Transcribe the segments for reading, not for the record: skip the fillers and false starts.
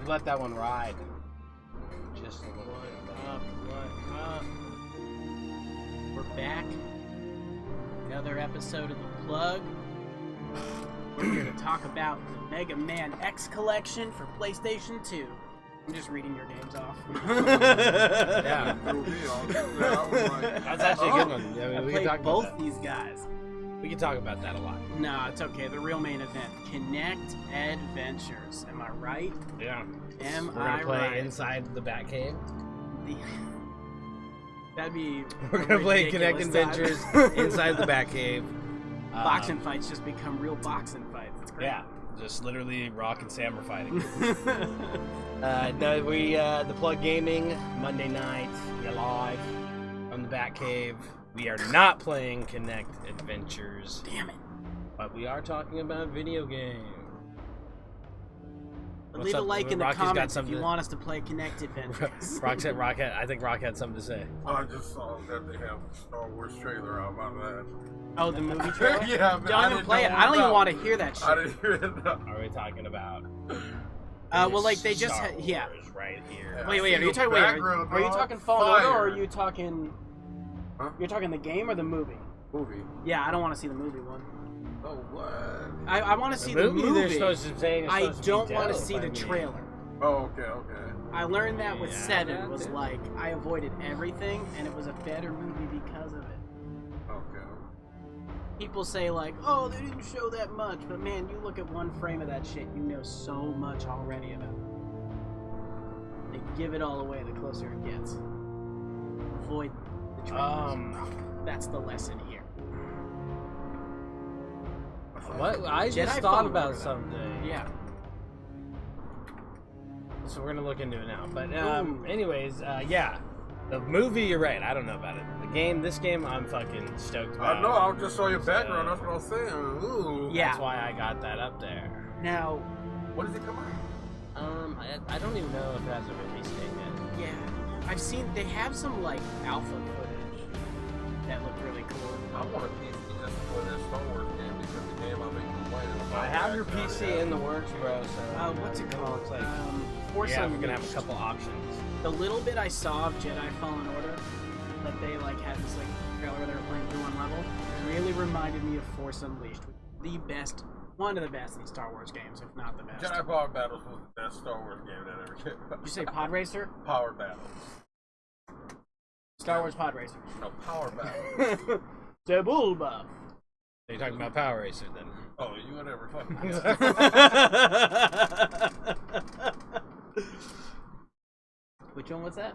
let that one ride. Just a little bit. What up? We're back. Another episode of The Plug. We're here to talk about the Mega Man X collection for PlayStation 2. I'm just reading your games off. Yeah. That's actually a good one. Yeah, I we can played talk both about that. these guys. We can talk about that a lot. No, it's okay. The real main event. Kinect Adventures. Am I right? Yeah. Am We're gonna I play right? inside the Batcave. That'd be. We're a gonna play ridiculous Kinect time. Adventures inside the Batcave. Boxing fights just become real boxing fights. It's great. Yeah, just literally Rock and Sam are fighting. The Plug Gaming Monday night. We're live from the Batcave. We are not playing Kinect Adventures. Damn it. But we are talking about video games. But leave a like in the Rocky's got comments if something you to- want us to play Kinect Adventures. I think Rock had something to say. I just saw that they have a Star Wars trailer out my man. Oh, the movie trailer? Yeah, man. Don't even play it. I don't even want to hear that I shit. didn't hear it. No. Are we talking about? Well, like they just, Star yeah. Wars right here. Yeah. Wait, are you talking? Wait, are you talking Fallen Order, or are you talking? Huh? You're talking the game or the movie? Movie. Yeah, I don't want to see the movie one. Oh, what? I want to see The the movie they're movie. supposed to say is I supposed to be don't want to dope, see I the mean. trailer. Oh, okay. I learned that with Yeah, 7 that was too. like I avoided everything, and it was a better movie because of it. Okay. People say like, oh, they didn't show that much, but man, you look at one frame of that shit, you know so much already about it. They give it all away the closer it gets. Avoid the trailers. That's the lesson here. What? I just Jedi thought Fallen about Order, though. something. Yeah. So we're gonna look into it now. But Ooh. anyways, yeah. The movie, you're right. I don't know about it. The game, this game, I'm fucking stoked about. I know. I just saw your background. That's what I was saying. Ooh. Yeah. That's why I got that up there. Now, When does it come out? I don't even know if it has a release date yet. yeah, I've seen they have some like alpha footage that look really cool. I want a PC just for that Star Wars game because the game I've been complaining about. I have your PC in the works, bro. So What's it called? It's like, Force yeah, we're gonna have a Unleashed. couple options. The little bit I saw of Jedi Fallen Order, that they like had this like trailer where they were playing through one level, really reminded me of Force Unleashed, the best, one of the best in Star Wars games, if not the best. Jedi Power Battles was the best Star Wars game that ever came out. Did you say Pod Racer? Power Battles. Star Wars Pod Racer. No, Power Battles. Sebulba. So you're talking about Power Racer then? Oh, you whatever. Fuck you. Which one was that?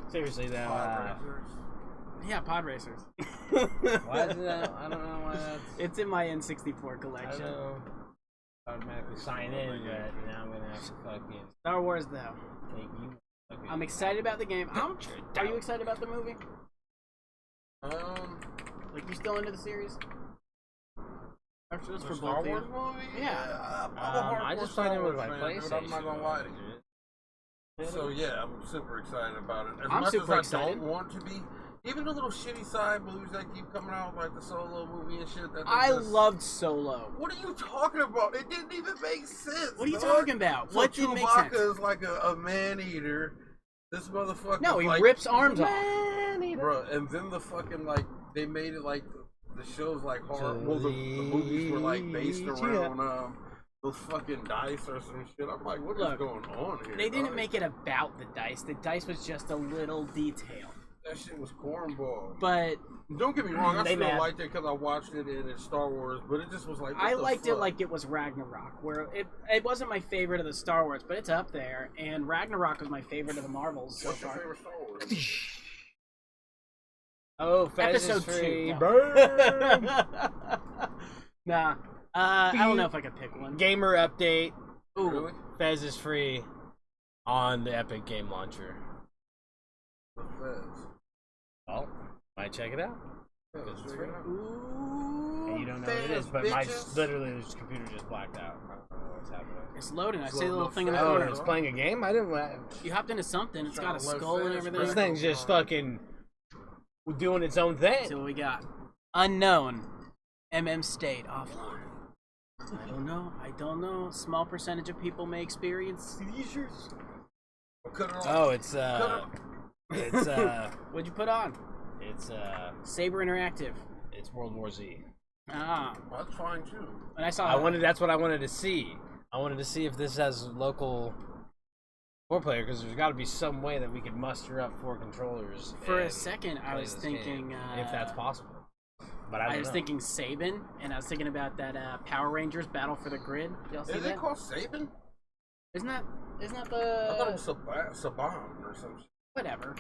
Seriously, though. Power Racers. Yeah, Pod Racers. Why is that? I don't know why that's. It's in my N64 I collection. know. Automatically sign in, but now I'm gonna have to fucking Star Wars though. take you. fucking- I'm excited about the game. Are you excited about the movie? Like you still into the series? Actually, it's The for Star both of Wars you. movie? Yeah. I'm a I hardcore just Star played it with Wars my fan, dude. PlayStation. I'm not gonna lie to you. So yeah, I'm super excited about it. As I'm much super as I excited. don't want to be, even the little shitty side movies that keep coming out, like the Solo movie and shit. That they I just- loved Solo. What are you talking about? It didn't even make sense. What are you dog. talking about? So What didn't make sense? Chewbacca is like a man eater. This motherfucker. No, he like, rips arms off. Bro, and then the fucking like they made it like the shows like hard. Well, the movies were like based around those fucking dice or some shit. I'm like, what is Look, going on here? They didn't dog? make it about the dice. The dice was just a little detail. That shit was cornball. But Don't get me wrong, I They still mad. liked it because I watched it in Star Wars, but it just was like. I what the liked it fuck? like it was Ragnarok, where it wasn't my favorite of the Star Wars, but it's up there. And Ragnarok was my favorite of the Marvels so What's your far. favorite Star Wars? Oh, Fez is Episode free. 2. Burn! Nah. I don't know if I could pick one. Gamer update. Ooh. Really? Fez is free on the Epic Game Launcher. The Fez. Oh, might check it out. Yeah, Because it's check free. it out. Ooh. And you don't know what it is, Fez, but my bitches. literally this computer just blacked out. I don't know what's happening. It's loading. I It's see the little loading thing in the up Oh, corner. it's playing a game? I didn't. You hopped into something. It's got a Trying to skull and let everything. This thing's just fucking doing its own thing. See what we got. Unknown. MM State offline. I don't know. I don't know. A small percentage of people may experience seizures. Cut it off. Oh, it's What'd you put on? it's Saber Interactive. it's World War Z. Ah, That's fine too. and I saw. That's what I wanted to see. I wanted to see if this has local 4-player, because there's got to be some way that we could muster up 4 controllers. For a and second, I play was this thinking game, if that's possible. But I was know. thinking Sabin, and I was thinking about that Power Rangers Battle for the Grid. Y'all see Is that? it called Sabin? Isn't that I thought it the was Saban or something. whatever?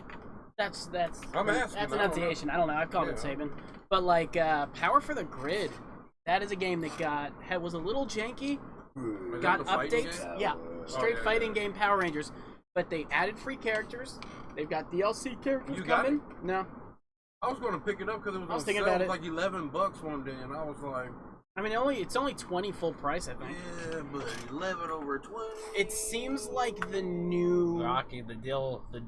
That's I'm asking, that's I don't know. enunciation. I don't know. I've called it Yeah. Sabin, but like Power for the Grid. That is a game that was a little janky. Is Got that the fighting updates. game? Yeah, straight yeah, fighting yeah. game Power Rangers. But they added free characters. They've got DLC characters You got coming. No, I was going to pick it up because it was I was on thinking sale. about It was it. like $11 one day, and I was like, I mean it's only 20 full price. I think. yeah, but 11 over 20. It seems like the new Rocky, the dealer, the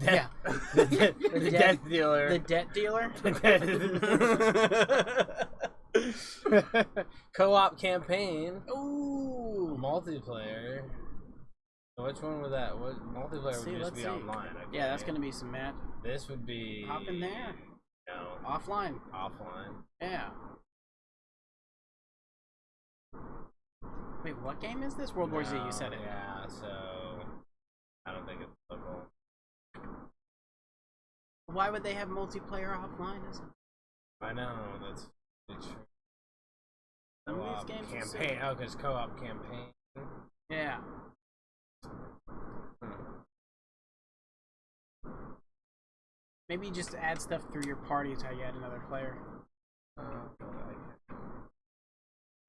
Yeah. the death dealer. the debt dealer. Co-op campaign, Ooh. multiplayer. So which one was that? What multiplayer would just be online? I Yeah, that's guess. gonna be some match. This would be. Hop in there. No, Offline. offline. Yeah. Wait, what game is this? World War Z, you said it. Yeah, so I don't think it's local. Why would they have multiplayer offline? I know that's true. Some of Co-op these games are campaign. silly. Oh, because co-op campaign. Yeah. Maybe you just add stuff through your party is how you add another player.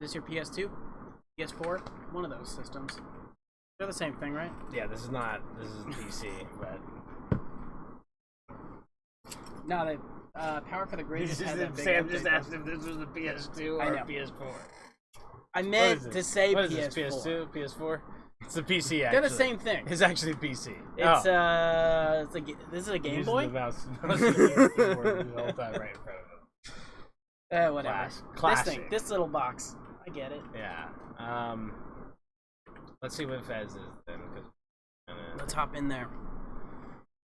Is this your PS2? PS4? One of those systems. They're the same thing, right? Yeah, this is PC, but No, they Power for the Grid just had that big Sam update, just though. asked if this was a PS2 I or know. a PS4. I What meant is it? to say What is PS4. this, PS2, PS4? It's a PC, actually. They're the same thing. It's actually PC. It's oh. this is a Game Using Boy. the mouse and keyboard the whole time right in front of him. Whatever. Classic. This thing, this little box. I get it. Yeah. Let's see what Fez is then, Let's hop in there.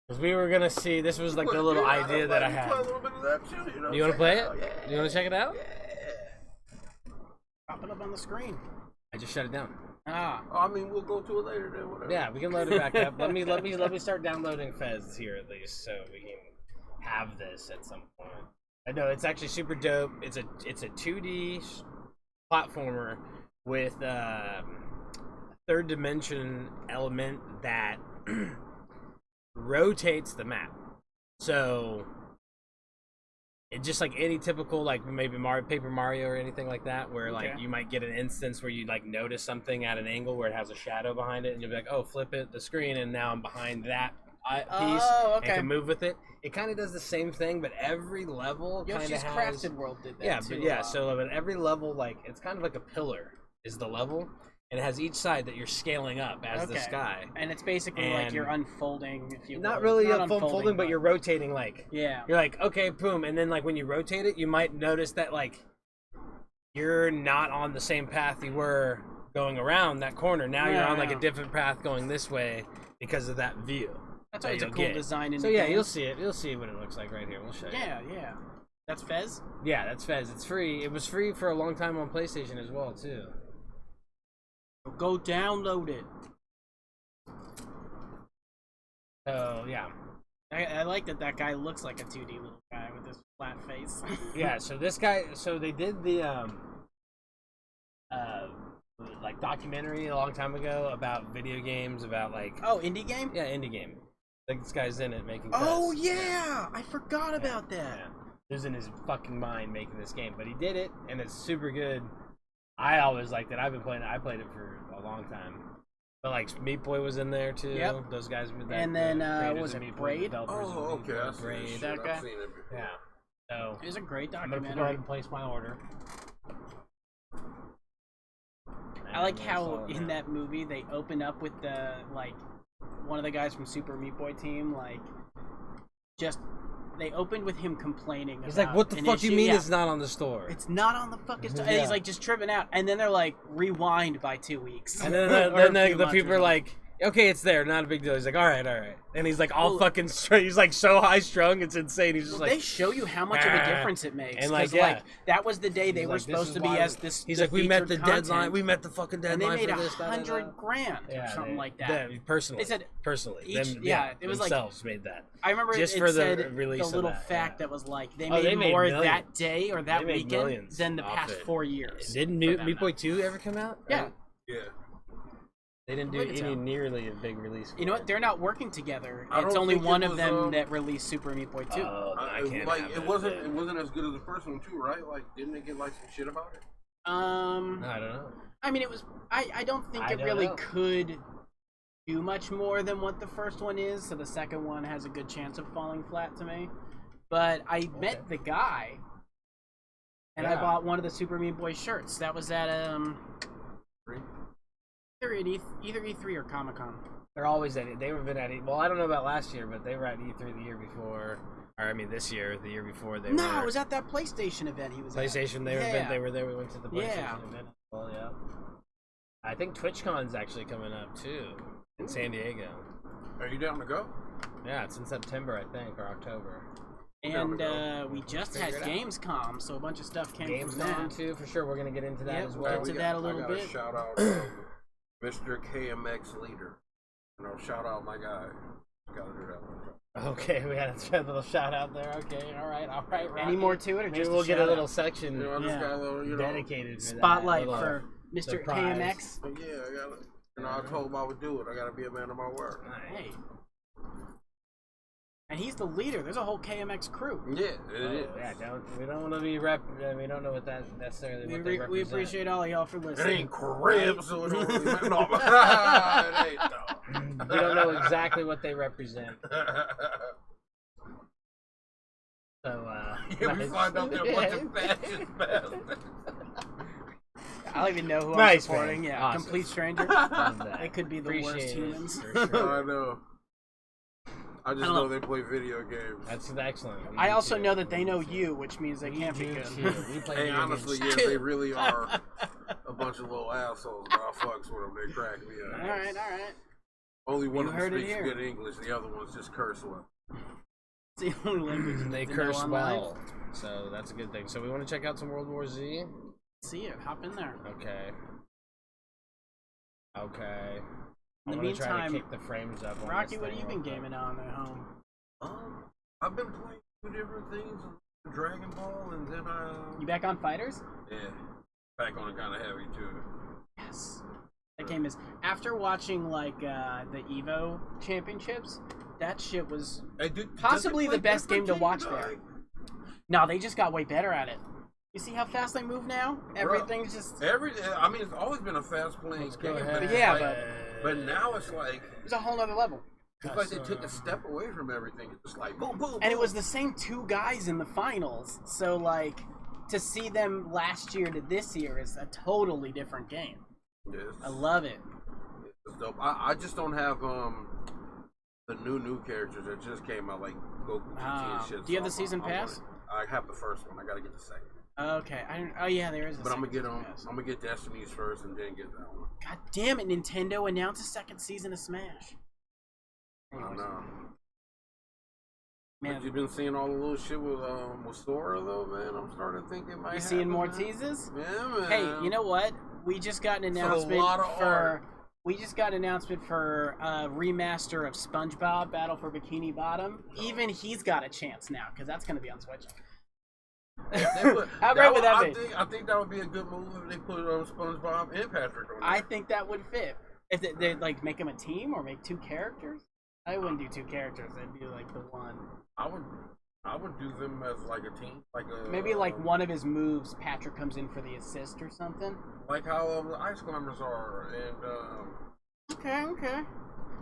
because we were gonna see. This was like the little idea that I had. Play a little bit of that too, you know. You want to play it? Yeah. You want to check it out? Pop it up on the screen. I just shut it down. Ah. Oh, I mean, we'll go to it later then. Whatever. Yeah, we can load it back up. Let me start downloading Fez here at least, so we can have this at some point. I know it's actually super dope. It's a 2D platformer with third dimension element that rotates the map. So it's just like any typical like maybe Paper Mario or anything like that, where like Okay. you might get an instance where you like notice something at an angle where it has a shadow behind it, and you'll be like, oh, flip it the screen, and now I'm behind that piece Oh, okay. and can move with it. It kind of does the same thing, but every level kind of Yoshi's has. Crafted World did that Yeah, too. but yeah, so at every level, like it's kind of like a pillar is the level, and it has each side that you're scaling up as the Okay. sky. And it's basically like And- you're unfolding, if you Not will. really Not unfolding, but you're rotating like. Yeah. You're like, okay, boom, and then like when you rotate it, you might notice that like you're not on the same path you were going around that corner. Now you're on like Yeah. a different path going this way because of that view. That's that always a you'll cool get. design in So the yeah, game. you'll see it. You'll see what it looks like right here. We'll show you. Yeah, yeah. That's Fez? Yeah, that's Fez. It's free. It was free for a long time on PlayStation as well too. Go download it. So yeah, I like that guy looks like a 2D little guy with his flat face. yeah. So this guy. So they did the like documentary a long time ago about video games, about like Oh, indie game? yeah, indie game. Like this guy's in it making. Oh cuts. yeah, I forgot about that. Yeah. Losing his fucking mind making this game, but he did it, and it's super good. I always liked it. I've been playing it. I played it for a long time. But like Meat Boy was in there too. Yep. Those guys were there. And then, creators was of it Meat Boy, Braid? developers of Oh, Meat okay. Boy, I see Braid. this shit. That guy? I've seen it before. Yeah. So It was a great I'm gonna go documentary. ahead and place my order. I like And how that's all in now. that movie they open up with the like one of the guys from Super Meat Boy team like just They opened with him complaining. He's about like, "What the an fuck do you issue." mean Yeah. it's not on the store?" It's not on the fucking store. And Yeah. he's like just tripping out. And then they're like, rewind by 2 weeks. And then, Or a few the months people or are like, "Okay, it's there, not a big deal." He's like, "All right." And he's like all Well, fucking straight. He's like so high strung, it's insane. He's just Well, like, they show you how much of a difference it makes. And, like, 'cause, yeah. that was the day they He's were like, "This supposed is to be why as this. He's the like, "We met the featured content, deadline. We met the fucking and they deadline made for this." $100,000 or something like that. Personally, They said personally, each- them, yeah, it was like- themselves made that. I remember Just it for the said release the of little that, fact yeah. that was like they Oh, made they made more millions. that day or that They made weekend millions than the off past it. 4 years. Didn't for them Meat Boy now. 2 ever come out? Yeah. Yeah. They didn't do I believe it's any out. nearly a big release. You know what? They're not working together. I It's don't only think one it of was, them that released Super Meat Boy 2. I can't like have it wasn't as good as the first one too, right? Like, didn't they get like some shit about it? I don't know. I mean, it was. I don't think I it don't really know. could do much more than what the first one is. So the second one has a good chance of falling flat to me. But I met the guy, and I Yeah. bought one of the Super Meat Boy shirts. That was at Three? either E3 or Comic Con. They're always at it. They've been at it. Well, I don't know about last year, but they were at E3 the year before. Or I mean, this year, the year before they No, were. it was at that PlayStation event he was PlayStation. They were. Yeah. They were there. We went to the PlayStation Yeah. event. Well, yeah. I think TwitchCon's actually coming up too in San Diego. Are you down to go? Yeah, it's in September, I think, or October. And we just had Figure it out. Gamescom, so a bunch of stuff came from Gamescom that. too, for sure. We're gonna get into that Yep, as well. get to that a little I gotta bit. shout out Mr. KMX Leader. You know, shout out my guy. Gotta do that one. Okay, we had a little shout out there. Okay, all right, Any Rocky. more to it, or Maybe just we'll get a shout little out? section You know, I just Yeah. got a little, you know. dedicated for that. Spotlight Little for Mr. surprise. KMX. But yeah, I gotta. You know, I told him I would do it. I gotta be a man of my word. Nice. Hey. And he's the leader. There's a whole KMX crew. Yeah, it is. Yeah, we don't want to be we don't know what that necessarily what they We represent. appreciate all of y'all for It listening. ain't cribs or no, it ain't no. It ain't no. We don't know exactly what they represent. So Yeah, we nice. find out they're a bunch of fascist bastards. I don't even know who I'm Nice, supporting. man. Yeah, Awesome. complete stranger. Love that. They could be the Appreciate worst it, humans. for sure. I know. I just I don't know know. they play video games. That's excellent. We I do also too. know that they We know do too. you, which means they We can't be do good. too. We play Hey, video honestly, games yeah, too. they really are a bunch of little assholes. But I fucks with them. They crack me up. All right, all right. Only one You of heard them it speaks here. good English. The other one's just curse well. It's the only language you They need to know curse online. well, so that's a good thing. So we want to check out some World War Z. See it. Hop in there. Okay. Okay. In the I'm gonna try meantime, to kick the frames up. on Rocky, this what have thing you been real quick. gaming on at home? I've been playing two different things. Dragon Ball, and then You back on Fighters? yeah, back on it kind of heavy too. Yes. That game is after watching like the Evo championships. That shit was Hey, dude, Possibly does it the play best game to different watch too, there. dog? no. They just got way better at it. You see how fast they move now? Everything's just I mean, it's always been a fast playing Let's game, go but ahead. it's Yeah, like, but now it's like it's a whole nother level. they took a step away from everything. It's just like boom, boom, And it boom. was the same two guys in the finals. So like to see them last year to this year is a totally different game. Yes. I love it. It's dope. I just don't have the new characters that just came out, like Goku GT and shit. Do you have so the season I'm pass? I have the first one. I gotta get the second. Okay. I don't, oh yeah, there is. But I'm gonna get them. I'm gonna get Destiny's first and then get that one. God damn it, Nintendo announced a second season of Smash. I don't know. Man, But you've been seeing all the little shit with Sora though, man. I'm starting to think it might. you seeing more happen, man. teases? Yeah, man. Hey, you know what? We just got an a announcement lot of for. art. We just got an announcement for a remaster of SpongeBob Battle for Bikini Bottom. Even he's got a chance now because that's going to be on Switch. How great would that be? I think that would be a good move if they put SpongeBob and Patrick on there. I think that would fit. If they like make them a team or make two characters. I wouldn't do two characters. I'd do like the one. I would do them as like a team, like a Maybe like one of his moves, Patrick comes in for the assist or something. like how the Ice Climbers are, and Okay. I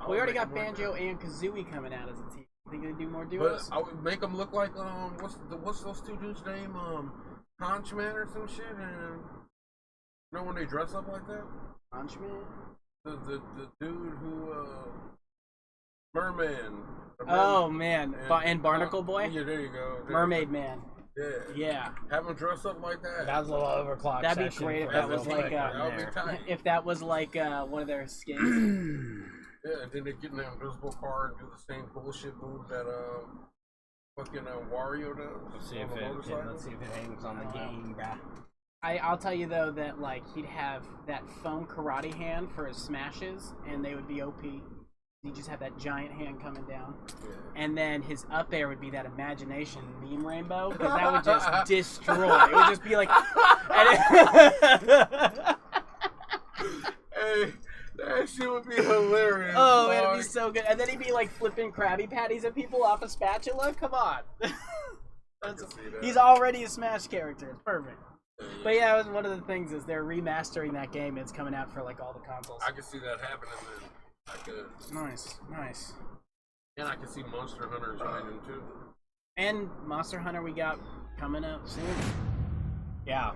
We would already make got them like Banjo that. and Kazooie coming out as a team. Think they do more But duos? I would make them look like what's those two dudes' name? Conchman or some shit, and you know when they dress up like that? Punchman? The dude who Merman. Oh man, and Barnacle Boy. Yeah, there you go. Mermaid Man. Yeah. Yeah. Have him dress up like that. That was a little overclocked. That'd be great if that was like if that was like one of their skins. Yeah, and then they get in the invisible car and do the same bullshit move that fucking Wario does. Let's see if it hangs on the game, bruh. I'll tell you though that like he'd have that foam karate hand for his smashes, and they would be OP. He'd just have that giant hand coming down, and then his up air would be that imagination beam rainbow, because that would just destroy. It would just be like. Hey, that shit would be hilarious. Oh, it'd be so good. And then he'd be like flipping Krabby Patties at people off a spatula. Come on. He's already a Smash character. It's perfect. But yeah, it was one of the things is they're remastering that game. It's coming out for like all the consoles. I can see that happening then. I could. Nice. And I can see Monster Hunter joining too. And Monster Hunter we got coming up soon. Yeah.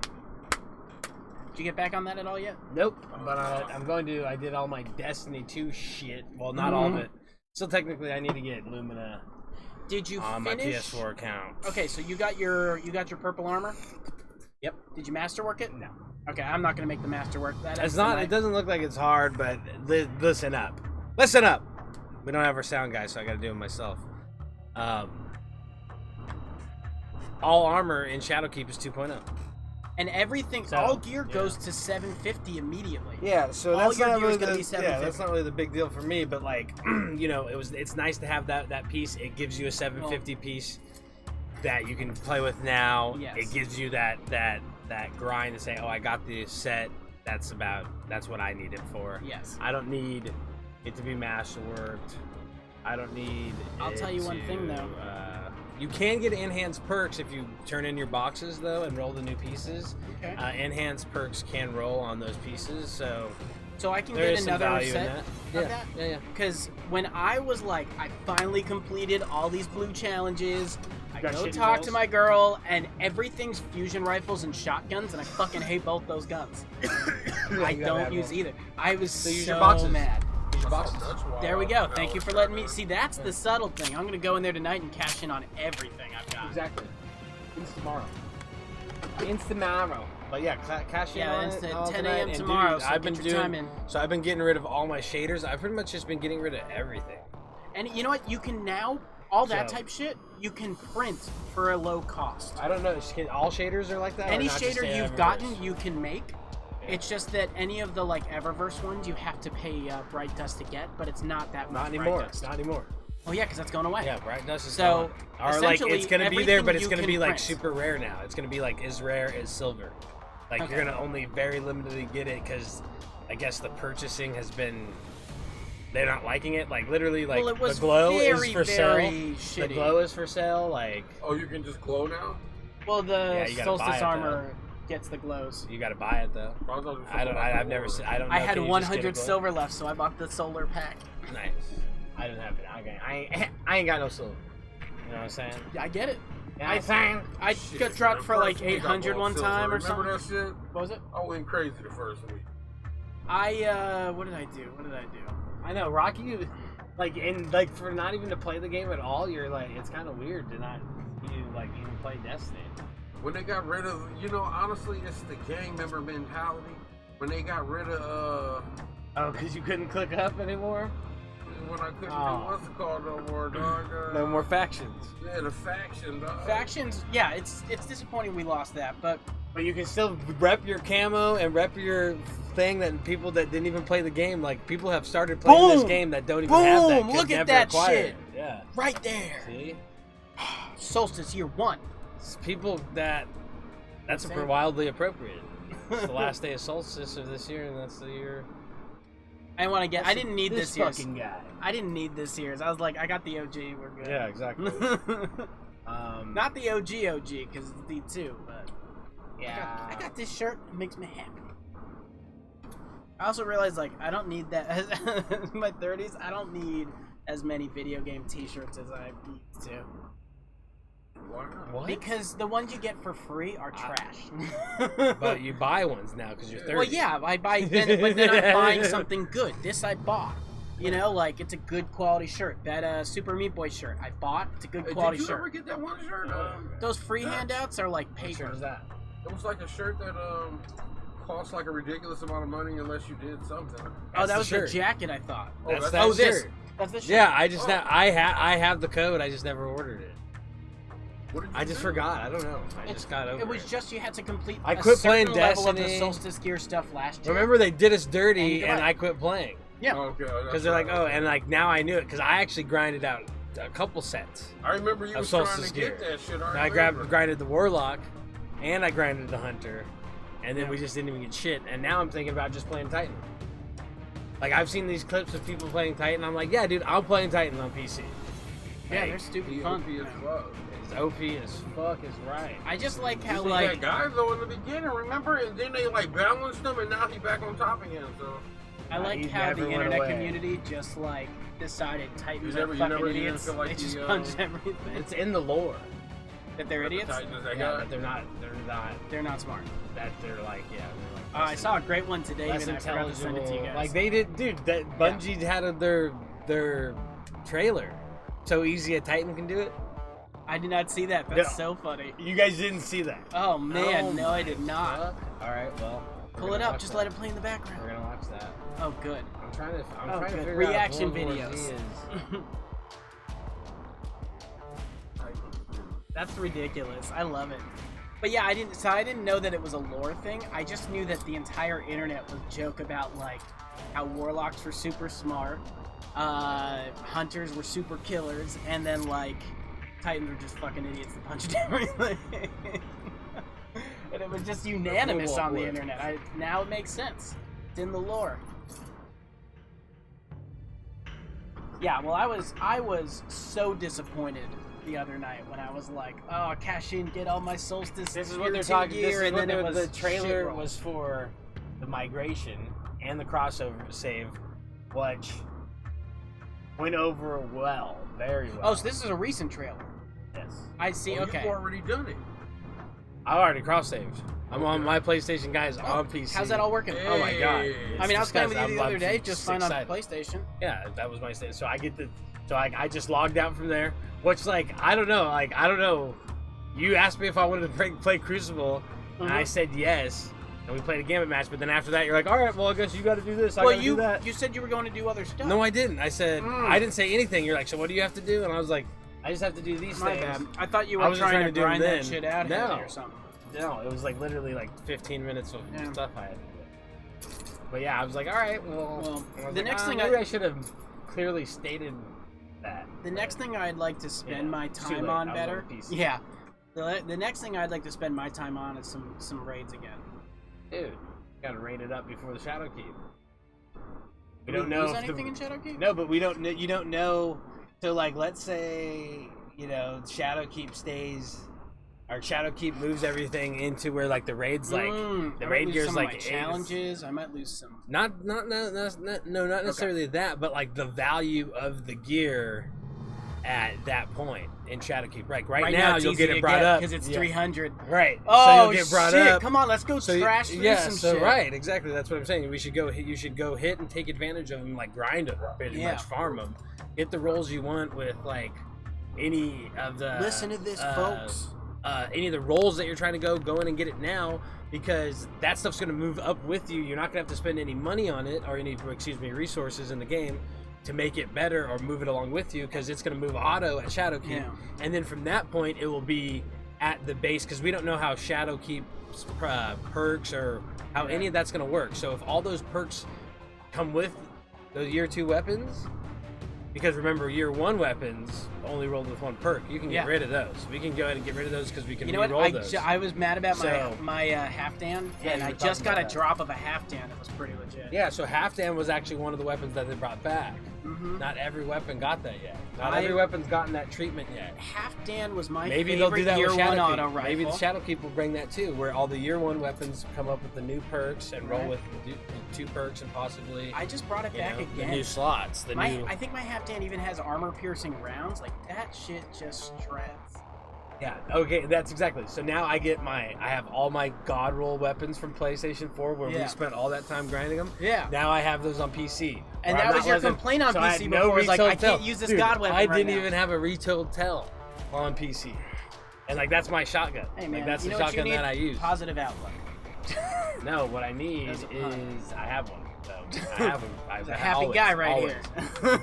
Did you get back on that at all yet? Nope. But I'm going to. I did all my Destiny 2 shit. Well, not all of it. Still, technically, I need to get Lumina. Did you on finish? My PS4 account? Okay, so you got your purple armor. Yep. Did you masterwork it? No. Okay, I'm not gonna make the masterwork. It's not. It doesn't look like it's hard, but listen up. Listen up. We don't have our sound guy, so I got to do it myself. All armor in Shadowkeep is 2.0. And everything, So, all gear goes to 750 immediately. Yeah, so all that's your not gear is really gonna be 750. that's not really the big deal for me. But like, you know, it's nice to have that piece. It gives you a 750 piece that you can play with now. Yes. It gives you that grind to say, oh, I got the set. That's what I need it for. Yes. I don't need it to be masterworked. I don't need. I'll tell you one thing though. You can get enhanced perks if you turn in your boxes though and roll the new pieces. Okay. Enhanced perks can roll on those pieces, so I can there get is some another value in set that. of that. Yeah. Because when I was like, I finally completed all these blue challenges. I got go shit talk balls? to my girl, and everything's fusion rifles and shotguns, and I fucking hate both those guns. I don't use either. I was so use your boxes. mad. Use your boxes. There we go. Thank you for letting me see. That's the subtle thing. I'm gonna go in there tonight and cash in on everything I've got. Exactly. Tomorrow. But yeah, cash in on it's it at all 10 tonight, a.m. and tomorrow, dude, so I've get been your doing. time in. So I've been getting rid of all my shaders. I've pretty much just been getting rid of everything. And you know what? You can now all that So- type shit. You can print for a low cost. I don't know. All shaders are like that. Any or not just shader the you've Eververse? gotten, you can make. It's just that any of the like Eververse ones, you have to pay Bright Dust to get, but it's not that much. Not anymore. Bright Dust. Not anymore. Oh yeah, because that's going away. Yeah, Bright Dust is So, gone. Or like essentially, it's gonna be there, but everything it's gonna you be can like print. super rare now. It's gonna be like as rare as silver. Like Okay. you're gonna only very limitedly get it because I guess the purchasing has been. They're not liking it. Like literally, like Well, it was the glow very, is for very sale. The shitty. glow is for sale. Like Oh, you can just glow now? Well, the Yeah, you gotta buy Solstice it, armor gets the glows. you got to buy it though. I've never seen. I don't know. I had can you just get a 100 glow? silver left, so I bought the solar pack. Nice. I didn't have it. Okay. I ain't got no silver. You know what I'm saying? I get it. Yeah, I'm saying. I Shit, got dropped man, for like first week I 800 bought one silver. time or Remember something. that shit? What was it? I went crazy the first week. What did I do? I know Rocky. Like for not even to play the game at all, you're like it's kind of weird to not even play Destiny. When they got rid of, honestly, it's the gang member mentality. When they got rid of, Oh, because you couldn't click up anymore. when I couldn't Oh. do what's it called no more, dog. No more factions. Yeah, the faction, dog. Factions, yeah, it's disappointing we lost that, but But you can still rep your camo and rep your thing that people that didn't even play the game, like people have started playing this Boom! game that don't even have that. Boom! could Look at never that acquire shit. it. Yeah. right there, See? Solstice Year 1. It's people that's Insane. wildly appropriate. It's the last day of solstice of this year, and that's the year. I didn't need this year's. fucking guy. I didn't need this year's. I was like, I got the OG, we're good. Yeah, exactly. Not the OG, because it's D2, but Yeah. I got this shirt. It makes me happy. I also realized, like, I don't need that. In my 30s, I don't need as many video game T-shirts as I used to. Why not? What? Because the ones you get for free are trash. But you buy ones now because you're 30. Well, yeah, I buy, but then I'm buying something good. This I bought. You know, like it's a good quality shirt. That Super Meat Boy shirt I bought. It's a good quality Did you shirt. ever get that one shirt? Those free Yeah. handouts are like What paper. shirt is that? It was like a shirt that cost like a ridiculous amount of money unless you did something. Oh, that the was the shirt. jacket I thought. Oh, That's that's that Oh, this. shirt. That's the shirt. Yeah, I just Oh. I have the code. I just never ordered it. What did you I just do? forgot. I don't know. I just got over It was just you had to complete. I a quit certain playing level of the Destiny. Solstice Gear stuff last year. Remember they did us And dirty, you and got- I quit playing Yeah. Oh, okay. because they're like, oh, and like now I knew it because I actually grinded out a couple sets. I remember you of was trying Solstice to get Gear. that shit. I grinded the Warlock, and I grinded the Hunter, and then we just didn't even get shit. And now I'm thinking about just playing Titan. Like I've seen these clips of people playing Titan. I'm like, yeah, dude, I'm playing Titan on PC. Yeah, Hey, they're stupid He fun. OP as fuck. it's OP as fuck is right. I just like He how was like that guy though in the beginning, remember? And then they like balanced him, and now he back on top again. So I like He how never the went internet away. community just like decided Titans You are never- you fucking never- you didn't idiots. feel like They just the, punch everything. It's in the lore. That they're idiots. Titan is that Yeah, guy. that they're not. They're not smart. That they're like, yeah. They're like I saw a great one today, less and I forgot to send it to you guys. Like they did, dude. That Bungie had their trailer. So easy a Titan can do it. I did not see that. That's No. so funny. You guys didn't see that. Oh man, Oh no, I my did not. fuck. All right, well, we're Pull it gonna up. watch Just that. let it play in the background. We're gonna watch that. Oh, good. I'm trying to. I'm Oh, trying to good. figure Reaction out if World War videos. Z is- That's ridiculous. I love it. But yeah, I didn't know that it was a lore thing. I just knew that the entire internet was joke about like how warlocks were super smart, hunters were super killers, and then like Titans were just fucking idiots that punched everything. And it was just unanimous on the internet. Now it makes sense. It's in the lore. Yeah, well, I was so disappointed the other night when I was like, oh, cash in, get all my Solstice This is Gear what they're 2 talking. gear, This is and what then it was the trailer shit roll. was for the migration and the crossover save, which went over well, very well. Oh, so this is a recent trailer. yes. I see. Oh, Okay. You've already done it. I already cross saved. I'm on Okay. my PlayStation, guys, on PC. How's that all working? Oh my god! Hey. I mean, I was playing with you I'm the other day, just just fine on excited. PlayStation. Yeah, that was my state. So I get the, so I just logged out from there. Which like I don't know. You asked me if I wanted to play Crucible, and I Mhm. said yes, and we played a gambit match. But then after that, you're like, all right, well I guess you got to do this. I Well, got to do that. you said you were going to do other stuff. No, I didn't. I said Mm. I didn't say anything. You're like, so what do you have to do? And I was like, I just have to do these My things. bad. I thought you I were was just trying trying to to do grind them that then. shit out No. heavy or something. No, it was like literally like 15 minutes of Yeah. stuff I had to do. But yeah, I was like, all right, well. Well, and I was the like, next thing maybe I- I should have clearly stated that. The next thing I'd like to spend Yeah, my it's too time late. on I was better. on PC. Yeah. The next thing I'd like to spend my time on is some raids again. Dude, gotta rate it up before the Shadow Keep. We Do don't know lose if anything the, in Shadowkeep? No, but we don't. You don't know. So like, let's say Shadow Keep stays, or Shadow Keep moves everything into where like the raids like I the might raid lose gear's some like of my eight- challenges. I might lose some. Not necessarily that, but like the value of the gear at that point in Shadowkeep. Right, right now it's you'll easy get to it brought up because it's Yeah. 300. Right. Oh so you'll get brought shit! up. Come on, let's go So trash through yeah, some so shit. right, exactly. That's what I'm saying. We should go. You should go hit and take advantage of them, like grind them, pretty Yeah. much farm them, get the rolls you want with like any of the. Listen to this, folks. Any of the rolls that you're trying to go in and get it now, because that stuff's going to move up with you. You're not going to have to spend any money on it or any, resources in the game to make it better or move it along with you, because it's going to move auto at Shadowkeep. Yeah. And then from that point, it will be at the base, because we don't know how Shadowkeep perks or how any of that's going to work. So if all those perks come with those year 2 weapons, because remember, year 1 weapons only rolled with 1 perk. You can get Yeah. rid of those. We can go ahead and get rid of those because we can You know what? re-roll those. I was mad about So- my Halfdan, Yeah, and you I were just talking got a about that. drop of a Halfdan that was pretty legit. Yeah, so Halfdan was actually one of the weapons that they brought back. Mm-hmm. Not every weapon got that yet. Not I- every weapon's gotten that treatment yet. Halfdan was my Maybe favorite they'll do that year with 1 Shadowkeep. auto rifle. Maybe the Shadowkeep will bring that too, where all the year 1 weapons come up with the new perks and roll Right. with the 2 perks and possibly I just brought it you back know, again. the new slots. I think my Halfdan even has armor-piercing rounds. Like, that shit just shreds. Yeah, okay, that's exactly. So now I have all my God roll weapons from PlayStation 4 where we spent all that time grinding them. Yeah. Now I have those on PC. And that was your complaint on PC before. Was like, I can't use this God weapon. I didn't even have a retold tell on PC. And like that's my shotgun. Hey man, like, that's you the know what you shotgun need? that I use. Positive outlook. No, what I need is I have one. So I have one. He's a happy guy right here.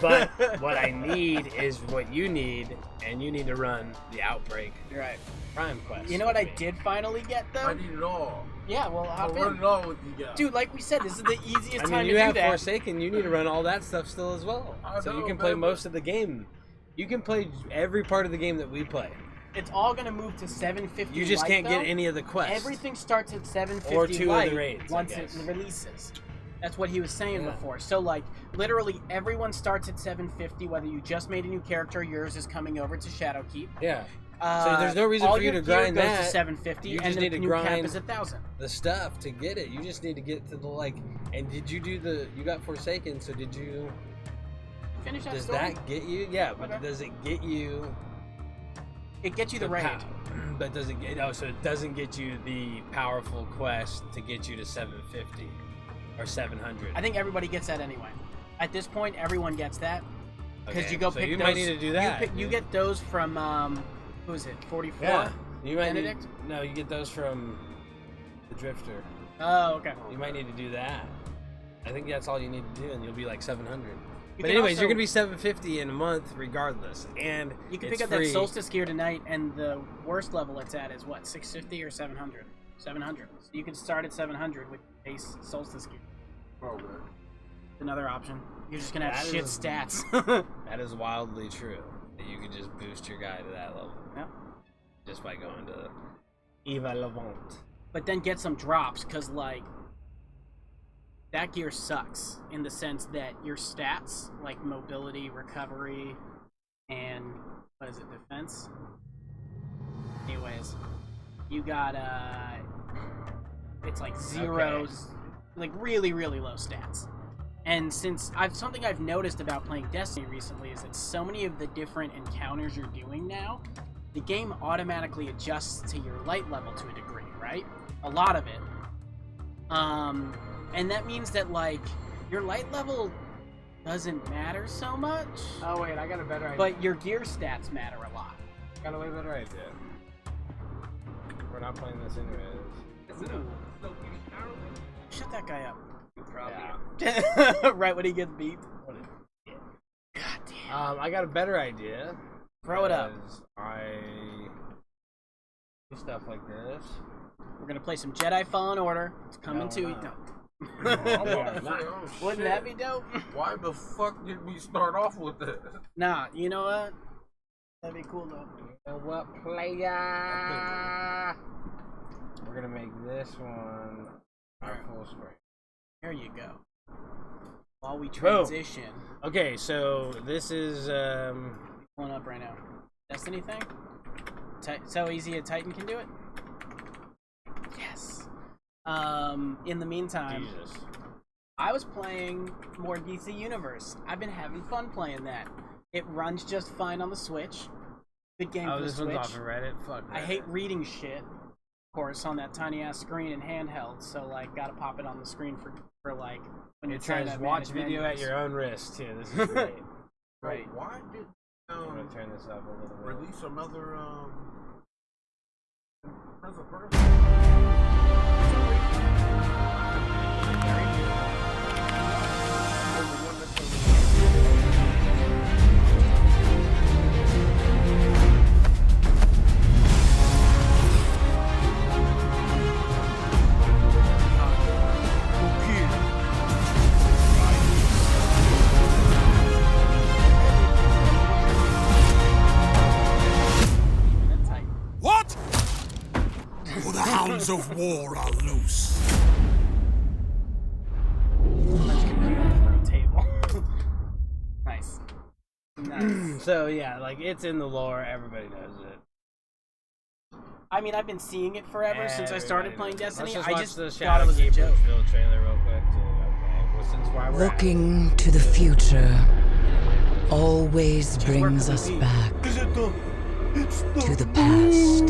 But what I need is what you need, and you need to run the Outbreak You're right. Prime Quest. You know what I did finally get though? I need it all. Yeah, well, I'll hop run in. it all with you guys. Dude, like we said, this is the easiest I mean, time you to have do that. Forsaken. You need to run all that stuff still as well, so you can play most of the game. You can play every part of the game that we play. It's all gonna move to 750. You just light, can't though. get any of the quests. Everything starts at 750 Or 2 light of the raids, once it releases. That's what he was saying before. So like literally everyone starts at 750, whether you just made a new character or yours is coming over to Shadowkeep. Yeah. So there's no reason all for you your to gear grind goes that. to 750, You and just the need to new cap grind is 1,000. the stuff to get it. You just need to get to the like. And did you do the? You got Forsaken, so did you? Finish that Does story. that get you? Yeah, but Okay. does it get you? It gets you the raid. But does it get? Oh, so it doesn't get you the powerful quest to get you to 750 or 700. I think everybody gets that anyway. At this point, everyone gets that because Okay, you go so pick you those. might need to do that. You get those from who is it? 44. Yeah. You might Benedict? need, no, you get those from the Drifter. Oh, okay. You might need to do that. I think that's all you need to do, and you'll be like 700. But can anyways, also- you're gonna be 750 in a month regardless, and You can it's pick up free. that Solstice gear tonight, and the worst level it's at is what, 650 or 700? 700. So you can start at 700 with base Solstice gear. Okay. Another option. You're just gonna have That shit is- stats. That is wildly true. That you could just boost your guy to that level. Yep. Just by going to Eva Levant. But then get some drops, because like that gear sucks in the sense that your stats, like mobility, recovery, and what is it, defense? Anyways, you got it's like zeros, like really, really low stats. And since something I've noticed about playing Destiny recently is that so many of the different encounters you're doing now, the game automatically adjusts to your light level to a degree, right? A lot of it. And that means that like your light level doesn't matter so much, Oh wait, I got a better idea. but your gear stats matter a lot. got a way better idea. We're not playing this anyways. Shut that guy up. Yeah. Right when he gets beat. What a- God damn. I got a better idea. Throw it up. because I do stuff like this. We're gonna play some Jedi Fallen Order. It's coming No, to we're you. not. Wouldn't that be dope? Why the fuck did we start off with this? Nah, you know what? That'd be cool though. You know what, player? We're gonna make this one our full screen. There you go. While we transition, Okay, so this is pulling up right now. Destiny thing? So easy a Titan can do it? Yes. In the meantime, Jesus. I was playing more DC Universe. I've been having fun playing that. It runs just fine on the Switch. Good game Oh, for the this Switch. one's off of Reddit. Fuck. I Reddit. hate reading shit, of course, on that tiny ass screen and handheld. So like, gotta pop it on the screen for like when you're It trying says to watch manage video at menus. your own risk too. This is great. Right. Why did I'm gonna turn this up a little bit. release another Prince of Persia? That's tight. What? Oh, the hounds of war are loose. Punch computer through a table. Nice. Nice. So yeah, like it's in the lore. Everybody knows it. I mean, I've been seeing it forever since I started Everybody playing knows it. Destiny. Let's I watch just the thought it was a Shadowkeep joke. reveal trailer real quick. Okay, well since why we're at it. Looking to the future always Just where brings could we us be? back to the past.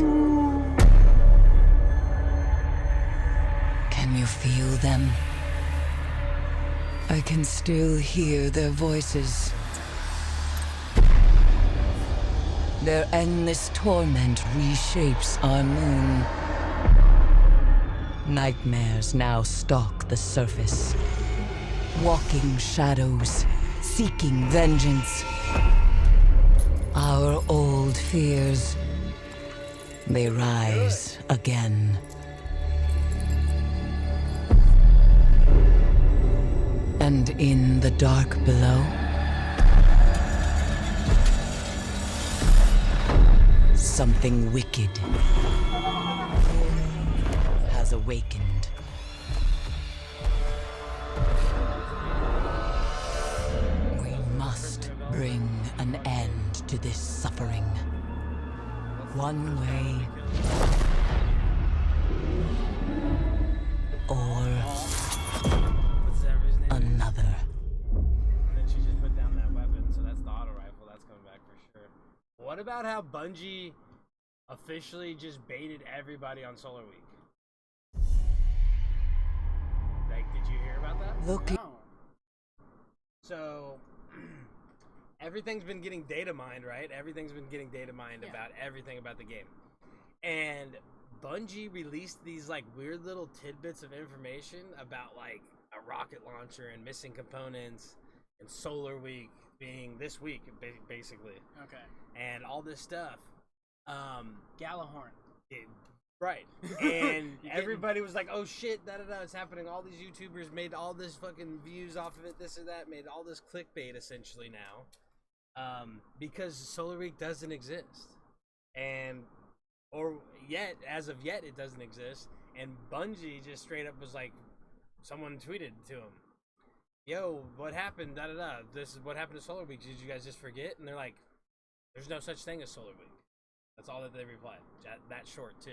Can you feel them? I can still hear their voices. Their endless torment reshapes our moon. Nightmares now stalk the surface. Walking shadows, seeking vengeance. Our old fears, they rise again. And in the dark below, something wicked has awakened. We must bring an end to this suffering. One way or another. And then she just put down that weapon, so that's the auto rifle. That's coming back for sure. What about how Bungie officially just baited everybody on Solar Week? Like, did you hear about that? Look, No. So, everything's been getting data mined, right? Everything's been getting data mined about everything about the game. And Bungie released these, like, weird little tidbits of information about, like, a rocket launcher and missing components and Solar Week being this week, basically. Okay. And all this stuff. Gallahorn. Right. And everybody was like, oh shit, da-da-da, it's happening. All these YouTubers made all this fucking views off of it, this or that, made all this clickbait essentially now. Because Solar Week doesn't exist. As of yet, it doesn't exist. And Bungie just straight up was like, someone tweeted to him, yo, what happened, da-da-da, this is what happened to Solar Week, did you guys just forget? And they're like, there's no such thing as Solar Week. That's all that they replied. That short, too.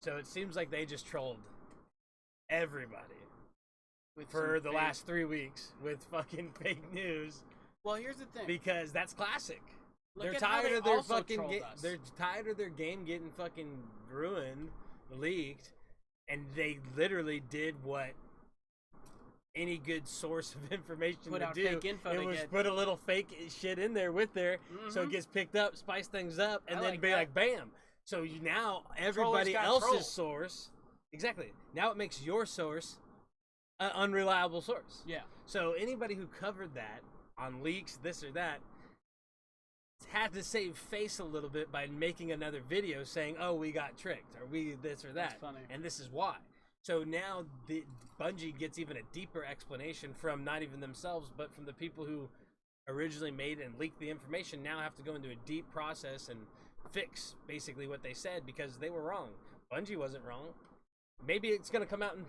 So it seems like they just trolled everybody for the last 3 weeks with fucking fake news. Well, here's the thing. Because that's classic. Look They're at how tired they of their also fucking trolled us. they're tired of their game getting fucking ruined, leaked, and they literally did what any good source of information Put to out do. fake info it to was get- put a little fake shit in there with there, so it gets picked up, spice things up, and I then like be that. like, bam. So now everybody got else's trolled. source, exactly. Now it makes your source an unreliable source. Yeah. So anybody who covered that on leaks, this or that, had to save face a little bit by making another video saying, "Oh, we got tricked," or "We this or that," That's funny. and this is why. So now the Bungie gets even a deeper explanation from not even themselves, but from the people who originally made and leaked the information. Now have to go into a deep process and fix basically what they said because they were wrong. Bungie wasn't wrong. Maybe it's going to come out in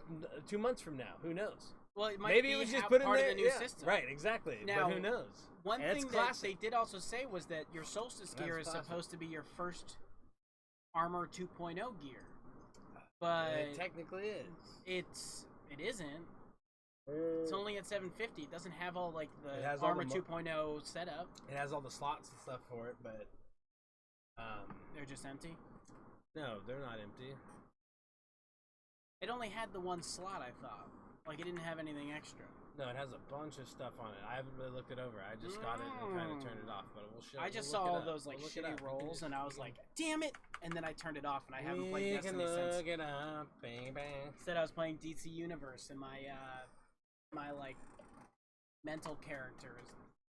2 months from now. Who knows? Well, it might Maybe be it was just how- put in part there. of the new yeah, system. Right, exactly. Now, but who knows? One And thing it's that classic. they did also say was that your Solstice gear is That's classic. supposed to be your first Armor 2.0 gear, but It technically is. it isn't. It's only at 750. It doesn't have all like It the has all Armor the 2.0 setup. It has all the slots and stuff for it, but They're just empty. no, they're not empty. It only had the one slot, I thought. Like it didn't have anything extra. No, it has a bunch of stuff on it. I haven't really looked it over. I just got it and kind of turned it off. But we'll show. I just we'll saw look all it up. those like We'll look it shitty up. We can rolls, just- and I we was can- like, "Damn it!" And then I turned it off, and I haven't we played can Destiny since. look it up, baby. Instead, I was playing DC Universe, and my like mental character is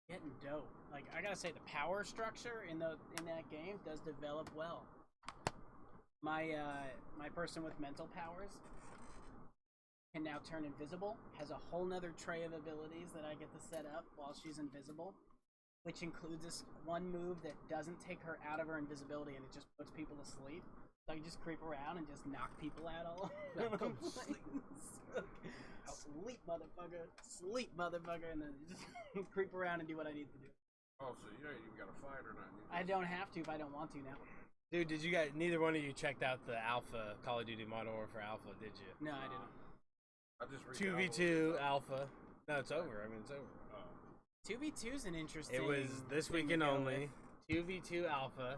getting dope. Like I gotta say, the power structure in that game does develop well. My person with mental powers can now turn invisible. Has a whole nother tray of abilities that I get to set up while she's invisible, which includes this one move that doesn't take her out of her invisibility and it just puts people to sleep. So I can just creep around and just knock people out all over. Go the place. Sleep, motherfucker, and then just creep around and do what I need to do. Oh, so you ain't even got a fight or nothing. I don't have to if I don't want to now. Dude, did you guys? Neither one of you checked out the Alpha Call of Duty Modern Warfare Alpha, did you? No, I didn't. I just 2v2 Alpha. No, it's over. I mean, it's over. 2v2 is an interesting. It was this thing to weekend go only. 2v2 Alpha.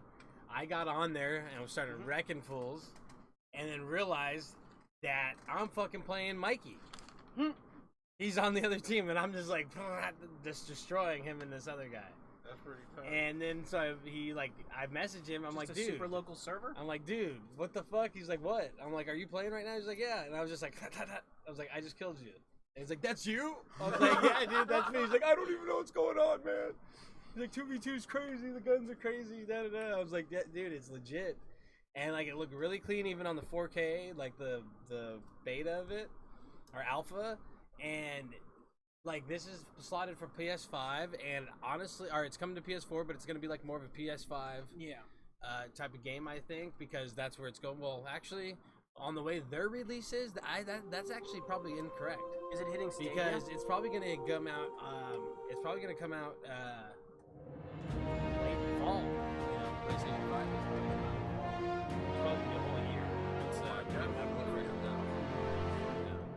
I got on there and I started wrecking fools, and then realized that I'm fucking playing Mikey. He's on the other team, and I'm just like just destroying him and this other guy. That's pretty tough. And then so I messaged him. I'm like, dude, super local server. I'm like, dude, what the fuck? He's like, what? I'm like, are you playing right now? He's like, yeah. And I was just like, I was like, I just killed you. And he's like, that's you? I was like, yeah, dude, that's me. He's like, I don't even know what's going on, man. He's like, 2v2 is crazy. The guns are crazy. Da da da. I was like, yeah, dude, it's legit. And like, it looked really clean even on the 4K, like the beta of it or alpha. And like, this is slotted for PS5, and honestly, or it's coming to PS4, but it's gonna be like more of a PS5 type of game, I think, because that's where it's going. Well, actually, on the way their release is, that's actually probably incorrect. Is it hitting Stadia? Because it's probably gonna come out. It's probably gonna come out late fall. You know, PlayStation 5 is probably come out. It's probably gonna be a whole year. It's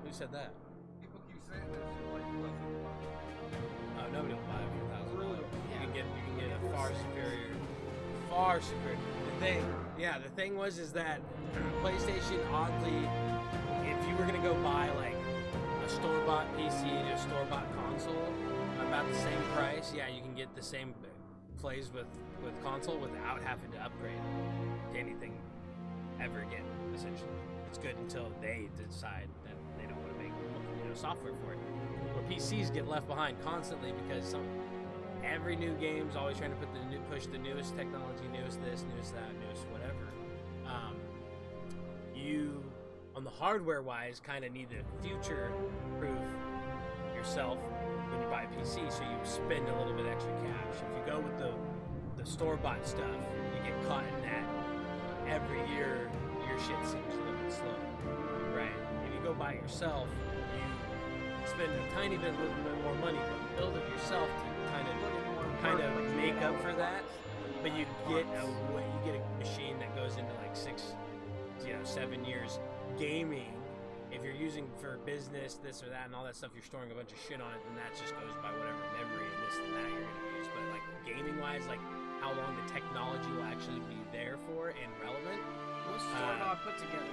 who said that? People keep saying that shit like Oh, nobody will buy it for $1,000. You can get a far superior. The thing was that PlayStation, oddly, if you were gonna go buy like a store-bought PC to a store-bought console, about the same price, yeah, you can get the same plays with console without having to upgrade to anything ever again. Essentially, it's good until they decide that they don't want to make software for it. Where PCs get left behind constantly because every new game's always trying to push the newest technology, newest this, newest that, newest whatever. You, on the hardware wise, kind of need to future-proof yourself when you buy a PC, so you spend a little bit extra cash. If you go with the store-bought stuff, you get caught in that. Every year, your shit seems a little bit slow, right? If you go buy it yourself, you spend a tiny bit, a little bit more money, but build it yourself to kind of make up for that. But you get a machine that goes into like 7 years gaming. If you're using for business, this or that, and all that stuff, you're storing a bunch of shit on it, and that just goes by whatever memory and this and that you're gonna use. But like gaming-wise, like how long the technology will actually be there for and relevant. Most store-bought put together.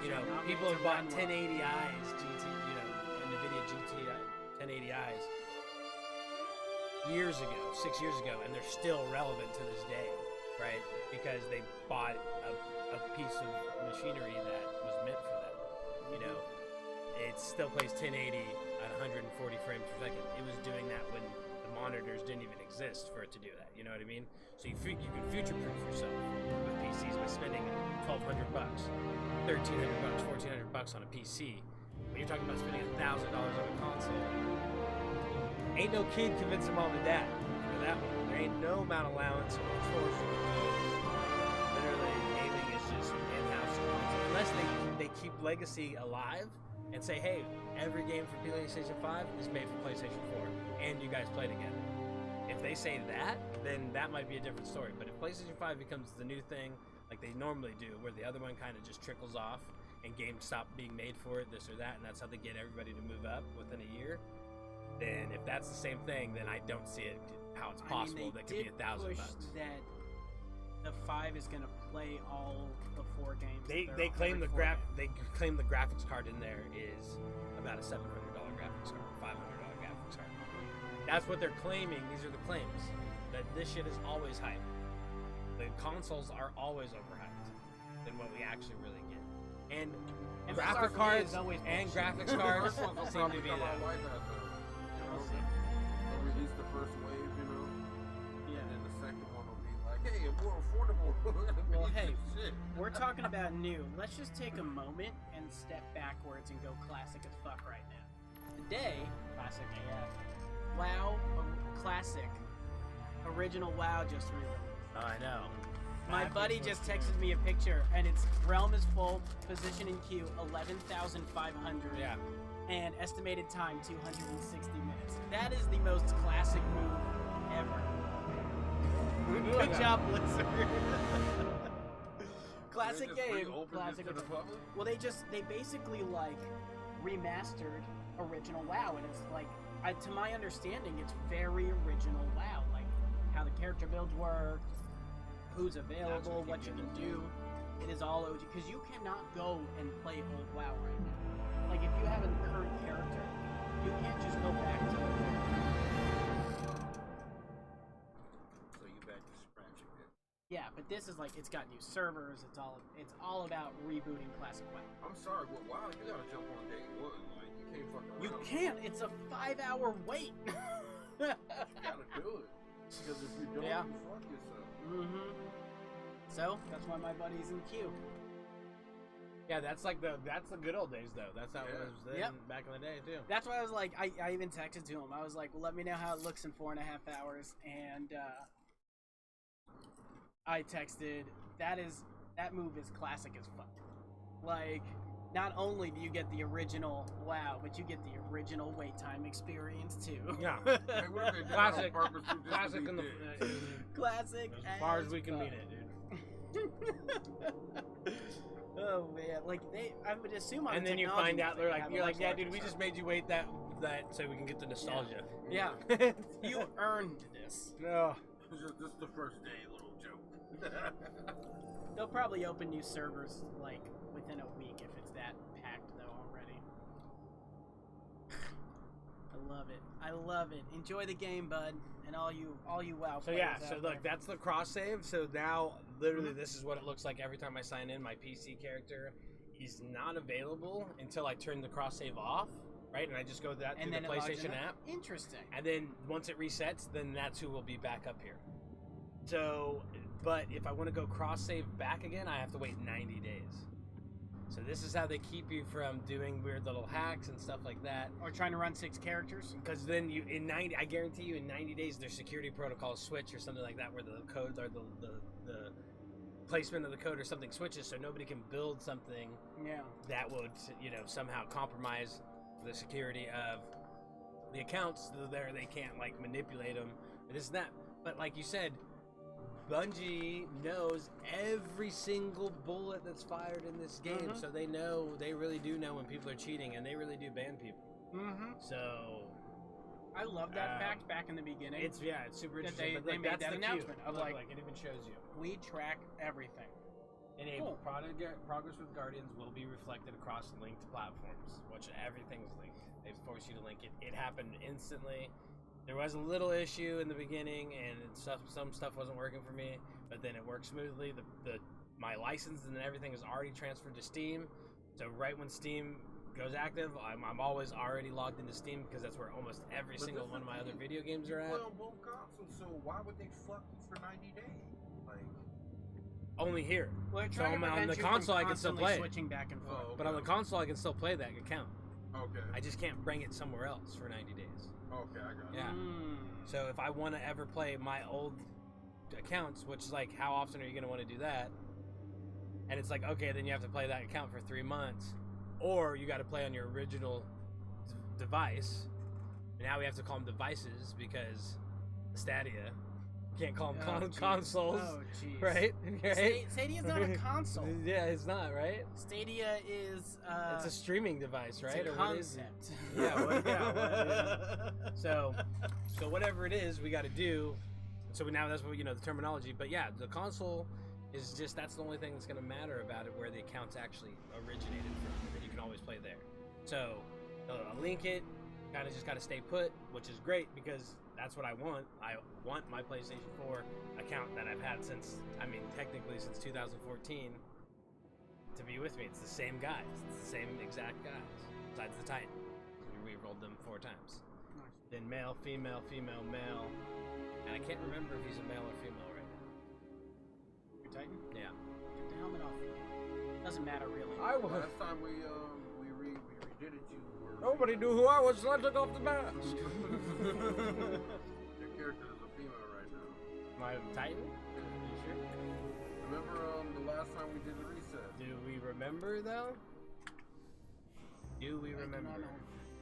People have bought 1080i's, NVIDIA GT 1080i's years ago, 6 years ago, and they're still relevant to this day, right? Because they bought a piece of machinery that was meant for them. It still plays 1080 at 140 frames per second. It was doing that when the monitors didn't even exist for it to do that. You know what I mean? So you can future-proof yourself with PCs by spending $1,200, $1,300, $1,400 on a PC. When you're talking about spending $1,000 on a console, ain't no kid convincing mom and dad for that one. There ain't no amount of allowance or controls you can do. Literally, gaming is just in-house console. Unless they keep legacy alive and say, hey, every game for PlayStation 5 is made for PlayStation 4, and you guys play together. If they say that, then that might be a different story. But if PlayStation 5 becomes the new thing, like they normally do, where the other one kind of just trickles off, and games stop being made for it, this or that, and that's how they get everybody to move up within a year, then if that's the same thing, then I don't see it how it's possible that could be $1,000. That the 5 is going to play all the 4 games. They claim the graphics card in there is about a $700 graphics card, $500 graphics card. That's what they're claiming. These are the claims that this shit is always hyped. The consoles are always overhyped than what we actually really get. And graphic cards and graphics cards seem to be that. They'll release the first wave, and then the second one will be like, hey, more affordable. Well, hey, we're talking about new. Let's just take a moment and step backwards and go classic as fuck right now. Today, classic AF, WoW Classic, original WoW just released. Oh, I know. My buddy just texted me a picture, and it's Realm is full, position in queue 11,500. Yeah. And estimated time 260 minutes. That is the most classic move ever. Good job, Blizzard. Classic game. Classic. Well, they basically like remastered original WoW, and it's like, to my understanding, it's very original WoW, like how the character builds work. who's available, what you can do. It is all OG because you cannot go and play old WoW right now. Like if you have a current character, you can't just go back to So you back to scratch again. Yeah, but this is like it's got new servers. It's all about rebooting classic WoW. I'm sorry, but wow, you gotta jump on day one. Like you can't fuck around. You can't. It's a 5-hour wait. You gotta do it. Because if you don't, Yeah. you fuck yourself. Mm-hmm. So that's why my buddy's in queue. Yeah, that's the good old days though. That's how it was then Yep. back in the day too. That's why I was like, I even texted to him. I was like, well, let me know how it looks in 4.5 hours. And I texted, that move is classic as fuck. Like, not only do you get the original WoW, but you get the original wait time experience too. Yeah. Hey, what if they did Classic. that on purpose just to Classic be in dead? Classic. as far as we can fuck. mean it, dude. Oh man, like I would assume on And the then you technology find out they they're have like, a you're like, much yeah, larger dude, we just server. made you wait that so we can get the nostalgia. Yeah, you earned this. No. This is the first day, little joke. They'll probably open new servers like within a week if it's that packed though already. I love it. I love it. Enjoy the game, bud, and all you WoW So players yeah, out so there. look, that's the cross save. So now, literally, this is what it looks like every time I sign in. My PC character is not available until I turn the cross save off, right? And I just go that and through then the it logs PlayStation in. app, Interesting. and then once it resets, then that's who will be back up here. So, but if I want to go cross save back again, I have to wait 90 days. So this is how they keep you from doing weird little hacks and stuff like that. Or trying to run 6 characters. Because then I guarantee you in 90 days their security protocols switch or something like that, where the codes or the placement of the code or something switches, so nobody can build something Yeah. that would somehow compromise the security of the accounts. So there they can't like manipulate them. This and that. But like you said, Bungie knows every single bullet that's fired in this game, so they really do know when people are cheating, and they really do ban people. Mm-hmm. So I love that fact back in the beginning. it's super That interesting. they but, like, made that's that the announcement cue. of, Look, like- it even shows you. we track everything. And Cool. progress with Guardians will be reflected across linked platforms, which everything's linked. They force you to link it. It happened instantly. There was a little issue in the beginning, and some stuff wasn't working for me, but then it worked smoothly. My license and everything is already transferred to Steam, so right when Steam goes active, I'm always already logged into Steam because that's where almost every But single this one of is my the other thing. video games You are play at. on both consoles, so why would they fuck you for 90 days? Like, Only here. Well, they're So trying to on prevent the you console, from I can still constantly play it. switching back and forth. Oh, But on the console, I can still play that account. okay. I just can't bring it somewhere else for 90 days. Okay, I got it. Yeah. So if I want to ever play my old accounts, which is like, how often are you going to want to do that? And it's like, okay, then you have to play that account for 3 months, or you got to play on your original device. And now we have to call them devices because Stadia can't call them Oh, jeez. consoles, Oh, jeez. right? Right? Stadia's not a console. Yeah, it's not, right? Stadia is It's a streaming device, right? it's a Or what is it? concept. Yeah, So whatever it is, we got to do. So now that's what the terminology. But yeah, the console is just that's the only thing that's going to matter about it, where the accounts actually originated from, and then you can always play there. So link it. Kind of just got to stay put, which is great because that's what I want. I want my PlayStation 4 account that I've had since, technically since 2014 to be with me. It's the same guys. It's the same exact guys, besides the Titan. We rolled them 4 times. Then male, female, female, male. And I can't remember if he's a male or female right now. Your Titan? Yeah. Take the helmet off. Doesn't matter really. Last time we redid it, you were... Nobody knew who I was, so I took off the mask. Your character is a female right now. My Titan? You sure? Remember the last time we did the reset? Do we remember though? Do we remember?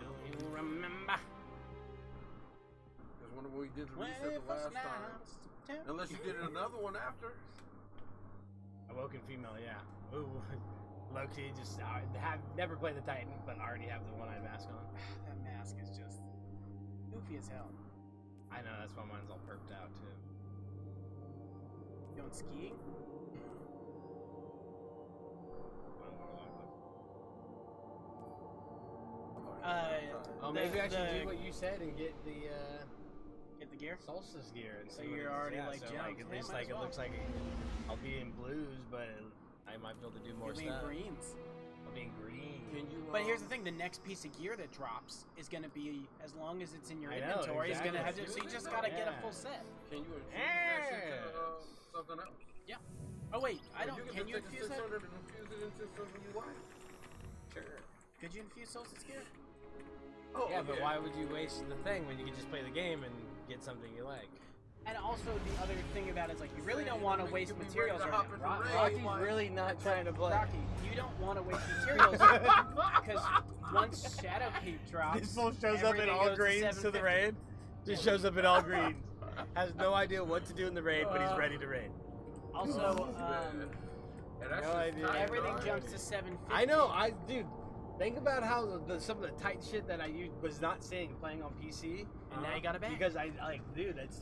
Do you remember? Because when we did the reset the last time, unless you did another one after. Awoken female, yeah. Ooh, low-key, just have never played the Titan, but already have the one-eyed mask on. That mask is just goofy as hell. I know, that's why mine's all perked out too. Going skiing? Oh, maybe I should do what you said and get the get the gear. solstice gear and So see what you're it is. already, Yeah, like, so, jumped. at Yeah, least might like as it well. looks like I'll be in blues, but I might be able to do more You'll be in stuff. greens. I'll be in green. Can you? But here's the thing: the next piece of gear that drops is going to be, as long as it's in your I know, inventory, is going to have. exactly. So you just got to get a Yeah. full set. Can you infuse that shit to something else? Yeah. Oh wait, I Or don't. Can you just take infuse the that? 600 and infuse it into something you like? Sure. Could you infuse solstice gear? Oh, Yeah, but why would you waste the thing when you could just play the game and get something you like? And also the other thing about it is like you really don't want to waste materials ready to right hop now. into raid. Rocky's like- really not trying to play. Rocky, you don't want to waste materials because once Shadowkeep drops, This fool shows up in everything all goes greens to the 750. raid. Just shows up in all greens. Has no idea what to do in the raid, but he's ready to raid. Also, And that's No just idea. tight, everything dog. jumps to 750. I know, dude. Think about how some of the tight shit that I was not seeing playing on PC. And now you got it back. Because I like, dude, it's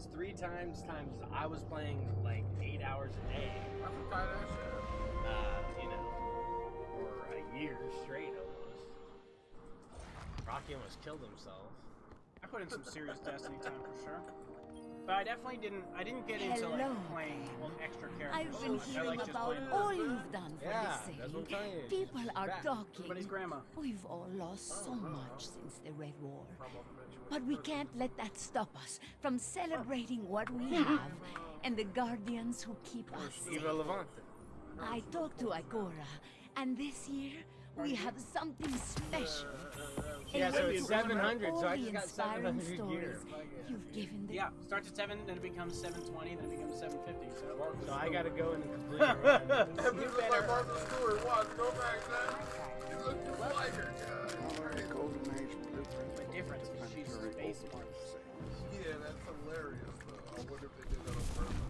3 times I was playing like 8 hours a day, That's a tight ass shit. you know, for a year straight almost. Rocky almost killed himself. I put in some serious Destiny time for sure. But I definitely didn't. I didn't get into Hello, like playing extra characters. I've so been much. I hearing like just about playing. all you've done for Yeah, the that's what I'm city. telling you. People are Back. talking. Everybody's grandma. We've all lost so much since the Red War. But we can't let that stop us from celebrating what we have and the guardians who keep us safe. Eva Levante. I talked to Ikora, and this year we have something special. Yeah, so way it's to honor 700, all so I the just got inspiring 700 gear. stories you've given the Yeah, starts at 7, then it becomes 720, then it becomes 750. So So I gotta go in and complete it. If you look like Martha Stewart, watch, go back, son. You look just like her, God. the difference is she's space smart. Yeah, that's hilarious, though. I wonder if they did that on purpose.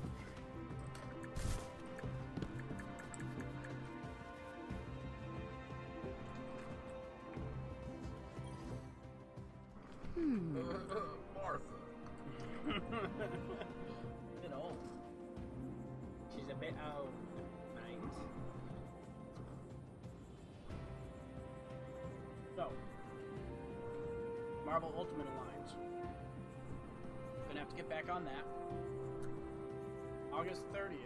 Martha. A bit old. She's a bit nice. So, Marvel Ultimate Alliance. Gonna have to get back on that. August 30th.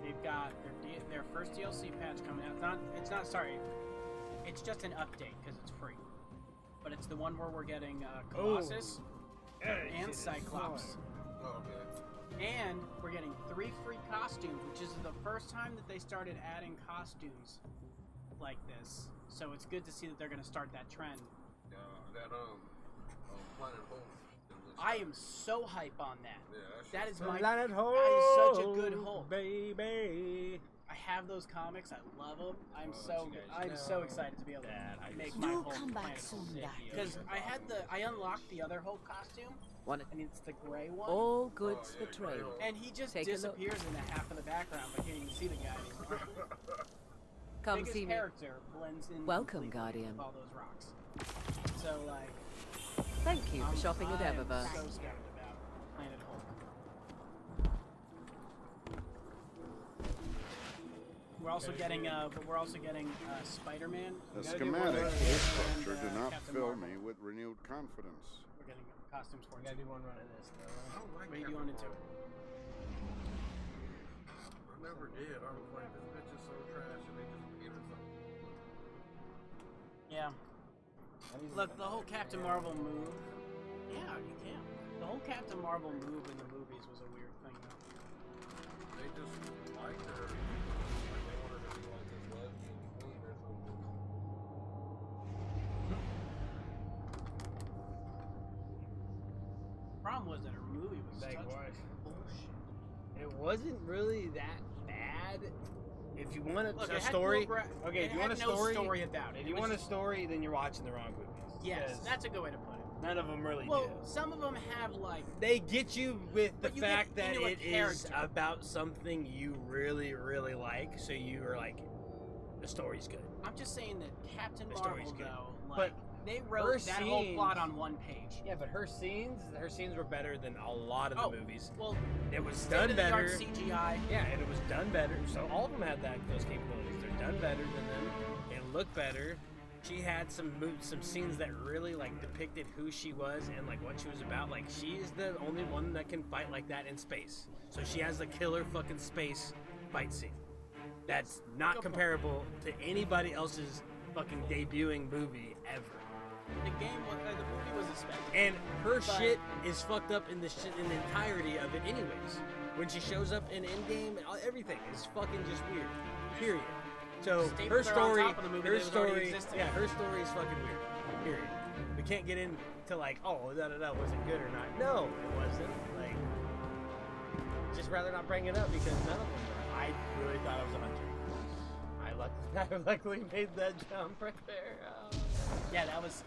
They've got their first DLC patch coming out. Sorry. It's just an update because it's free. But it's the one where we're getting Colossus and Cyclops. Oh, okay. And we're getting 3 free costumes, which is the first time that they started adding costumes like this. So it's good to see that they're going to start that trend. That Planet Hulk. I am so hype on that. Yeah, That is my. Planet Hulk, That is such a good Hulk. baby. I have those comics. I love them. I'm I'll so let you guys I'm know so excited to be able that I to make just- my Do Hulk come back Planet soon, Hulk. Dark. Because I unlocked the other Hulk costume. Want it? I mean, it's the gray one. All goods Oh, yeah, for trade. great. And he just Take a look. disappears in the half of the background. I can't even see the guy anymore. Come Biggest see me. character blends in. Welcome, completely Guardian. with all those rocks. So like, Thank you for shopping at I'm Eververse. so stoked about Planet Hulk. We're also getting Spider-Man. The gotta do one schematics run. of this structure And, do not Captain fill Marvel. me with renewed confidence. We're getting costumes for We it. gotta do one run of this though. I don't like What are you Captain doing into? Marvel. I never did. I was like, this bitch is so trash, and they just made her something. Yeah. Look, the whole Captain Marvel move. Yeah, you can. The whole Captain Marvel move in the movies was a weird thing, though. They just liked her. Like they wanted her to be like this lesbian queen or something. Problem was that her movie was Like such what? bullshit. It wasn't really that bad. If you want Look, a it had story, no gra- okay. it If you want a had no story, story about it. If It you was want a just- story, then you're watching the wrong movies. Yes, because that's a good way to put it. none of them really Well, do. some of them have like. They get you with the But you fact get that into a it is character. about something you really, really like. So you are like, the story's good. I'm just saying that Captain The story's Marvel, good. though, But like They wrote that whole plot on one page. Yeah, but her scenes were better than a lot of the movies. Well, It was done better. CGI. Yeah, and it was done better. So all of them had those capabilities. They're done better than them. It looked better. She had some scenes that really like depicted who she was and like what she was about. Like she's the only one that can fight like that in space. So she has the killer fucking space fight scene. That's not comparable to anybody else's fucking debuting movie ever. The movie was expected. And her shit is fucked up in the entirety of it anyways. When she shows up in Endgame, everything is fucking just weird. Period. So her story is fucking weird. Period. We can't get into like, oh, was it good or not? No, it wasn't. Like, just rather not bring it up because none of them were. I really thought I was a hunter. I luckily made that jump right there. Yeah, that was.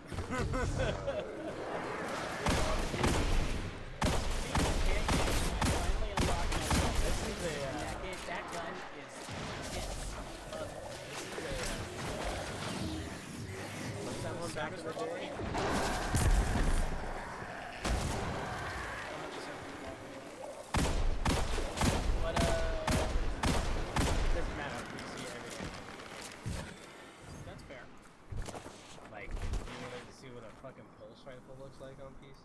That gun is Someone back in the day. But Doesn't matter. You see everything. that's fair. Like, you wanted to see what a fucking pulse rifle looks like on PC?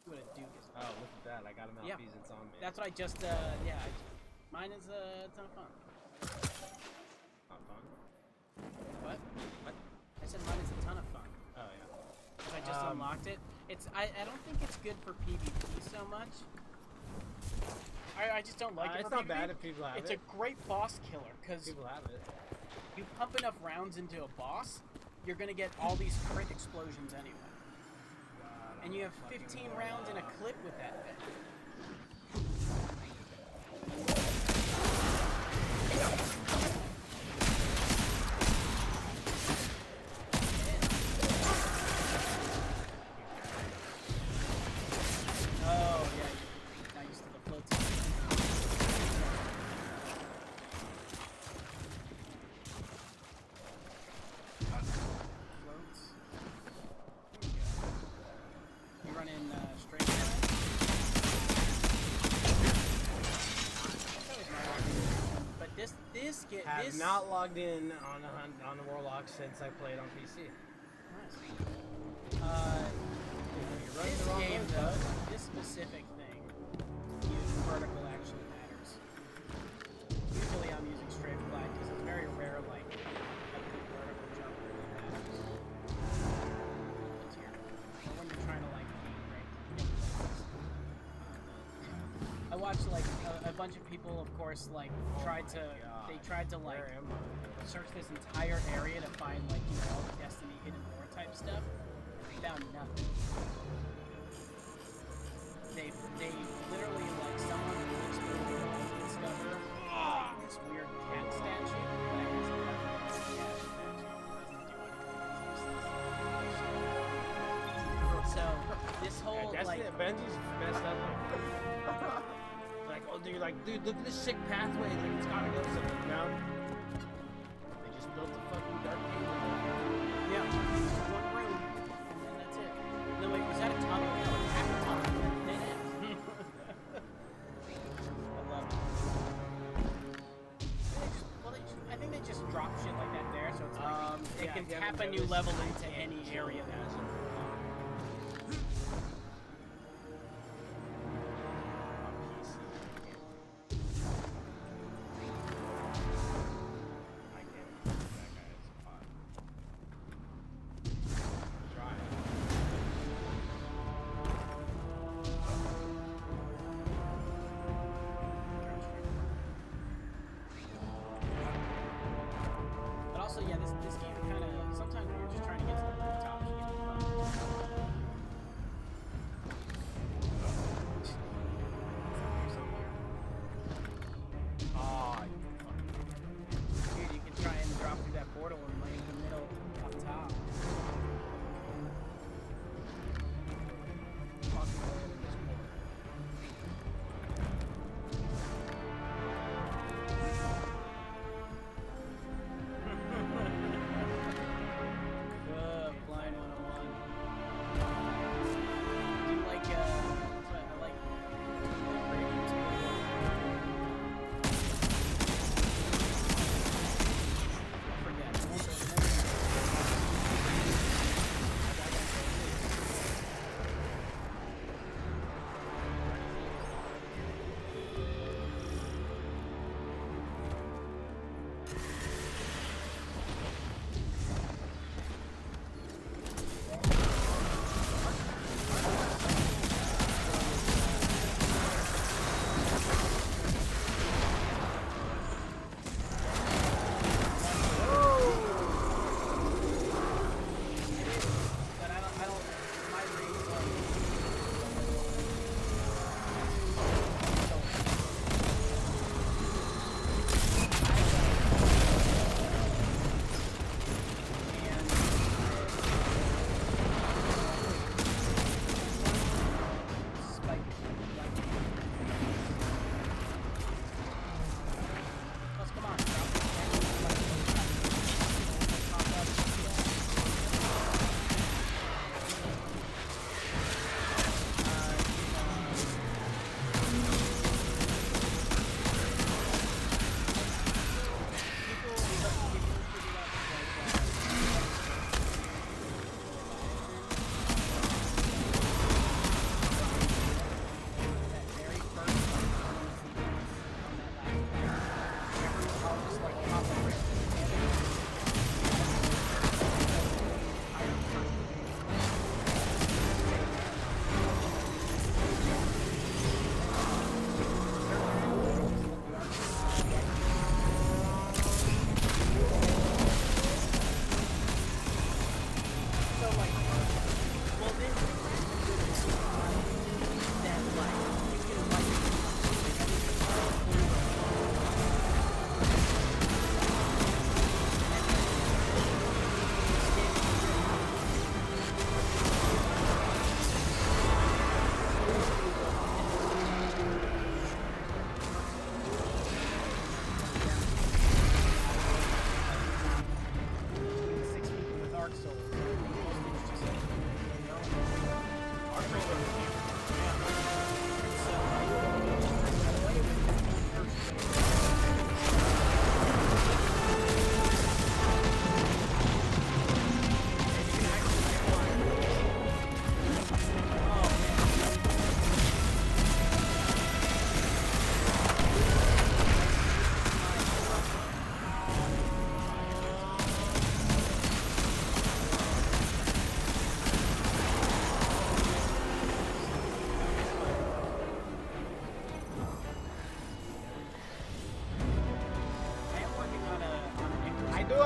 What a duke is. Oh, look at that! I got a malfeasance on me. That's what I just. Mine is a ton of fun. Not fun. What? What? I said mine is a ton of fun. Oh yeah. I just unlocked it. I don't think it's good for PvP so much. I just don't like it. It's for not PvP. bad if people have It's it. a great boss killer because People have it. you pump enough rounds into a boss, you're gonna get all these crit explosions anyway. And you have 15 rounds in a clip with that thing. Oh yeah, you're not used to the floats. Floats. You run in straight line. But this Have not logged in on the Warlock since I played on PC. This game though, this specific thing, using vertical actually matters. Usually I'm using straight flat because it's very rare like a good vertical jump really matters. It's here. Or when you're trying to like aim right. I watched like a bunch of people, of course, like tried to like Where am I? search this entire area to find like all the Destiny hidden lore type stuff. Found nothing. They literally like someone explored the walls and discover this weird cat statue that has nothing. It's a cat statue. It doesn't do anything. So this whole Destiny, like Bungie's messed up. Like, oh, dude, look at this sick pathway. Like, it's gotta go somewhere. No. They just built a fucking dark cave. yeah, one room and then that's it. No wait, was that a tunnel? No, it's half a tunnel. They did. I love it. I think they just drop shit like that there, so it's like it can tap a new level into any area that has it. But also, yeah, this game kind of sometimes when you're just trying to get to the rooftops, you get fun.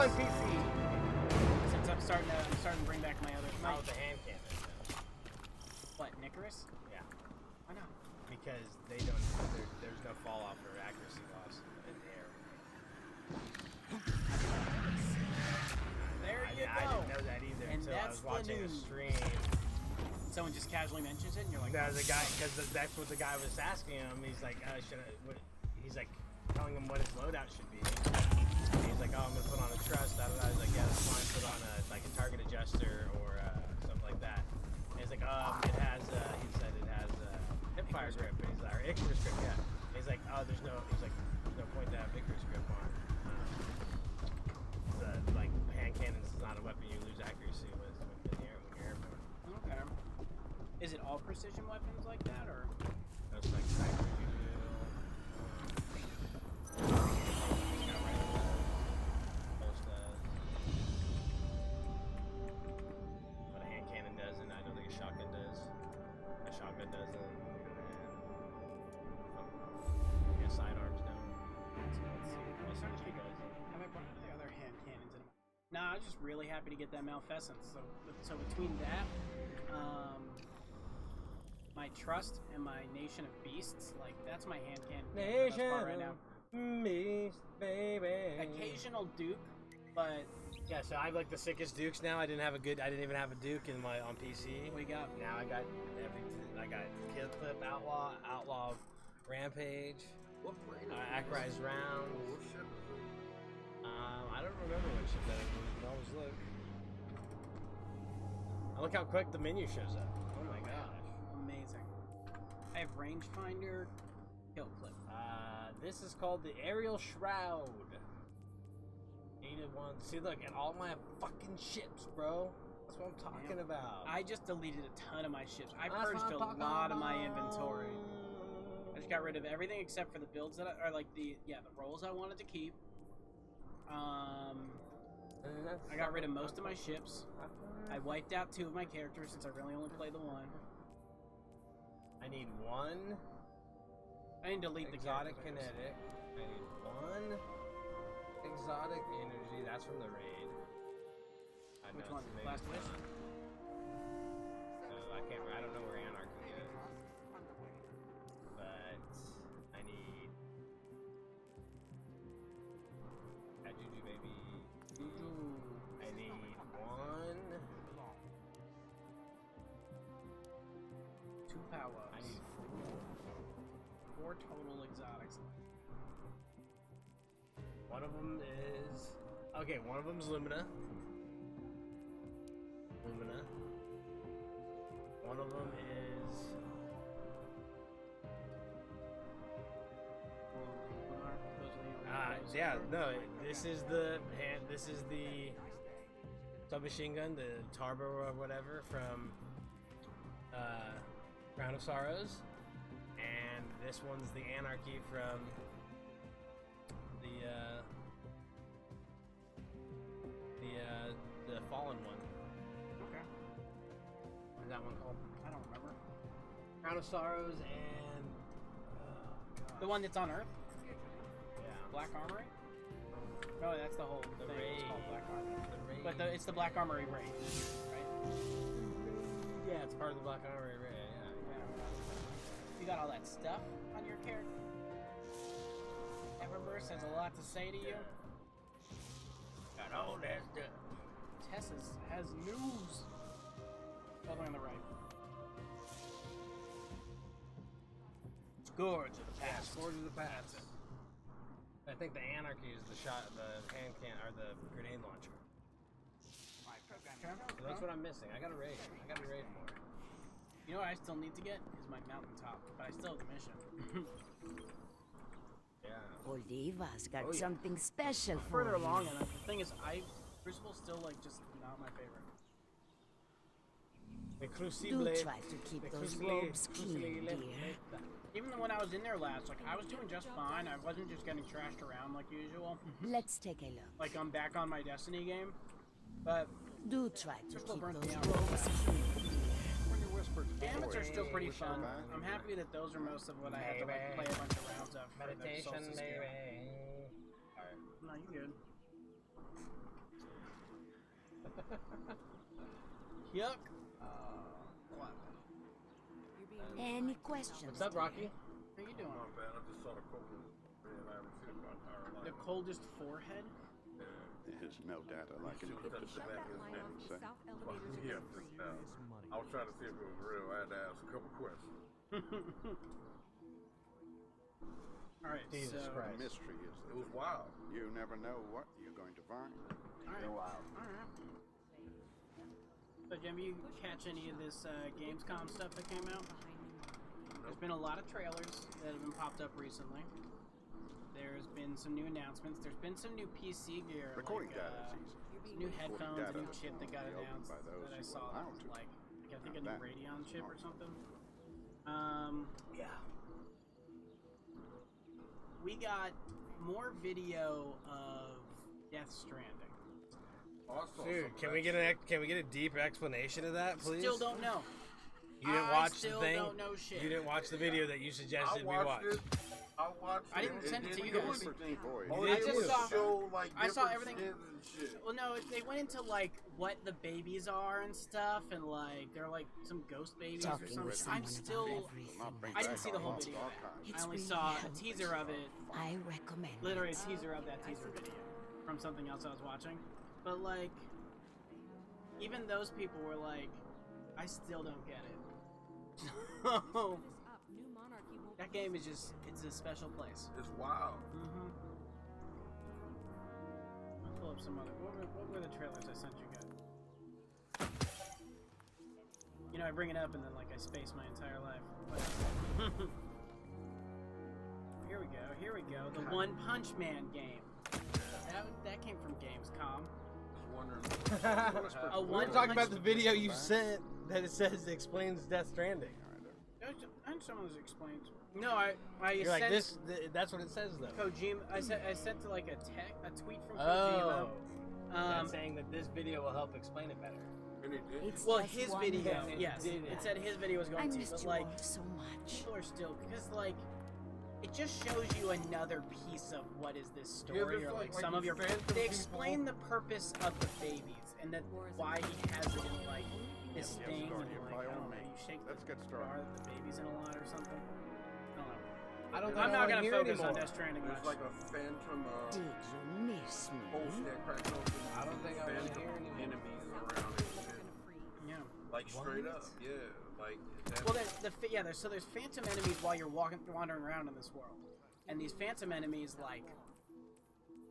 on PC. Since I'm starting to bring back my other. Oh, the hand cannon. What, Nicarus? Yeah. Why not? Because they don't. There's no fall off or accuracy loss in the air. There you I go. didn't know that either And until I that's was the watching a news. stream. Someone just casually mentions it, and you're like, No, the guy, because that's what the guy was asking him. He's like, he's like telling him what his loadout should be. And he's like, oh, I'm gonna put on a trust. I don't know. He's like, yeah, that's fine. Put on a target adjuster or something like that. And he's like, it has. He said it has hipfire grip. And he's like, or Icarus grip, yeah. And he's like, oh, there's no point to have Icarus grip on. The hand cannons is not a weapon you lose accuracy with when you're airborne. okay. Is it all precision weapons like that, or? That's like sniper But a hand cannon doesn't. I don't think a shotgun does. A shotgun doesn't. And yeah, sidearms don't. So let's see. I'm starting to figure out, have I brought the other hand cannons in? Nah, I was just really happy to get that Malfeasance. So between that, my Trust and my Nation of Beasts, like that's my hand cannon for the best part right now. Beast, baby. Occasional Duke, but Yeah, so I have like the sickest Dukes now. I didn't even have a Duke on PC. we got Now I got everything. I got Kill Clip, Outlaw, Rampage, What plane? Acrise Round. What ship? I don't remember what ship that is. I always look. I look how quick the menu shows up. Oh my gosh. amazing. I have Rangefinder, Kill Clip. This is called the Aerial Shroud. 8-1. See, look at all my fucking ships, bro. That's what I'm talking about. I just deleted a ton of my ships. I That's purged what a I'm talking lot of my about. inventory. I just got rid of everything except for the builds that are like the roles I wanted to keep. I got rid of most of my ships. I wiped out 2 of my characters since I really only played the one. I need one I didn't delete the exotic characters. kinetic. I need one exotic energy. That's from the raid. I Which know one? it's maybe Last not. Wish? So I can't. I don't know where Anarchy is. But I need. Juju baby. Ooh. I need one. 2 power ups. I need 4 total exotics. one of them is. Okay, one of them's Lumina. One of them is. Yeah, no. This is the hand. This is the submachine gun, the Tarbo or whatever from Crown of Sorrows, and this one's the Anarchy from the Fallen one. Okay. What is that one called? I don't remember. Crown of Sorrows and The one that's on Earth? yeah, Black Armory? No, that's the whole The thing. raid. It's called Black Armory. the raid. But it's the Black Armory raid, right? Yeah, it's part of the Black Armory raid. Yeah. You got all that stuff on your character? Everburst has a lot to say to you. Got all that stuff. Tess has news. All the way on the right. Scourge of the past. Swords of the Past. I think the Anarchy is the hand can or the grenade launcher. Okay. So that's what I'm missing. I got a raid. More. You know what I still need to get is my mountaintop, but I still have the mission. Yeah. Oliva's got Oh, yeah. something special for Further you. along, and the thing is, Crucible's still like just not my favorite. The Do Crucible. try to keep those robes clean, dear. Even when I was in there last, like I was doing just fine. I wasn't just getting trashed around like usual. Let's take a look. Like I'm back on my Destiny game, but Do try to Crystal keep burnt those me out. robes clean. When you whispered Gambits are still pretty wish fun. her back. I'm happy that those are most of what I have to like play a bunch of rounds of. For the Meditation, Solstice game. baby. Alright. No, you good. Yuck. What? Any questions? What's up, Rocky? How you doing? Come on, man. I just saw the coldest man I ever seen in my entire life. The coldest forehead? There's no data like encrypted. Shut that line off to the south elevators are Yeah, going free. just now. I was trying to see if it was real. I had to ask a couple questions. Alright, Jesus so... Christ. The mystery is It that was wild. you never know what you're going to find. Alright. Alright. So, Jim, you catch any of this Gamescom stuff that came out? There's been a lot of trailers that have been popped up recently. There's been some new announcements. There's been some new PC gear, Recording like data is easy. some new headphones, a data new chip that got will be opened announced by those that I who saw. are That allowed was to. like, I think a new Now that Radeon is chip or hard. something. Yeah. We got more video of Death Stranding. Also, Dude, can we get a deep explanation of that, please? Still don't know. You didn't I watch still the thing. don't know shit. You didn't watch the video that you suggested we watch. it. I watched it. I didn't send it to you guys. Oh, I they just would saw- show like I saw different everything- skins and shit. Well, no, they went into like what the babies are and stuff, and like they're like some ghost babies or Talking something. with someone I'm about still. everything. I didn't see the whole video. It's I only really saw a helpful. teaser of it, I recommend literally a it. teaser of that teaser video from something else I was watching. But like, even those people were like, I still don't get it. Up. New monarchy won't That game is just—it's a special place. It's wild. Mm-hmm. I'll pull up some other. What were the trailers I sent you guys? You know, I bring it up and then like I space my entire life. Whatever. Here we go. Here we go. The One Punch Man game. That came from Gamescom. Just wondering. A We're One talking about Punch. the video you sent that it says it explains Death Stranding. And some of this explains. No, I You're sent like this. That's what it says though. Kojima. I sent to like a tweet from Kojima. Oh. Um, saying that this video will help explain it better. And it did. It's well, just his one video. day. Yes, did it it. said his video was I going to, missed but you like all so much. people are still because like it just shows you another piece of what is this story there's or like some of your. phantom They people. explain the purpose of the babies and that why he has it in like this Yes, thing and Guardian, like by I all don't know, you means. shake Let's the get started. jar that the baby's in a lot or something. I don't know. I don't. I'm not gonna hear focus on anymore. Death Stranding There's much. like a phantom Did you miss post me? that cracked open. I don't think I wanna phantom hear anymore. enemies around and shit. Yeah. Like straight up, yeah. Like that. Well, there's phantom enemies while you're wandering around in this world, and these phantom enemies like.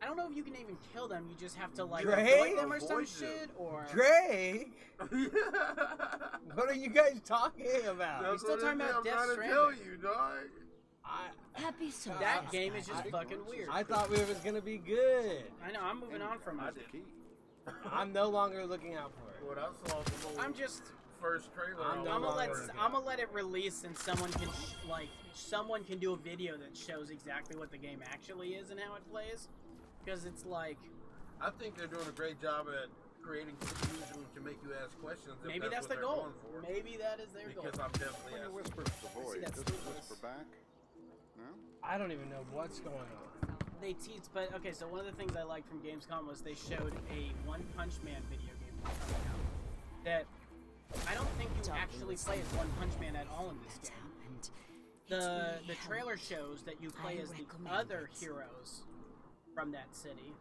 I don't know if you can even kill them. You just have to like Drake? avoid them or some Avoid them. shit, or Drake, what are you guys talking about? That's still what talking it is, about I'm Death trying to Stranding. tell you, dog. Happy so that game is just fucking weird. I thought it was gonna be good. I know. I'm moving on from That's it. the key. I'm no longer looking out for it. What I saw the whole I'm just. first trailer. I'm I I'm was gonna let like, I'm gonna let it release, and someone can someone can do a video that shows exactly what the game actually is and how it plays, because it's like I think they're doing a great job at creating confusion to make you ask questions. If maybe that's what the they're goal. going for. Maybe that is their goal. Because I'm definitely When you asking. whisper to the void, that does it sleepless. whisper back? No? I don't even know what's going on. They teased, but okay. So one of the things I liked from Gamescom was they showed a One Punch Man video game coming out that I don't think you actually play as One Punch Man at all in this That's game. happened. It's The really trailer helpful. shows that you play I as the recommend other it. heroes from that city,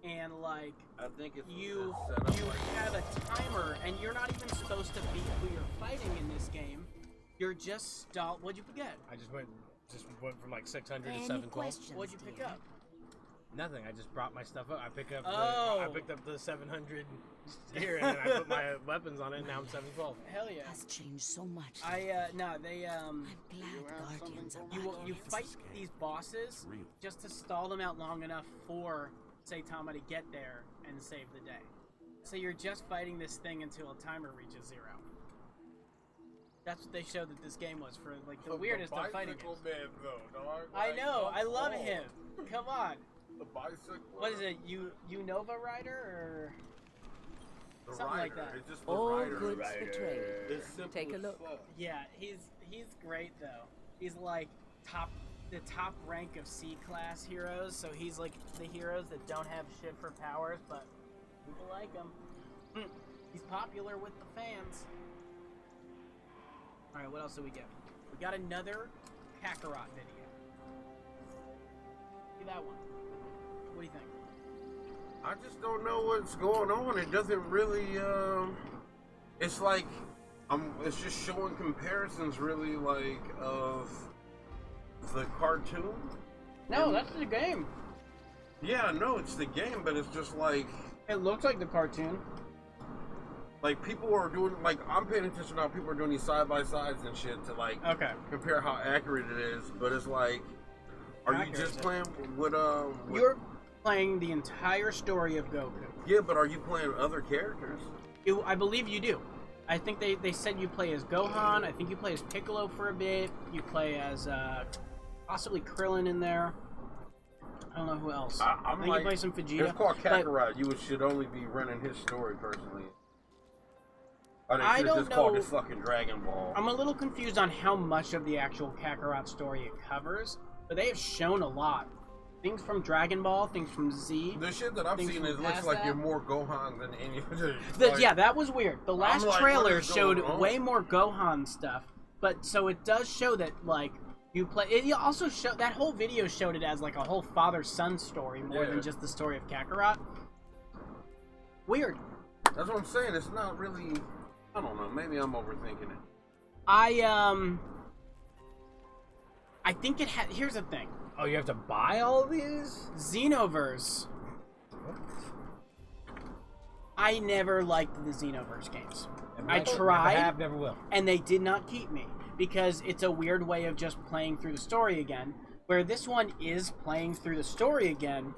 and like I think it's you it's set up you like have a timer, and you're not even supposed to beat who you're fighting in this game. You're just stalled. What'd you forget? I just went from like 600 to Any 712. questions, What'd you pick dear? up? Nothing. I just brought my stuff up. I picked up Oh. the 700 here, and then I put my weapons on it. And now I'm 712. Hell yeah! Has changed so much. No, they I'm You glad have Guardians are something you back you in. fight these bosses just to stall them out long enough for Saitama to get there and save the day. So you're just fighting this thing until a timer reaches 0. That's what they showed that this game was for like the weirdest of fighting bicycle games. man, though, dog. I Like, know, I love oh, him. Come on. The bicycle. What is it? Unova Rider or The something like rider. that. It's just the All rider. goods for trade. It's simple Take a as look. fuck. yeah, he's great though. He's like the top rank of C-class heroes, so he's like the heroes that don't have shit for powers, but people like him. He's popular with the fans. Alright, what else do we get? We got another Kakarot video. See that one. What do you think? I just don't know what's going on. It doesn't really. It's like, it's just showing comparisons, really, like of the cartoon. No, that's the game. Yeah, no, it's the game, but it's just like It looks like the cartoon. people are doing, like, I'm paying attention now. People are doing these side by sides and shit to like Okay. compare how accurate it is. But it's like, are you Accurate, just is it? playing with You're playing the entire story of Goku. Yeah, but are you playing other characters? I believe you do. I think they said you play as Gohan. I think you play as Piccolo for a bit. You play as possibly Krillin in there. I don't know who else. I think you play some Vegeta. It's called but Kakarot. You should only be running his story personally. Or they I should don't just called know. it fucking Dragon Ball. I'm a little confused on how much of the actual Kakarot story it covers, but they have shown a lot. Things from Dragon Ball, things from Z. The shit that I've Things seen, from it looks past like that? you're more Gohan than any. Yeah, that was weird. The last like, trailer what is showed going on? way more Gohan stuff, but so it does show that like you play. It also showed that whole video showed it as like a whole father-son story more Yeah. than just the story of Kakarot. Weird. That's what I'm saying. It's not really. I don't know. Maybe I'm overthinking it. I think it had. Here's the thing. Oh, you have to buy all of these? Xenoverse. I never liked the Xenoverse games. I tried. Never have, never will. And they did not keep me because it's a weird way of just playing through the story again, where this one is playing through the story again,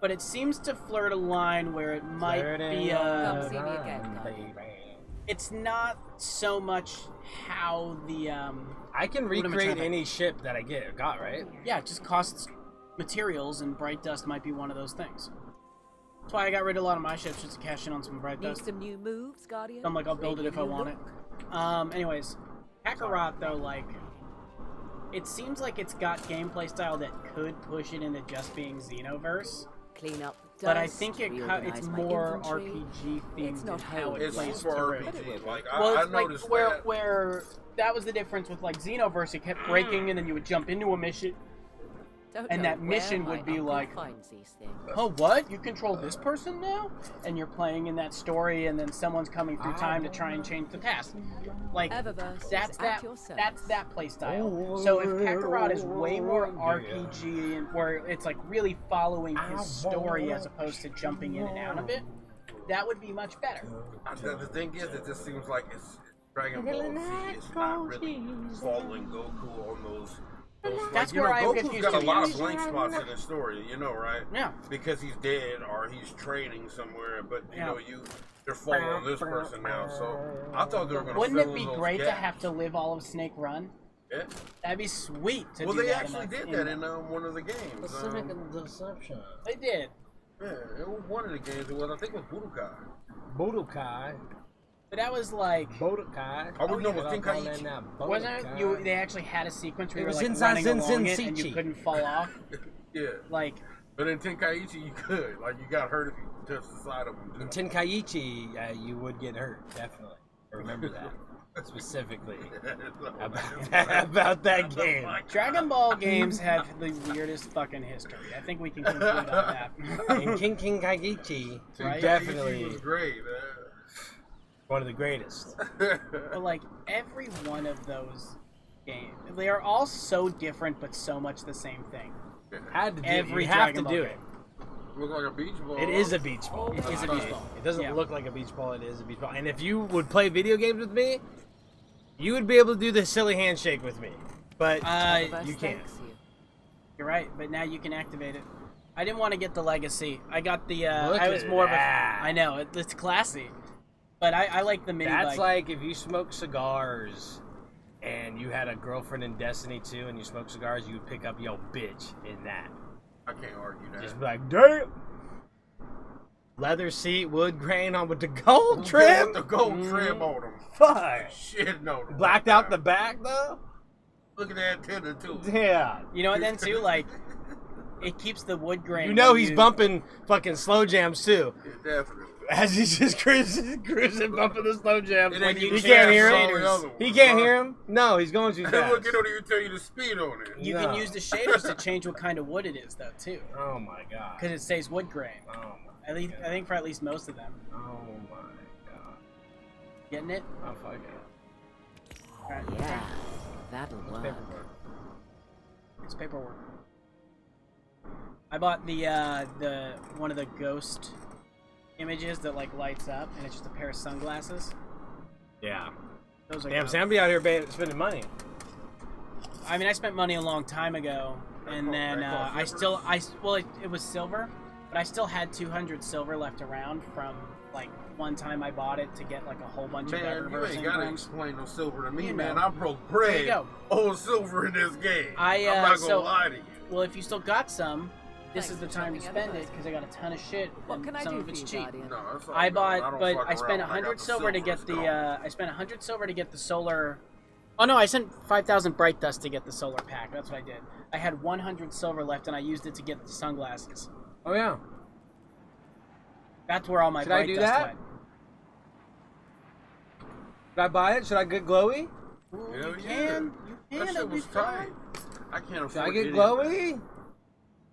but it seems to flirt a line where it might be Come see me again, it's not so much how the I can What am I trying recreate to- any ship that I got, right? yeah, it just costs materials, and Bright Dust might be one of those things. That's why I got rid of a lot of my ships, just to cash in on some Bright Need Dust. some new moves, Guardian? I'm like, I'll build it if I want it. Anyways, Kakarot though, like, it seems like it's got gameplay style that could push it into just being Xenoverse, Clean up the but I dust, think reorganize it's my more inventory. RPG themed It's not in how it It's plays for through. RPG. Like Well, I it's like noticed where that. where that was the difference with like Xenoverse. It kept breaking, and then you would jump into a mission. Don't And know that where mission my would be uncle like, finds these things. Oh, what? You control this person now? And you're playing in that story, and then someone's coming through time to try and change the past. Like, Eververse that's is that. at your service. That's that play style. So if Kakarot is way more RPG, and where it's like really following his story as opposed to jumping in and out of it, that would be much better. The thing is, it just seems like it's Dragon Ball Z. It's not really following Goku on those. That's you where know, I am Goku's confused, got to a be lot of honest. blank spots in his story, you know, right? Yeah. Because he's dead or he's training somewhere, but you Yeah. know, they're following this person now. So I thought they were going to. Wouldn't it be great to have to live all of Snake Run? Yeah. That'd be sweet to Well, do they that actually in did that in one of the games. Pacific and Deception. They did. Yeah, it was one of the games. It was, I think, it was Budokai. Budokai. But that was like, Budokai. I would know What with I call Tenkaichi. that now, wasn't it? Budokai. They actually had a sequence where It you were was like Inside running Sin along it and you Senshi. couldn't fall off. Yeah. Like, But in Tenkaichi, you could. Like, you got hurt if you touched the side of him. In Tenkaichi, you would get hurt, definitely. Remember that. Specifically. About that game. Dragon Ball games have the weirdest fucking history. I think we can conclude on that. In King Kaiichi, Right? definitely was great, one of the greatest. But like every one of those games, they are all so different, but so much the same thing. Had to do Every you have Dragon to Ball do game. it. Look like a beach ball. It is a beach ball. It is a beach ball. It doesn't Yeah. look like a beach ball. It is a beach ball. And if you would play video games with me, you would be able to do the silly handshake with me. But Eververse you can't. thanks you. You're right, but now you can activate it. I didn't want to get the legacy. I got the. Look I was at more of that. a. I know it's classy, but I like the mini That's bike. like if you smoke cigars and you had a girlfriend in Destiny 2 and you smoke cigars, you would pick up yo bitch in that. I can't argue that. Just be like, damn. Leather seat, wood grain on with the gold trim. The gold trim on them. Fuck. Shit, no. Blacked out the back though. Look at that antenna too. Yeah. You know, and then too, like, it keeps the wood grain. You know when he's bumping fucking slow jams too. Definitely. As he's just cruising, bumping the slow jam. It ain't He even can't hear fast as all him. the other He ones, can't huh? hear him. No, he's going too Look, fast. it don't even tell you the speed on it. You No. can use the shaders to change what kind of wood it is, though, too. Oh my god. Because it stays wood grain. Oh my At least, I think for at least most of them. Oh my god. Getting it? Oh fuck it. Alright. Yeah, that'll work. Paperwork. It's paperwork. I bought the one of the ghost images that like lights up, and it's just a pair of sunglasses. Yeah. Those are Damn, dope. Sam be out here spending money. I mean, I spent money a long time ago, and then it was silver, but I still had 200 silver left around from like one time I bought it to get like a whole bunch of Man, you reverse ain't gotta engrams. explain no silver to me, You man. know. I broke There you bread go. on silver in this game. I'm I'm not gonna so- lie to you. Well, if you still got some, this Thanks is the for time to jumping in spend it first. because I got a ton of shit. What and can I some do of for it's you, cheap. Guardian? No, that's all I good. bought, don't but fuck I spent around. got 100 the silver to silver, get it's the. gone. I spent 100 silver to get the solar. Oh no, I sent 5,000 bright dust to get the solar pack. That's what I did. I had 100 silver left, and I used it to get the sunglasses. Oh yeah. That's where all my Should I bright do dust that? went. Should I buy it? Should I get glowy? Ooh, Hell you yeah. can. You can. That shit That'd be was fun. tight. I can't afford Should I get any of glowy?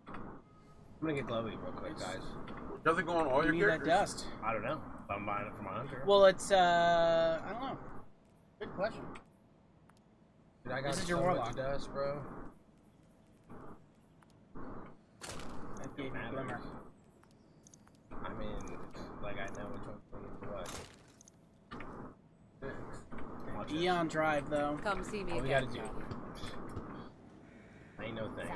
I'm gonna get glowy real quick, guys. that. Does it go on all You your need that characters? dust. I don't know. I'm buying it for my hunter. Well, it's I don't know. Good question. Dude, I got this is your so warlock. much dust, bro. That gave me a Matters. glimmer. I mean, like I know which one's what. Watch this. Eon Drive though. Come see me All we again, gotta do. Guardian. Ain't no thing.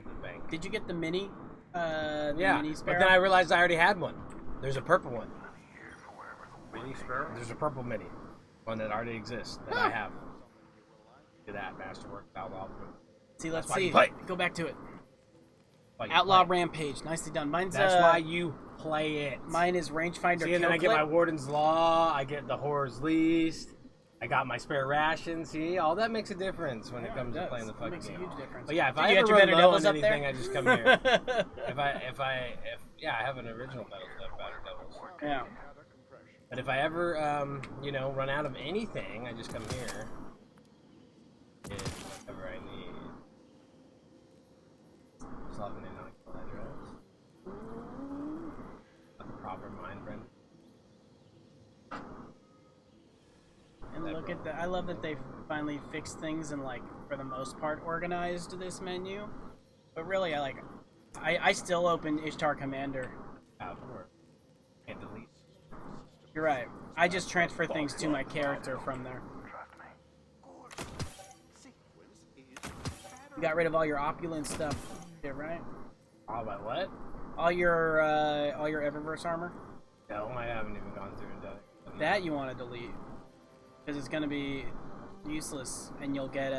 The bank. Did you get the mini? The Yeah, mini but sparrow? then I realized I already had one. There's a purple one. Mini sparrow? There's a purple mini. One that already exists that I have. Do that, Masterwork, Outlaw. See, let's why you see. play. Go back to it. Why you Outlaw play. Rampage. Nicely done. Mine's That's why you play it. mine is Rangefinder. See, and then I Kill get my Clip. Warden's Law, I get the Horror's Least, I got my spare ration. See, all that makes a difference when it Yeah, comes it to does. playing the It fucking makes a game. huge difference. But yeah, if Did I you ever get your run Better low Devils on up there? anything, I just come here. Yeah, I have an original Battle Devils. Yeah. But if I ever, run out of anything, I just come here. Get whatever I need. Just love an inoculum address. Got the proper mind render. And look at that. I love that they finally fixed things and, like, for the most part, organized this menu. But really, I still open Ishtar Commander. Out of work. And delete. You're right. I just transfer things to my character from there. You got rid of all your opulent stuff, yeah, right? All my what? All your Eververse armor. No, I haven't even gone through and done it. That you want to delete because it's gonna be useless, and you'll get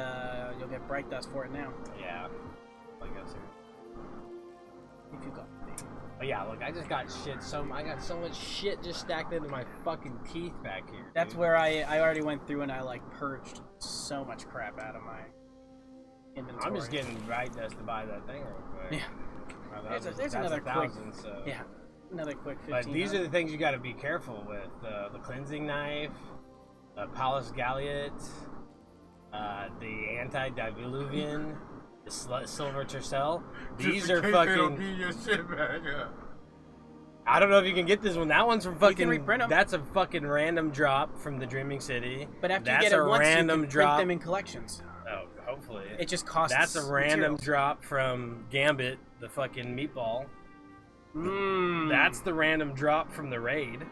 bright dust for it now. Yeah. I guess. If you got But yeah, look, I just got shit. I got so much shit just stacked into my fucking teeth back here. That's dude. where I already went through and I like purged so much crap out of my inventory. I'm just getting bright dust to buy that thing real quick. Yeah. That's There's a another quick. 1,000, so. Yeah. Another quick 15. But these are the things you got to be careful with: the cleansing knife, the Pallas Galliot, the anti-diluvian, the silver tercel. These Just in are case they don't fucking. give your shit back up. I don't know if you can get this one. That one's from You fucking. can reprint 'em. That's a fucking random drop from the Dreaming City. But after that's you get it a once, you random can drop. print them in collections. Oh, hopefully. It just costs. That's a random materials. drop from Gambit, the fucking meatball. That's the random drop from the raid.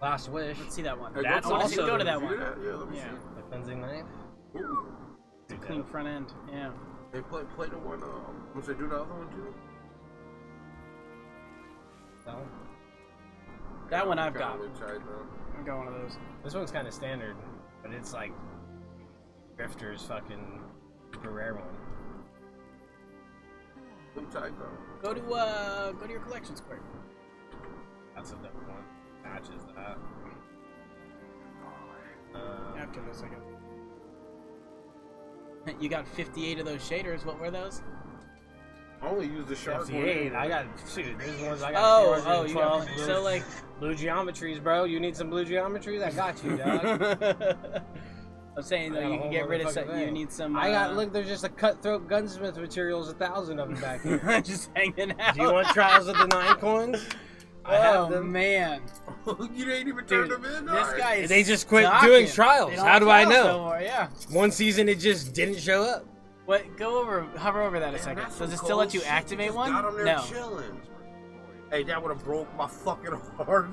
Last Wish. Let's see that one. Hey, That's go to- also- go to that See one. that? Yeah, let me Yeah. see. The cleansing knife. Ooh. It's a clean front end. Yeah. They play the one. Once they do the other one too. So, That one I've got. Kinda tight, though. I've got one of those. this one's kind of standard, but it's like Drifter's fucking super rare one. Them tight though. Go to your collections quick. That's a dope one. Matches that. After this, I guess. You got 58 of those shaders. What were those? I only use the shark one. 58. I got, shoot, there's ones I got. Oh, you 412 know, blue- so like. blue geometries, bro. You need some blue geometries? I got you, dog. I'm saying I though, got you a can whole get rid of motherfucking some. You thing. need some. I got, look, there's just a cutthroat gunsmith materials, 1,000 of them back here. just hanging out. Do you want trials of the 9 coins? I have Oh them. man, You didn't even turn dude, them in. this Alright. guy is. They just quit stocking. doing trials. They don't How have do I trials know? no more, yeah. One season it just didn't show up. What? Go over, hover over that a Man, second. that's Does some it still let cold you shit. activate just one? Got 'em there No. chilling. Hey, that would have broke my fucking heart.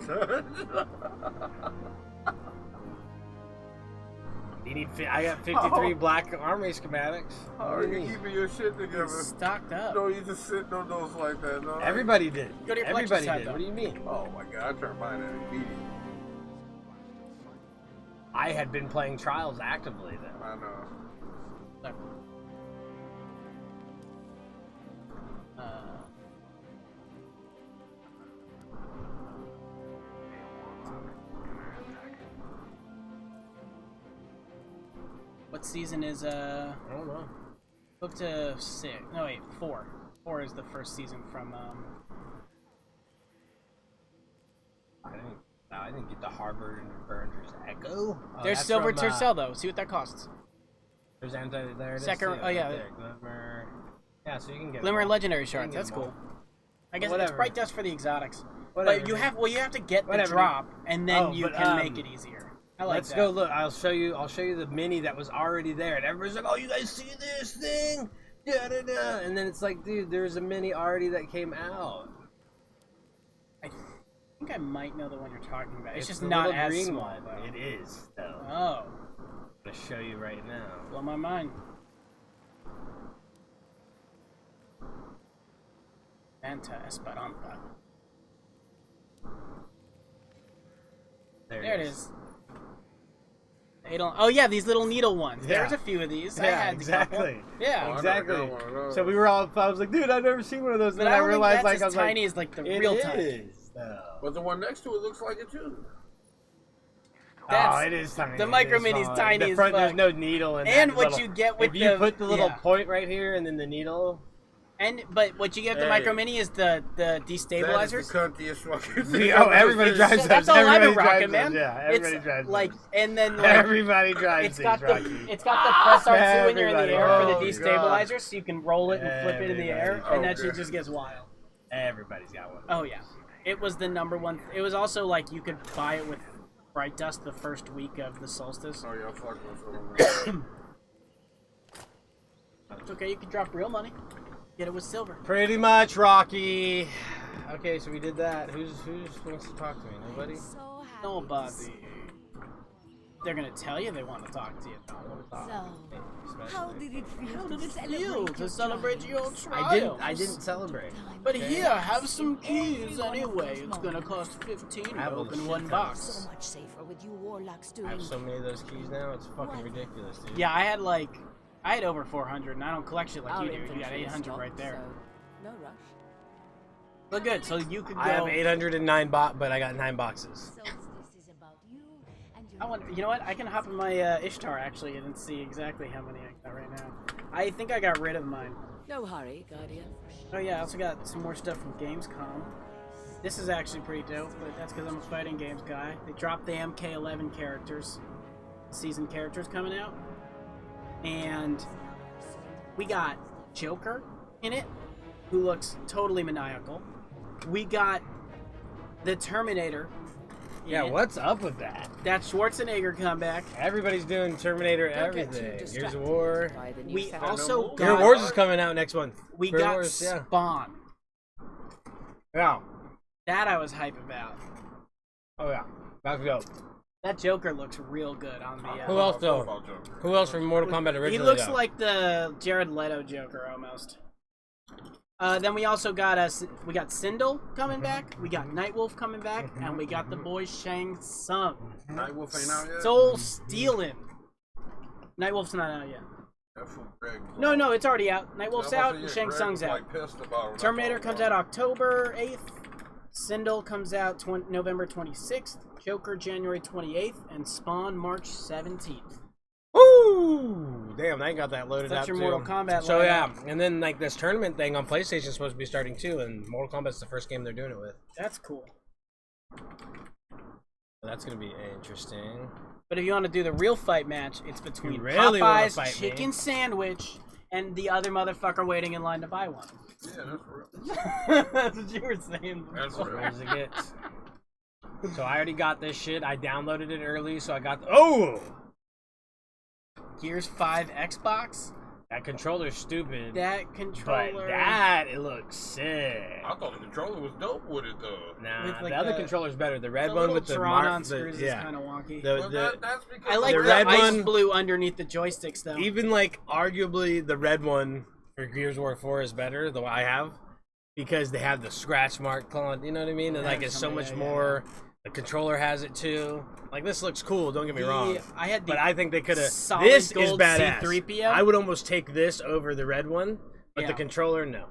You need. I got 53 black armory schematics. How are you keeping your shit together? It's stocked up. No, you just sitting on those like that. No, Everybody did. Go to your collection Everybody tab, did. though. What do you mean? Oh my god, I turned mine in immediately. I had been playing trials actively then. I know. What season is I don't know. Up to 6? No wait, 4. 4 is the first season from I didn't get the Harvard and Berners Echo. Oh, There's that's Silver from, Tercel though. See what that costs. There's anti. There it is. Second- too, oh, yeah. right there. Glimmer. Yeah, so you can get. Glimmer them all. Legendary You can Shards. get That's them all. cool. I guess it's Whatever. Bright Dust for the exotics. Whatever, But you dude. have you have to get the Whatever, drop and then Oh, you but, can make it easier. I like Let's that. go look. I'll show you the mini that was already there, and everybody's like, "Oh, you guys see this thing?" Da, da, da. And then it's like, dude, there's a mini already that came out. I think I might know the one you're talking about. It's just the not little as green small. one. Though. It is though. Oh, I'm gonna show you right now. blow my mind. Manta Esperanza. There it is. Oh yeah, these little needle ones. Yeah. There's a few of these. I Yeah, had a couple. exactly. Yeah. Oh, I Exactly. never got one of those. So we were all. I was like, dude, I've never seen one of those. But And I I don't realized, think like, that's I as was tiny like, as like the it real tiny. is, though. But the one next to it looks like it too. That's- Oh, it is tiny. the It micro is mini's small. tiny The as front, there's fuck. no needle in And that what little- you get with if you the- put the little yeah. point right here and then the needle. But what you get with the Hey. micro mini is the That destabilizers. is the cuntiest fucking thing. See, oh, everybody drives So that's those. all I've been Everybody rocking, drives man. those. Yeah, everybody It's drives like, those. and then like, Everybody drives it's these, got the Rocky. it's got the press arts too when you're in the Everybody air for the drives those. destabilizer, so you can roll it and flip it in the air, Everybody. and that Oh, shit God. just gets wild. Everybody's got one. Oh yeah, it was the number one. It was also like you could buy it with Bright Dust the first week of the solstice. Oh yeah, I'm fucking with someone. It's okay, you can drop real money. Get it with silver. Pretty much, Rocky. Okay, so we did that. Who's wants to talk to me? Nobody. So happy to Nobody. see They're gonna tell you they want to talk to you. So, Especially. how did it feel How to did it celebrate feel your to celebrate your triumphs? triumph? I didn't celebrate. But here, have some keys anyway. It's gonna cost 15 to Have a open shit one ton. box. So much safer with you warlocks I doing. have so many of those keys now. It's fucking ridiculous, dude. Yeah, I had over 400, and I don't collect shit like Our you do. You got inventory is 800 stocked, right there. so no rush. Look good. So you could go. I have 809 but I got 9 boxes. So this is about you and your I want. You know what? I can hop in my Ishtar actually and see exactly how many I got right now. I think I got rid of mine. No hurry, Guardian. Oh yeah, I also got some more stuff from Gamescom. This is actually pretty dope, but that's because I'm a fighting games guy. They dropped the MK11 characters, season characters coming out, and we got Joker in it, who looks totally maniacal. We got the Terminator. in Yeah, it. what's up with that? That Schwarzenegger comeback. Everybody's doing Terminator Don't get too everything. Gears distracted of War. by the new We sound. also Gear Gear got Wars is coming out next month. we Gear got Wars, yeah. Spawn. Yeah. That I was hype about. Oh yeah. Let's go. That Joker looks real good on the. Who else though? Who else from Mortal Kombat originally? He looks though? like the Jared Leto Joker almost. Then we also got we got Sindel coming back, we got Nightwolf coming back, and we got the boy Shang Tsung. Nightwolf ain't out yet. Soul stealing. Nightwolf's not out yet. That fool Greg. No, it's already out. Nightwolf's Yeah, out, yeah, and Shang Greg Tsung's was, out. like, pissed about it when I Terminator talked comes about out it. October 8th. Sindel comes out November 26th. Joker January 28th, and Spawn March 17th. Woo! Woo! Damn, I ain't got that loaded That's out your too. Mortal Kombat So yeah, lineup. and then like this tournament thing on PlayStation is supposed to be starting too, and Mortal Kombat's the first game they're doing it with. That's cool. So that's gonna be interesting. But if you want to do the real fight match, it's between really wanna Popeye's fight me? chicken sandwich and the other motherfucker waiting in line to buy one. Yeah, that's real. That's what you were saying. That's before. real. As it gets. So I already got this shit. I downloaded it early, so I got. Oh, Gears 5 Xbox. that controller's stupid. That controller. But that it looks sick. I thought the controller was dope with it though. Nah, With, like, the other the- controller's better. The red the one little with the Tron mark. on screws is yeah. kind of wonky. The, Well, the, that's because I like the the, red ice one- blue underneath the joysticks though. even like arguably the red one for Gears of War 4 is better. The one I have because they have the scratch mark on. You know what I mean? And like it's so Yeah, much yeah, more. The controller has it too. Like this looks cool. Don't get me wrong. I had the But I think they could have. solid This is gold badass. C-3PO. I would almost take this over the red one, but Yeah. the controller, no.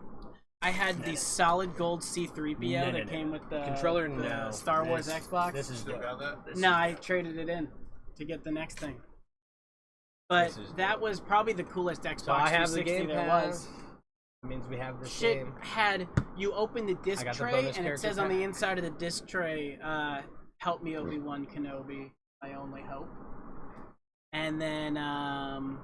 I had the solid gold C-3PO No, that no. came with the Controller, the no. Star Wars This- Xbox. This is Still dope. got that? This is No, I dope. traded it in to get the next thing. But This is that dope. was probably the coolest Xbox So I have the 360 game there pass. was. It means we have this Shit game. had you open the disc I got the tray bonus and it character says on pack. the inside of the disc tray, "Help me, Obi-Wan Kenobi. I only hope." And then Can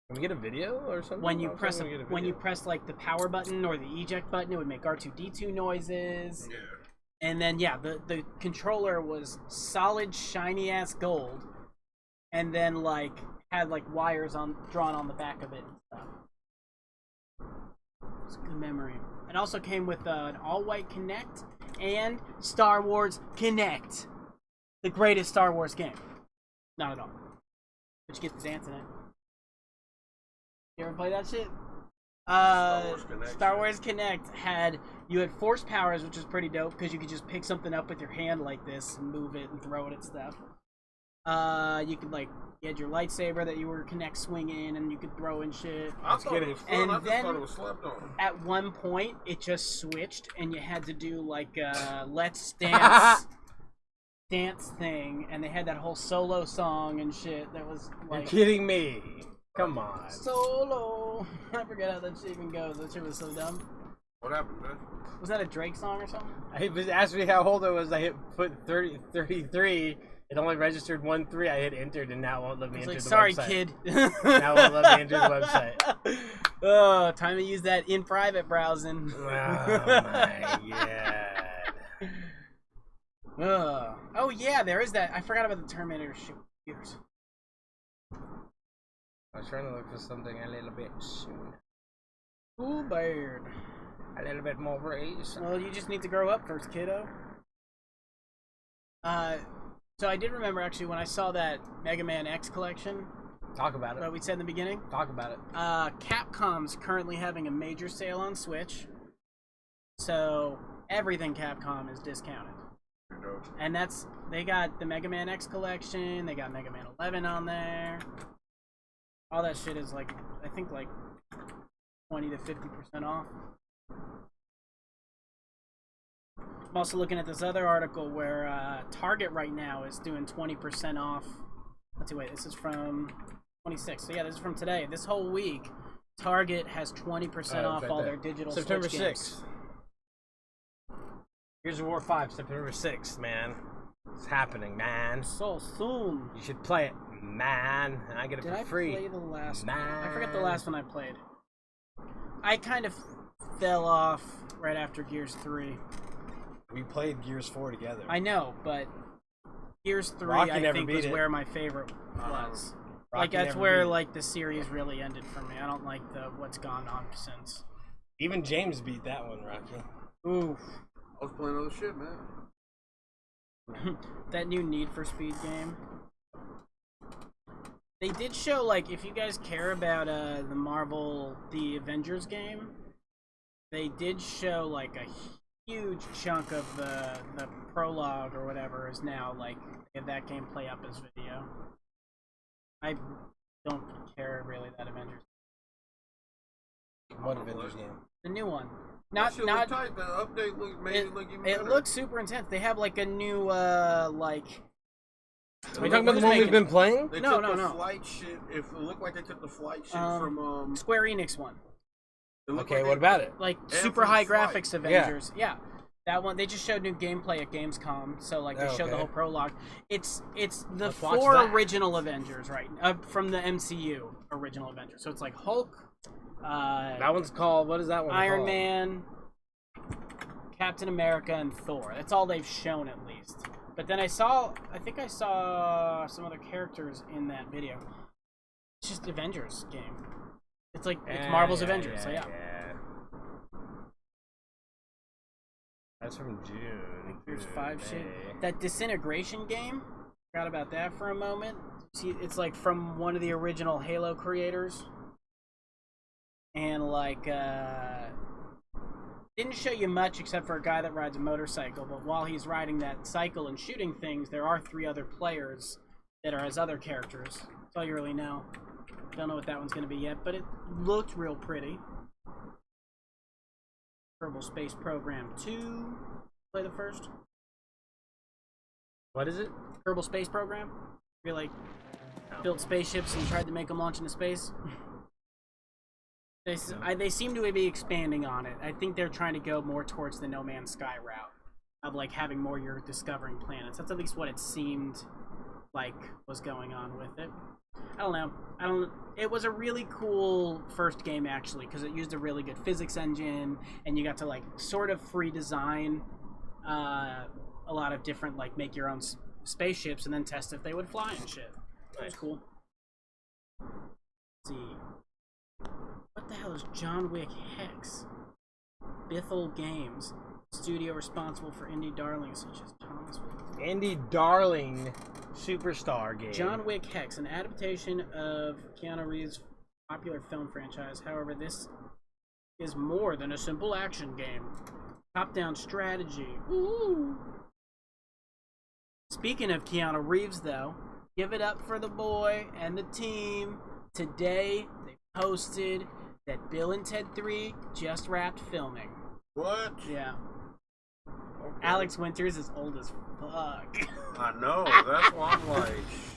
we get a video or something? when you I was press hoping we get a when you video. press like the power button or the eject button, it would make R2-D2 noises. Yeah. And then yeah, the controller was solid shiny ass gold, and then like had like wires drawn on the back of it and stuff. It's a good memory. It also came with an all-white Kinect and Star Wars Kinect, the greatest Star Wars game. Not at all, but you get to dance in it. You ever play that shit? Wars Kinect. Star Wars Kinect you had force powers, which was pretty dope because you could just pick something up with your hand like this and move it and throw it at stuff. You could you had your lightsaber that you were Kinect swinging and you could throw and shit. I thought get it it. was fun. And I just then- thought it was slept on. At one point, it just switched and you had to do like a Let's Dance dance thing, and they had that whole solo song and shit that was You're like kidding me. Come on. solo. I forget how that shit even goes. That shit was so dumb. What happened, man? Was that a Drake song or something? He was asked me how old I was. I put 33. It only registered 1-3. I hit entered, and now it won't let me He's enter like, the sorry, website. kid. Now it won't let me enter the website. Oh, time to use that in private browsing. Oh my god. Ugh. Oh yeah, there is that. I forgot about the Terminator shit. Years. I was trying to look for something a little bit soon. Cool bird. A little bit more recent. Well, you just need to grow up first, kiddo. So I did remember actually when I saw that Mega Man X collection Talk about that it. we said in the beginning. Talk about it. Capcom's currently having a major sale on Switch, so everything Capcom is discounted. You know, And they got the Mega Man X collection, they got Mega Man 11 on there. All that shit is like, I think like 20 to 50% off. I'm also looking at this other article where Target right now is doing 20% off. Let's see, wait, this is from 26. So yeah, this is from today. This whole week, Target has 20% off right all there. their digital September Switch games. 6th. Gears of War 5, September 6th, man. It's happening, man. So soon. You should play it, man. And I get it Did for I free. play the last one? Man. I forget the last one I played. I kind of fell off right after Gears 3. We played Gears 4 together. I know, but Gears 3 Rocky I never think beat was it. where my favorite was. Rocky Like that's never where beat it. like the series really ended for me. I don't like what's gone on since. Even James beat that one, Rocky. Ooh, I was playing other shit, man. that new Need for Speed game. They did show like if you guys care about the Avengers game, they did show like a huge chunk of the prologue or whatever is now like they have that gameplay up as video. I don't care really that Avengers, What Avengers game? the new one. That Not shit not look tight. The update made it look even it better. looks super intense. They have like a new Are you talking about the one we've been playing? They No, took no, the no. flight shit. If it looked like they took the flight shit from Square Enix one. it looked Okay, like what about it? Like Anthem super high Flight. graphics Avengers. Yeah. That one they just showed new gameplay at Gamescom, so like they Oh, showed the okay. whole prologue. It's the Let's watch 4 that. original Avengers, right? From the MCU original Avengers. So it's like Hulk, That one's called. What is that one? Iron called? Man, Captain America, and Thor. That's all they've shown at least. But then I think I saw some other characters in that video. It's just Avengers game. It's like it's Marvel's Avengers. So yeah. That's from June. Here's June, 5 shit. May. That Disintegration game. Forgot about that for a moment. See, it's like from one of the original Halo creators, and like didn't show you much except for a guy that rides a motorcycle. But while he's riding that cycle and shooting things, there are 3 other players that are his other characters. That's all you really know. Don't know what that one's gonna be yet, but it looked real pretty. Kerbal Space Program 2. Play the first. What is it? Kerbal Space Program. You like built spaceships and tried to make them launch into space. They seem to be expanding on it. I think they're trying to go more towards the No Man's Sky route of like having more you're discovering planets. That's at least what it seemed like was going on with it. I don't know. It was a really cool first game actually because it used a really good physics engine and you got to like sort of free design a lot of different like make your own spaceships and then test if they would fly and shit. That was cool. Let's see. What the hell is John Wick Hex? Bithell Games. Studio responsible for indie darlings such as Thomas Wick. Andy Darling superstar game. John Wick Hex, an adaptation of Keanu Reeves' popular film franchise. However, this is more than a simple action game. Top-down strategy. Ooh. Speaking of Keanu Reeves, though, give it up for the boy and the team. Today, they posted that Bill and Ted 3 just wrapped filming. What? Yeah. Okay. Alex Winters is old as fuck. I know. That's why I'm like,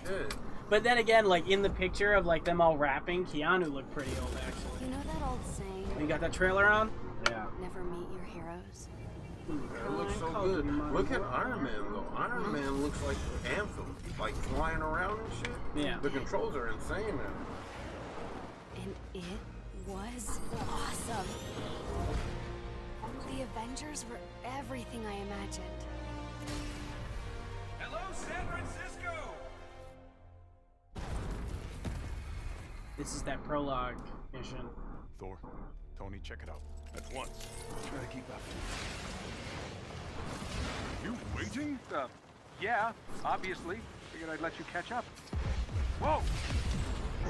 shit. But then again, like in the picture of like them all rapping, Keanu looked pretty old actually. You know that old saying, You got that trailer on? Yeah. never meet your heroes? It looks so good. Look at Iron Man though. Iron Man looks like Anthem, like flying around and shit. Yeah. The controls are insane now. And it was awesome. The Avengers were everything I imagined. Hello, San Francisco! This is that prologue mission. Thor, Tony, check it out. At once. Try to keep up. You waiting? Yeah, obviously. Figured I'd let you catch up. Whoa!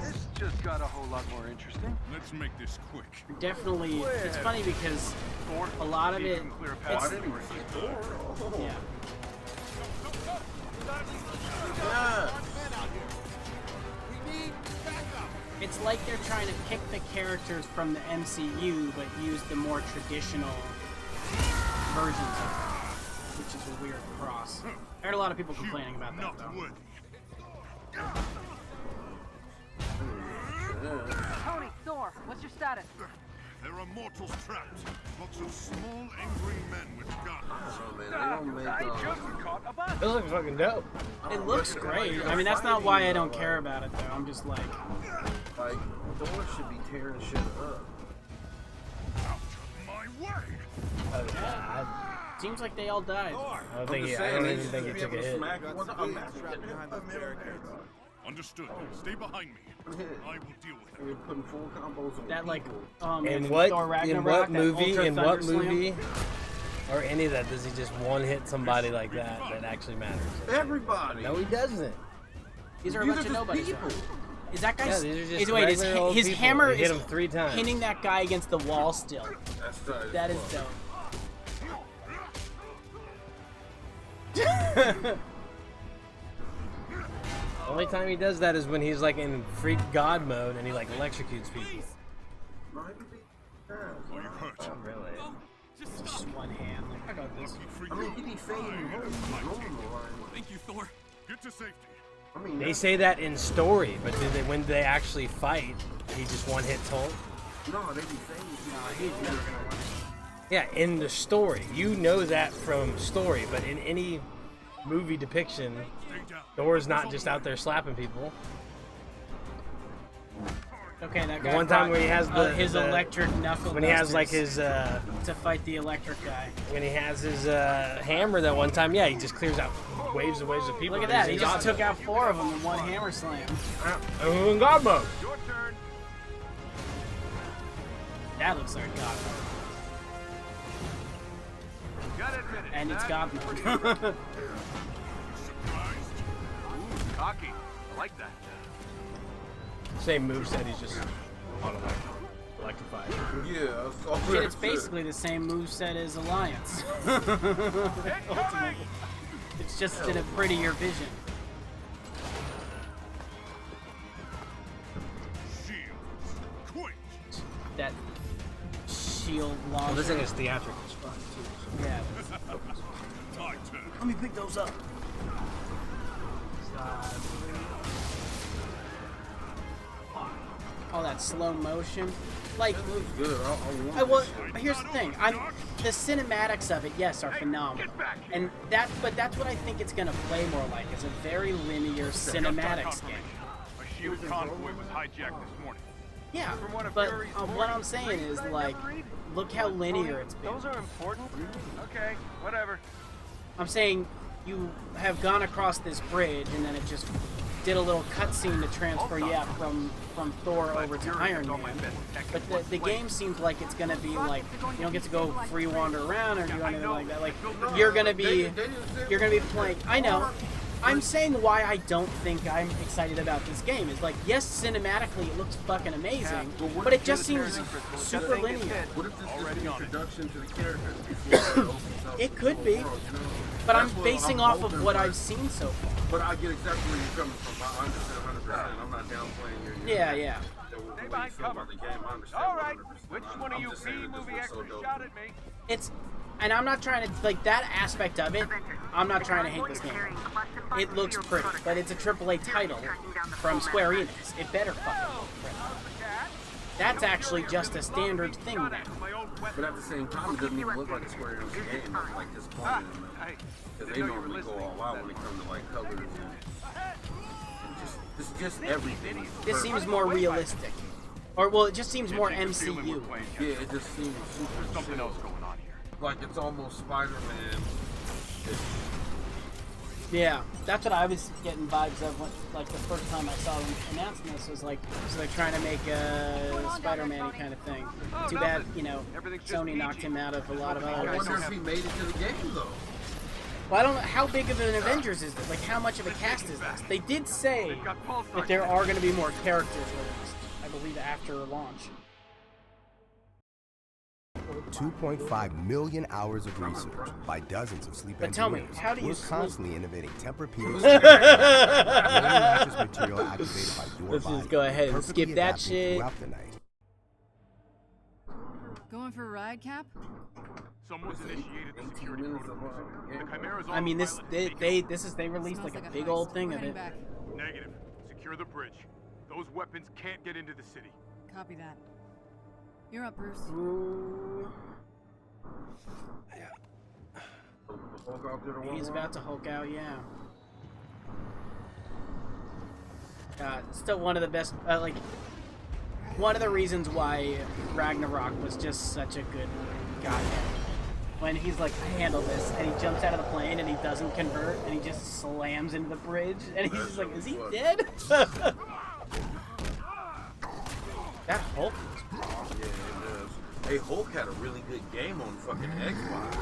This just got a whole lot more interesting. Let's make this quick. Definitely, it's funny because Thor, a lot of see if it, you can clear a Oh, I path. didn't even see Thor. Oh. yeah. Yeah. It's like they're trying to pick the characters from the MCU, but use the more traditional versions of them, which is a weird cross. I heard a lot of people complaining about that, Not though. worthy. Tony, Thor, what's your status? There are mortals trapped. Lots of small, angry men with guns. Oh man, they don't make. I just caught a bus. It looks fucking dope. It looks great. I mean, that's not why I don't care about it, though. I'm just like, Like Thor should be tearing shit up. Out of my way! Oh, yeah. seems like they all died. I don't think he, I don't even think he took a hit. Understood. Stay behind me. I will deal with it. We're putting full combos on That like, people. In in what? Thor In Ragnarok, what that movie? Ultra In what Thunder Slam? movie? Or any of that does he just one hit somebody like that that actually matters? Everybody. No, he doesn't. These are a These bunch are of just nobodies. people. Is that guy? Yeah, these are just wait, regular old his people. hammer He hit is him 3 times. pinning that guy against the wall still. That's tight. That is fuck. dope. The only time he does that is when he's like in freak god mode and he like electrocutes people. Are you hurt? Not really. Just one hand. Like, I got this. I mean, he be fading home. Thank you, Thor. Get to safety. I mean, They say that in story, but when they actually fight, he just one hit Tulk. no, they be saying He's never gonna win. Yeah, in the story, you know that from story, but in any movie depiction, Thor's not just out there slapping people. Okay, that The guy. one time brought, where he has his the electric knuckle. when he has like dusters his to fight the electric guy. when he has his hammer that one time, yeah, he just clears out waves and waves of people. Look at that. He just took out 4 of them in one hammer slam. In God mode. Your turn. That looks like God mode. Gotta admit it. And it's that- God mode. Ooh, cocky. I like that. Same moveset, he's just electrified. yeah. That's all Shit, that it's shit. basically the same moveset as Alliance. Incoming! It's just in a prettier vision. Shields. Quench. That shield Well, launcher. this thing is theatrical as fuck too. Yeah. Titan. Let me pick those up. All that slow motion. Like, It looks good. I I want well, this shit. here's the thing. The cinematics of it, yes, are phenomenal, and but that's what I think it's gonna play more like. It's a very linear cinematics game. A shield convoy was hijacked this morning. Yeah, From one of but Fury's what I'm saying stories is I like, never read. look how linear it's been. Those are important. Okay, whatever. I'm saying you have gone across this bridge, and then it just did a little cutscene to transfer you out from Thor over to Iron Man. But the game seems like it's gonna be like you don't get to go free wander around or do anything like that. Like you're gonna be playing. I know. I'm saying why I don't think I'm excited about this game is like yes, cinematically it looks fucking amazing, but it just seems super linear. What if this is an introduction to the characters before it opens up It could the be. world, you know? But I'm That's what basing I'm off of hoping what for. I've seen so far. But I get exactly where you're coming from. I understand 100%. I'm not downplaying your Yeah, yeah. the way you behind feel cover. about the game. I understand All right. 100%. Which one of I'm you just saying that this B-movie looks so extras dope. shot at me? It's, and I'm not trying to like that aspect of it. I'm not trying to hate this game. It looks pretty, but it's a AAA title from Square Enix. It better fucking look pretty. That's actually just a standard thing now. But at the same time, it doesn't even look like a Square Enix game. It's like disappointing. Because they normally go all out when it comes to like colors and just everything. This seems more realistic, or well, it just seems more MCU. Yeah, it just seems super Something chill. else going on here. Like it's almost Spider-Man. Yeah, that's what I was getting vibes of. When, like the first time I saw them announcing this was like, so they're trying to make a Spider-Man kind of thing. Too bad, you know, Sony knocked him out of a lot of other I wonder guys. if he made it to the game though. Well, I don't know how big of an Avengers is this. Like, how much of a cast is this? They did say that there are going to be more characters released. I believe after launch. 2.5 million hours of research by dozens of sleep But tell me, engineers. how do you We're sleep? constantly innovating Tempur-Pedic sleep. Mattress material activated by your Let's body. just go ahead and perfectly skip that adapting shit. throughout the night. Going for a ride, Cap? Someone's initiated the security protocols. The Chimera's I mean, this autopilot. they released like a big old thing of it. Negative. Secure the bridge. Those weapons can't get into the city. Copy that. You're up, Bruce. Ooh, Hulk out there to he's one about to Hulk out, yeah. Still one of the best, like, one of the reasons why Ragnarok was just such a good goddamn. When he's like, I handle this, and he jumps out of the plane and he doesn't convert, and he just slams into the bridge, and he's just like, is he dead? That Hulk was Yeah, it does. Hey, Hulk had a really good game on fucking Xbox.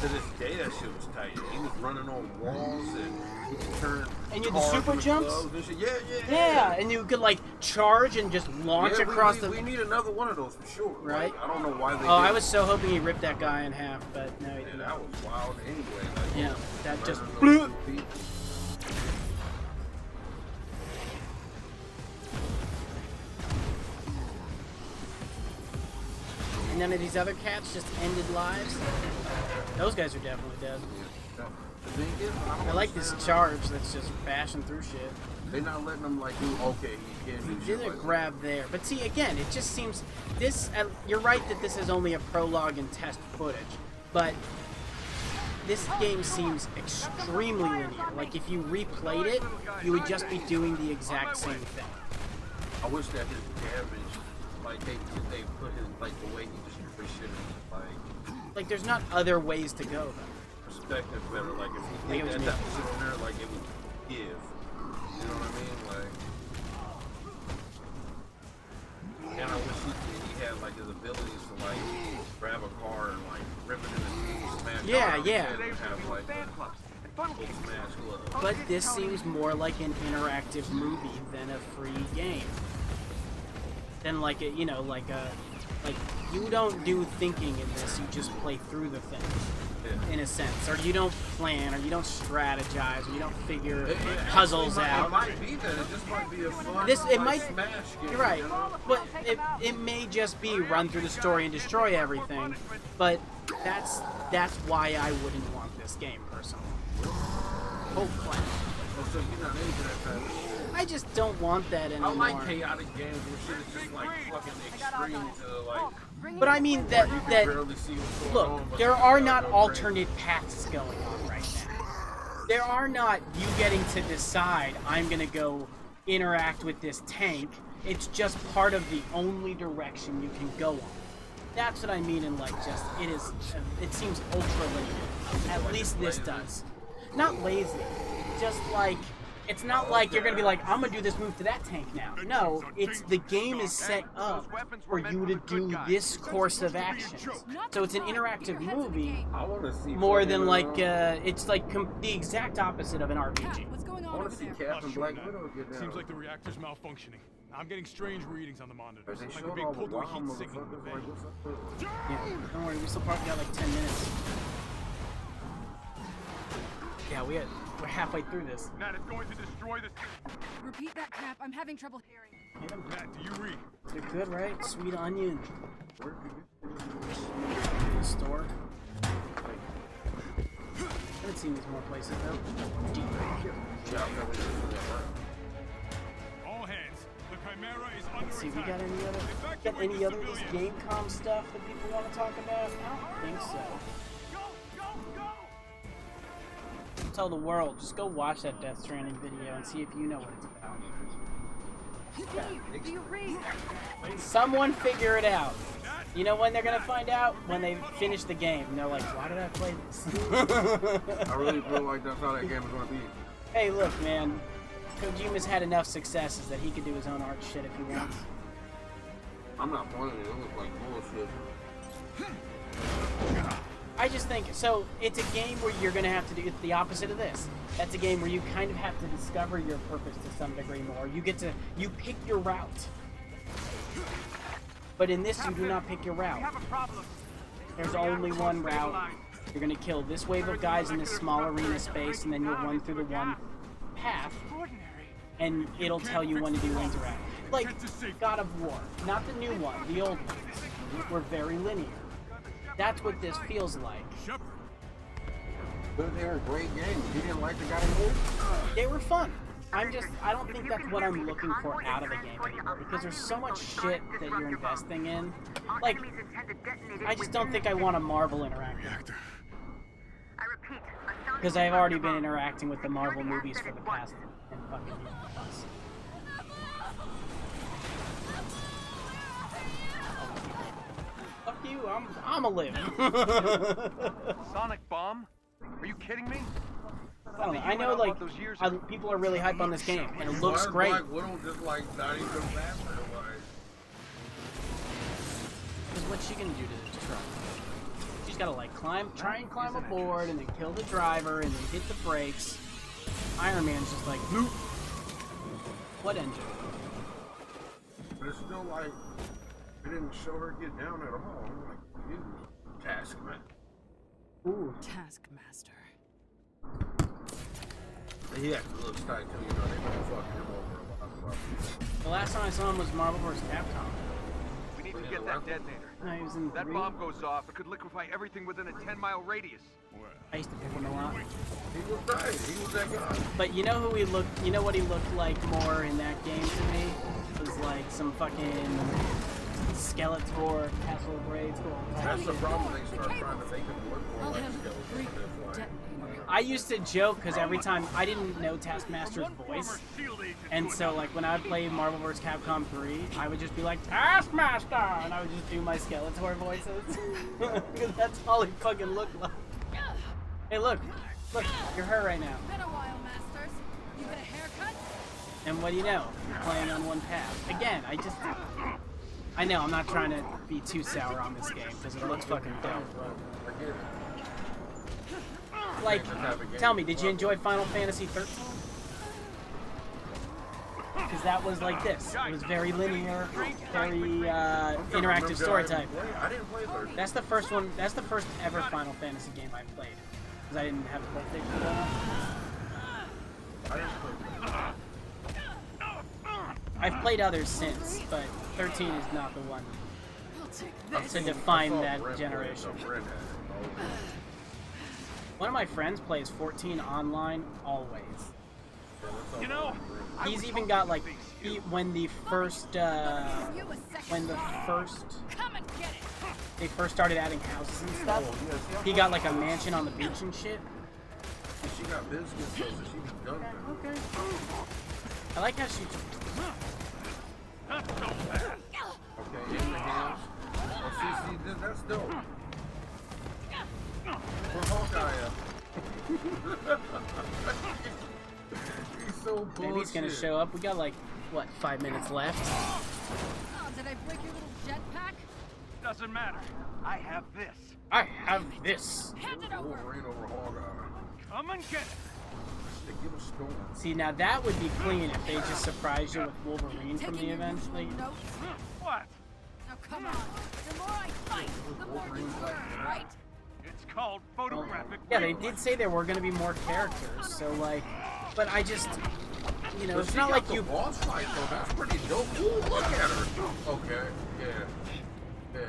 To this day, that shit was tight. He was running on walls and he could turn. And you had the cars super into jumps? gloves and shit. Yeah. Yeah, and you could like charge and just launch Yeah, across we need another one of those for sure. Right? Like, I don't know why they. Oh, I didn't. was so hoping he ripped that guy in half, but no, he Yeah, didn't. that was wild anyway. Like, Yeah, that just running blew. those feet. And none of these other cats just ended lives. Those guys are definitely dead. The thing is, I like this charge that's just bashing through shit. They're not letting them like do okay. He can't do He shit did a like grab there, but see again, it just seems this. You're right that this is only a prologue and test footage, but this game seems extremely linear. Like if you replayed it, you would just be doing the exact same thing. I wish that his damage, like they put his like the way he destroys shit, Like there's not other ways to go though. perspective better. Like if he did that position there, like it would give. You know what I mean? Like, and I wish he had like his abilities to like grab a car and like rip it in the smash. Yeah, it yeah. and have like a full smash glove. But this seems more like an interactive movie than a free game. Than like a, you know, like you don't do thinking in this, you just play through the thing. In a sense, or you don't plan, or you don't strategize, or you don't figure puzzles out. It might be that. It just might be a fun. It might. Smash game. You're right, You know? but it may just be run through the story and destroy everything. But that's why I wouldn't want this game personally. Oh crap! So you're not into that type of shit. I just don't want that anymore. I like chaotic games where shit is just like fucking extreme to like. But I mean that barely see what's going on, look, but there you are gotta not go alternate paths going on right now. There are not you getting to decide I'm gonna go interact with this tank. It's just part of the only direction you can go on. That's what I mean in like just it seems ultra linear. At least this does. Not lazy. Just like it's not like you're gonna be like, I'm gonna do this move to that tank now. No, it's the game is set up for you to do this course of actions. So it's an interactive movie I want to see more than like it's like the exact opposite of an RPG. What's going I on want over to see there? Captain Black Widow get down. Seems like the reactor's malfunctioning. I'm getting strange readings on the monitors. They Like showed we're being all the pulled to a wild heat signal in the motherfuckers. bay. Like, what's up with it? Yeah, don't worry, we still probably got like 10 minutes. Yeah, we're halfway through this. Nat, it's going to destroy this. Repeat that, Cap. I'm having trouble hearing. Hit 'em. Matt, do you read? They're good, right? Sweet onion. Where did you get this? Store. I haven't seen these more places though. Deep. Yeah, I've never seen that. All hands. The Chimera is under Let's see, we attack. got any other of this Gamecom stuff that people want to talk about? I don't think so. Tell the world, just go watch that Death Stranding video and see if you know what it's about. Do you read? Someone figure it out. You know when they're gonna find out? When they finish the game. And they're like, why did I play this? I really feel like that's how that game is going to be. Hey, look, man. Kojima's had enough successes that he could do his own art shit if he wants. I'm not playing it. It looks like bullshit. I just think, so it's a game where you're gonna have to do, it's the opposite of this. That's a game where you kind of have to discover your purpose to some degree more. You pick your route. But in this, you do not pick your route. There's only one route. You're gonna kill this wave of guys in this small arena space, and then you'll run through the one path, and it'll tell you when to do interact. Like God of War, not the new one, the old ones were very linear. That's what this feels like. But they were great games. You didn't like the guy in They were fun. I don't think that's what I'm looking for out of a game anymore, because there's so much shit that you're investing in. Like, I just don't think I want a Marvel interactive. Because I've already been interacting with the Marvel movies for the past and fucking months. Fuck you, I'm a live. Sonic bomb? Are you kidding me? I don't know. I know, like, people are really hype on this game, and it looks great. Black Widow just like not even faster. Like, Because what's she gonna do to the truck? She's gotta like try and climb aboard, and then kill the driver, and then hit the brakes. Iron Man's just like, nope. What engine? but it's still like they didn't show her get down at all. I'm like, you Taskman. Ooh. Taskmaster. He actually looks tight too. You know, they don't fuck him over a lot. The last time I saw him was Marvel vs. Capcom. to get that detonator. No, he was in That 3. bomb goes off, it could liquefy everything within a 10-mile radius. I used to pick him a lot. He was right. He was that guy. But you know who he looked? You know what he looked like more in that game to me? Was like some fucking Skeletor, Castle of Raids. That's the problem. They start trying to make him look more like Skeletor. I used to joke because every time I didn't know Taskmaster's voice, and so like when I would play Marvel vs. Capcom 3, I would just be like Taskmaster, and I would just do my Skeletor voices because that's all he fucking looked like. Hey, look, you're her right now. Been a while, Masters. You get a haircut? And what do you know? You're playing on one path. Again, I know I'm not trying to be too sour on this game because it looks fucking dope. Like, tell me, did you enjoy Final Fantasy 13? Because that was like this. It was very linear, very interactive story type. I didn't play 13. That's the first one. That's the first ever Final Fantasy game I played. Because I didn't have a PlayStation growing up. I didn't play 13. I've played others since, but 13 is not the one to define that generation. One of my friends plays 14 online always. You know, he's even got like when they first started adding houses and stuff. He got like a mansion on the beach and shit. She got business, so she be done. Okay. I like how she. Okay, in the hands. Oh, see, that's dope. Where's Hawkeye at? He's so bullshit. Maybe he's gonna show up. We got like, what, 5 minutes left? Oh, did I break your little jetpack? doesn't matter. I have this. I have this. Hand it over. Wolverine over Hawkeye. Come and get it. They give a storm. See, now that would be clean if they just surprised you with Wolverine from the event. Like, What? Now come on. The more I fight, the more you learn, right? It's called photographic. yeah, they did say there were going to be more characters, so like, but I just, you know, But it's she not got like the you. boss fight though. That's pretty dope. Ooh, look at her. Okay, yeah.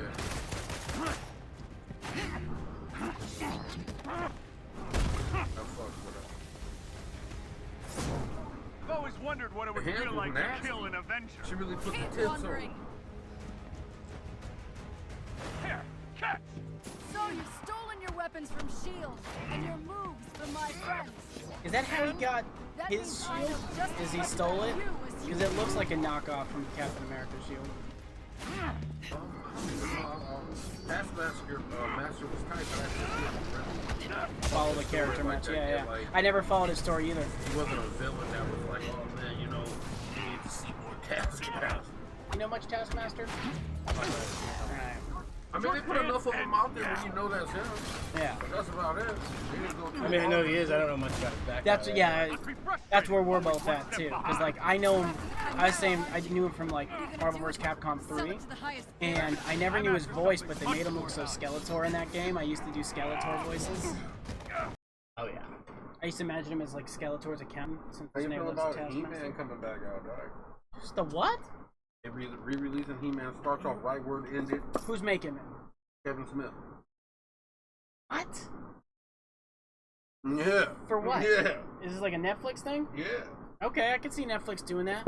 I've always wondered what it would The hands feel was like to nasty. kill an Avenger. She really put Keep the tips wondering. on. Here, catch. So you've stolen your weapons from S.H.I.E.L.D. and your moves from my friends. Is that how he got That his means I shield? know just Is he as much stole about it? you as you Because it looks like a knockoff from Captain America's shield. Taskmaster, Master was tight, but actually Follow the character like much, that, yeah. like, I never followed his story either. he wasn't a villain that was like, oh man, you know, you need to see more Taskmaster. You know much Taskmaster? Alright. I mean, they put enough of them out there when you know that's him. Yeah. But that's about it. They didn't go too I mean, I know hard. he is. I don't know much about his background. That's that's where we're both at too. Because like I know him, I knew him from like Marvel vs. Capcom 3, and I never knew his voice, but they made him look so Skeletor in that game. I used to do Skeletor voices. Oh yeah. I used to imagine him as like Skeletor's accountant since How his you name feel was about Taskmaster. He-Man coming back out, right? Just the what? They re-releasing He-Man starts off right where it ended. Who's making it? Kevin Smith. What? Yeah. For what? Yeah. Is this like a Netflix thing? Yeah. Okay, I can see Netflix doing that.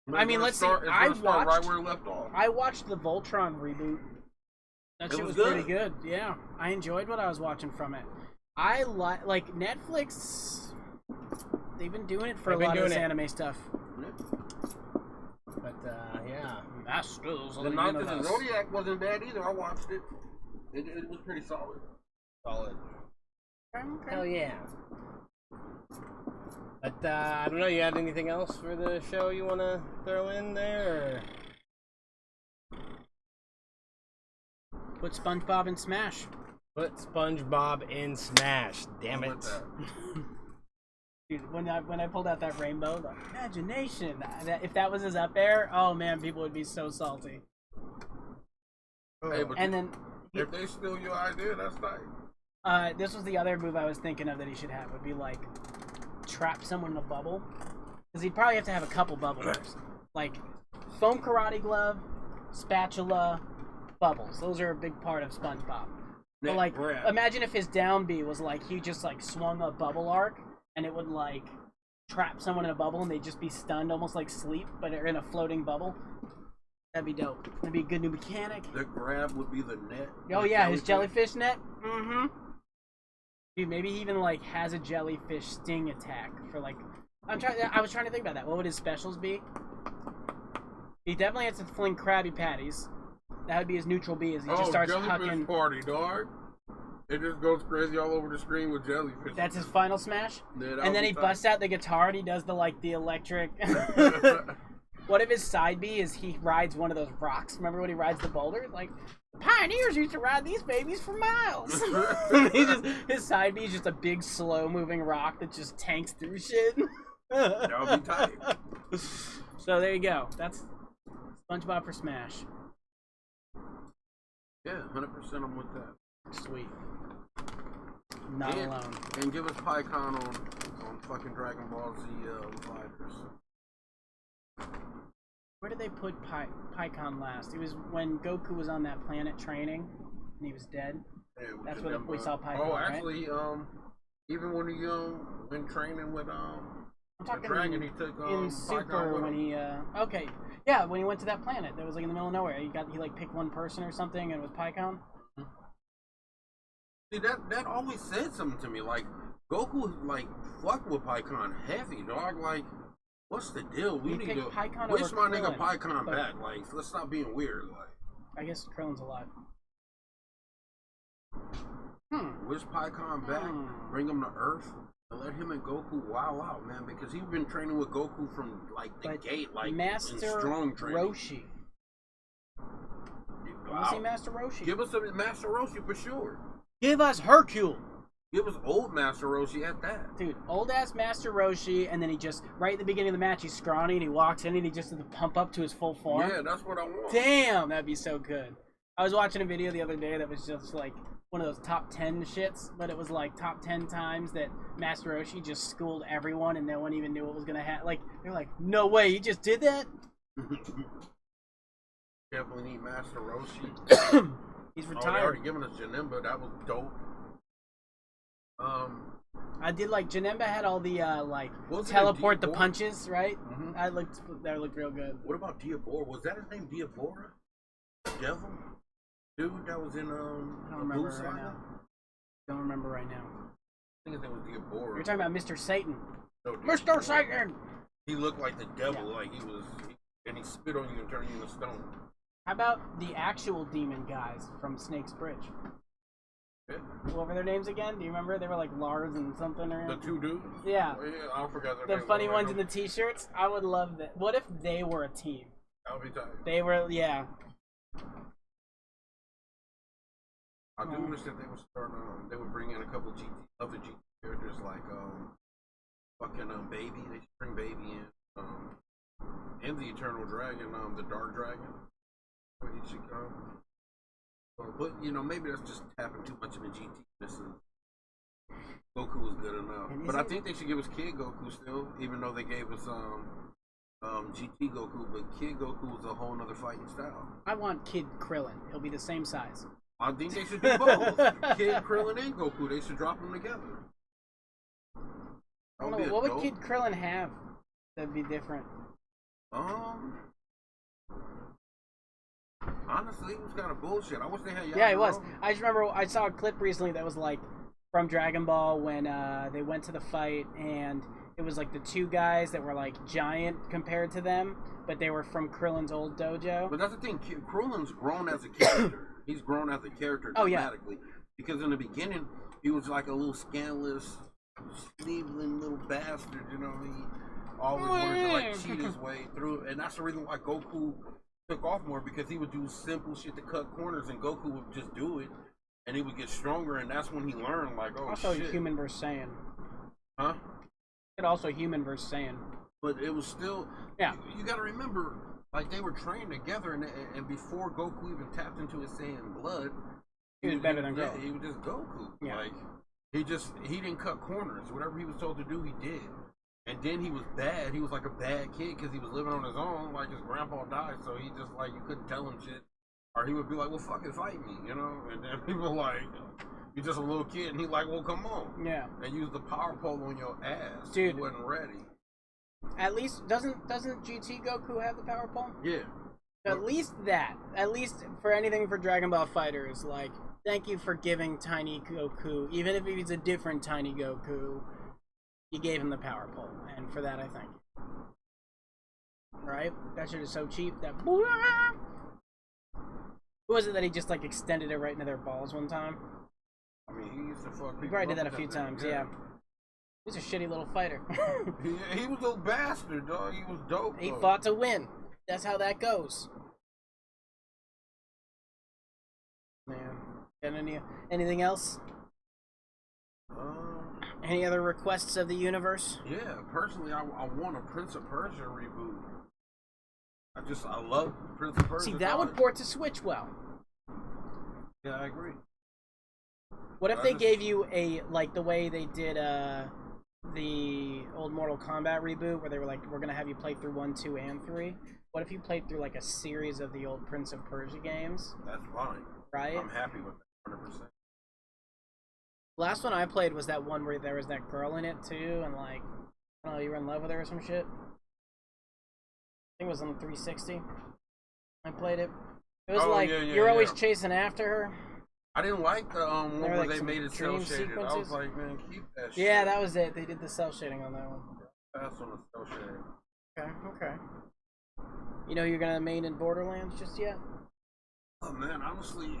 But I mean, it's let's see. gonna start- it's I gonna start watched. right where it left off. I watched the Voltron reboot. That It shit was was pretty good. good. Yeah, I enjoyed what I was watching from it. I like Netflix. They've been doing it for They've a been lot of doing this it. anime stuff. But yeah. Masters of The the Knights of the Universe. Zodiac wasn't bad either. I watched it. It was pretty solid. Solid. Okay. Hell yeah. But I don't know. You had anything else for the show you want to throw in there? Or? Put SpongeBob in Smash. Put SpongeBob in Smash. Damn I'm it. with that. Dude, when I pulled out that rainbow, the imagination. If that was his up air, oh man, people would be so salty. Hey, but And then if they steal your idea, that's nice. this was the other move I was thinking of that he should have. Would be like trap someone in a bubble, because he'd probably have to have a couple bubblers, like foam karate glove, spatula, bubbles. Those are a big part of SpongeBob. But Neck like, grab. imagine if his down B was like he just like swung a bubble arc and it would like trap someone in a bubble and they'd just be stunned, almost like sleep, but they're in a floating bubble. That'd be dope. That'd be a good new mechanic. The grab would be the net. Oh the yeah, his jellyfish net. Mm-hmm. Dude, maybe he even like has a jellyfish sting attack for like. I was trying to think about that. What would his specials be? He definitely has to fling Krabby Patties. That would be his neutral B. As he just starts jellyfish hucking. party, dog. It just goes crazy all over the screen with jellyfish. That's his final smash. Yeah, and then be he tight. busts out the guitar and he does the like the electric. What if his side B is he rides one of those rocks? Remember when he rides the boulder? Like, pioneers used to ride these babies for miles. His side B is just a big slow moving rock that just tanks through shit. That would be tight. So there you go. That's SpongeBob for Smash. Yeah, 100% I'm with that. Sweet. Not and, alone. And give us PyCon on fucking Dragon Ball Z Fighters. Where did they put PyCon last? It was when Goku was on that planet training and he was dead. Yeah, That's where we saw PyCon. Oh, right? actually, even when he been training with I'm the talking dragon, he took in PyCon Super with when him. he okay, yeah, when he went to that planet that was like in the middle of nowhere. He like picked one person or something and it was PyCon. See, that always said something to me. Like Goku, like fuck with PyCon heavy, dog. Like, what's the deal? We He need picked to PyCon wish over my nigga Krillin, PyCon but- back. Like, let's stop being weird. Like, I guess Krillin's alive. wish PyCon back, bring him to Earth, and let him and Goku wow out, man. Because he's been training with Goku from like the gate, like in Master strong training. Roshi. Wanna see Master Roshi? Give us a Master Roshi for sure. Give us Hercule. Give us old Master Roshi at that. Dude, old ass Master Roshi, and then he just right at the beginning of the match he's scrawny and he walks in and he just does the pump up to his full form. Yeah, that's what I want. Damn, that'd be so good. I was watching a video the other day that was just like one of those top 10 shits, but it was like top 10 times that Master Roshi just schooled everyone and no one even knew what was gonna happen. Like, they're like, no way, you just did that? Definitely need Master Roshi. He's They retired. already given us Janemba. That was dope. I did like Janemba had all the like Wasn't it teleport the Diabora? punches, right? Mhm. That looked real good. What about Diabora? Was that his name, Diabora? Devil? Dude that was in I don't the remember Blue right Saga? now. Don't remember right now. I think his name was Diabora. You're talking about Mr. Satan. No, Mr. Diabora. Satan! He looked like the devil, like he was, and he spit on you and turned you into stone. How about the actual demon guys from Snake's Bridge? Yeah. What were their names again? Do you remember? They were like Lars and something or The two dudes? Yeah. Oh, yeah, I forgot their The names. funny ones in the t-shirts. I would love that. What if they were a team? That would be tight. They were, yeah. I do wish that they would start. They would bring in a couple other GT characters like fucking Baby. They should bring Baby in. And the Eternal Dragon, the Dark Dragon. Where he should come. But you know, maybe that's just tapping too much into GT. Goku was good enough, but I think they should give us Kid Goku still, even though they gave us GT Goku. But Kid Goku is a whole nother fighting style. I want Kid Krillin. He'll be the same size. I think they should do both. Kid Krillin and Goku. They should drop them together. I don't know, what would Kid Krillin have that'd be different? Honestly, it was kind of bullshit. I wish they had. Yeah, it was. I just remember I saw a clip recently that was like from Dragon Ball when they went to the fight and it was like the two guys that were like giant compared to them, but they were from Krillin's old dojo. But that's the thing. Krillin's grown as a character. He's grown as a character dramatically. Because in the beginning, he was like a little scantless, sneebling little bastard. You know, he always wanted to like cheat his way through, and that's the reason why Goku took off more, because he would do simple shit to cut corners, and Goku would just do it, and he would get stronger, and that's when he learned, like, oh also shit. human versus Saiyan. Huh? It also human versus Saiyan. But it was still, yeah. You got to remember, like they were trained together, and before Goku even tapped into his Saiyan blood, he was better than Goku. He was just Goku. Yeah. Like he didn't cut corners. Whatever he was told to do, he did. And then he was bad. He was like a bad kid because he was living on his own. Like his grandpa died, so he just like, you couldn't tell him shit. Or he would be like, well, fucking fight me, you know? And then people were like, you're just a little kid. And he like, well, come on. Yeah. And use the power pole on your ass. Dude. He wasn't ready. At least, doesn't GT Goku have the power pole? Yeah. At least that. At least for anything for Dragon Ball FighterZ, like, thank you for giving Tiny Goku, even if he's a different Tiny Goku, you gave him the power pole. And for that, I thank you. Right? That shit is so cheap that... Who was it that he just, like, extended it right into their balls one time? I mean, he used to fuck people. He probably did up that a few with thing, times, yeah. He's a shitty little fighter. he was a bastard, dog. He was dope. He though. fought to win. That's how that goes. Man. And anything else? Any other requests of the universe? Yeah, personally, I want a Prince of Persia reboot. I love Prince of Persia. See, that would port to Switch well. Yeah, I agree. What if they gave you like the way they did the old Mortal Kombat reboot, where they were like, we're gonna have you play through 1, 2, and 3. What if you played through like a series of the old Prince of Persia games? That's fine. Right? I'm happy with that 100%. Last one I played was that one where there was that girl in it too, and like, I don't know, you were in love with her or some shit. I think it was on the 360. I played it. It was you're always chasing after her. I didn't like the one where like they made it cell shaded. I was like, man, keep that shit. Yeah, that was it. They did the cell shading on that one. Fast on the cell shading. Okay. You know you're gonna main in Borderlands just yet? Oh man, honestly,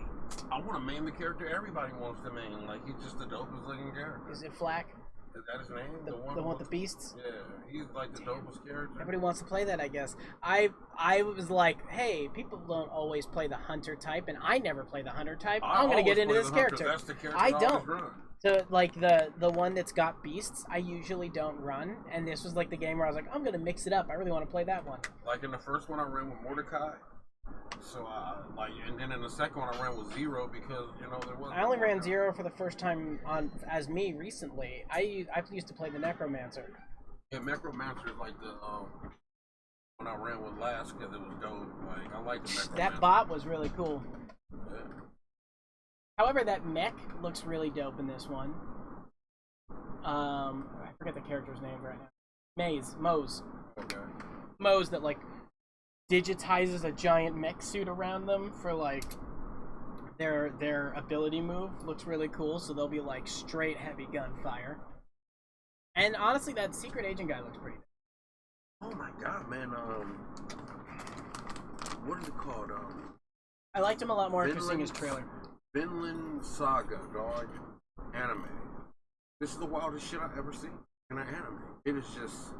I want to main the character everybody wants to main. Like, he's just the dopest looking character. Is it Flack? Is that his name? The one with the beasts? Yeah, he's like the dopest character. Everybody wants to play that, I guess. I was like, hey, people don't always play the hunter type, and I never play the hunter type. I'm gonna get into this character. That's the character I don't. Run. So like the one that's got beasts, I usually don't run, and this was like the game where I was like, I'm gonna mix it up. I really want to play that one. Like in the first one, I ran with Mordecai. So and then in the second one, I ran with Zero because there was. I only ran Zero for the first time as me recently. I used to play the Necromancer. Yeah, Necromancer is like the one I ran with last because it was dope. Like, I like the Necromancer. That bot was really cool. Yeah. However, that mech looks really dope in this one. I forget the character's name right now. Mose. Okay. Mose that like digitizes a giant mech suit around them for like their ability move. Looks really cool. So they'll be like straight heavy gunfire. And honestly, that secret agent guy looks pretty. Oh my god, man! What is it called? I liked him a lot more after seeing his trailer. Vinland Saga, dog, anime. This is the wildest shit I've ever seen in an anime. It is just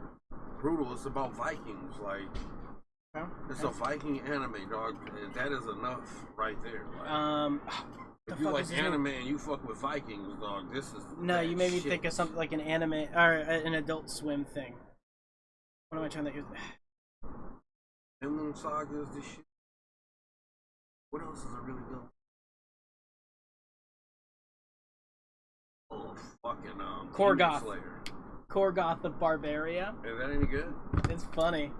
brutal. It's about Vikings, like. It's a Viking anime, dog. And that is enough right there. Like, if you like anime and you fuck with Vikings, dog, this is. No, you made me think of something like an anime or an Adult Swim thing. What am I trying to use? Vinland Saga is this shit. What else is a really good? Oh, fucking Korgoth. Korgoth of Barbaria. Is that any good? It's funny.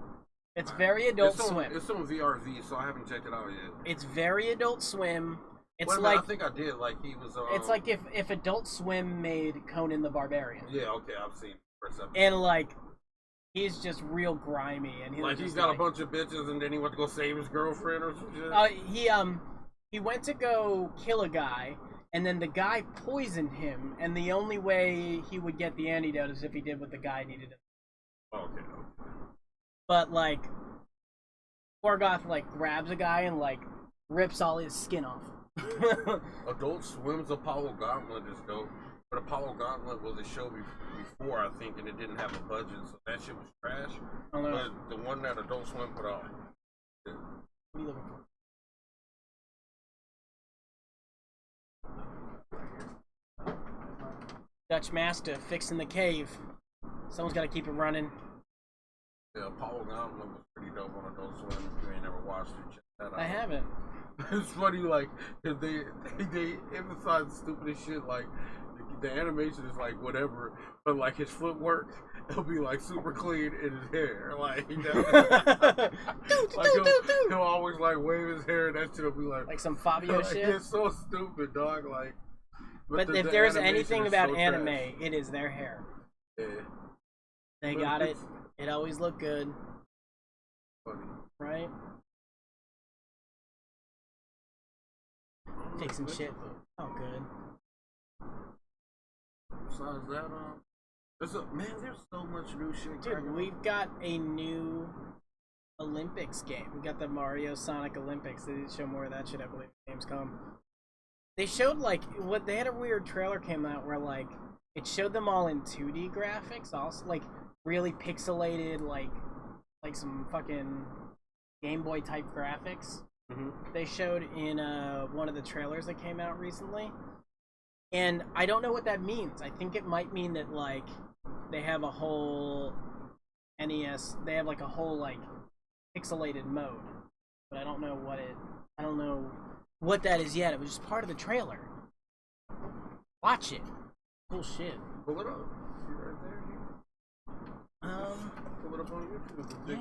It's very Adult Swim. It's on VRV, so I haven't checked it out yet. It's very Adult Swim. It's I think I did. Like he was. It's like if Adult Swim made Conan the Barbarian. Yeah. Okay, I've seen first episode. And like, he's just real grimy, and he's got a bunch of bitches, and then he went to go save his girlfriend or something. He went to go kill a guy, and then the guy poisoned him, and the only way he would get the antidote is if he did what the guy needed him. Okay. But like, Korgoth like grabs a guy and like rips all his skin off. Adult Swim's Apollo Gauntlet is dope, but Apollo Gauntlet was a show before, I think, and it didn't have a budget, so that shit was trash. Oh, no. But the one that Adult Swim put out. Yeah. What are you looking for? Dutch Mastiff fixing the cave. Someone's got to keep it running. Yeah, Apollo Gauntlet was pretty dope on Adult Swim. If you ain't never watched it, check that out. I haven't. It's funny, like, cause they emphasize the stupidest shit, like, the animation is like whatever, but like his footwork, it'll be like super clean in his hair. Like, he'll always like wave his hair, and that shit'll be like some Fabio like, shit. It's so stupid, dog. Like, But if the there's animation anything is about so anime, trash. it is their hair. Yeah. They But got it. it's It always looked good, funny. right? Fixing shit. Oh, good. Besides that, there's so much new shit. Dude, we've got a new Olympics game. We got the Mario Sonic Olympics. They did show more of that shit, I believe. Gamescom. They showed they had a weird trailer came out where it showed them all in 2D graphics, also really pixelated, like some fucking Game Boy type graphics. They showed in one of the trailers that came out recently. And I don't know what that means. I think it might mean that they have a whole NES, they have a whole pixelated mode. But I don't know what that is yet. It was just part of the trailer. Watch it. Cool shit. Pull it up. See right there. Pull it up on YouTube. Yeah.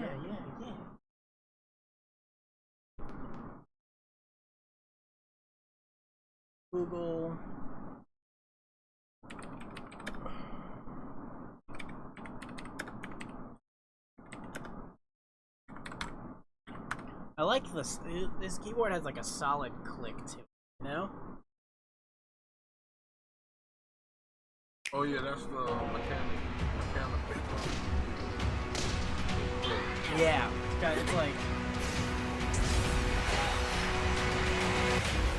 Google. I like this. This keyboard has a solid click to it, you know? Oh yeah, that's the mechanic pickup. Yeah, it's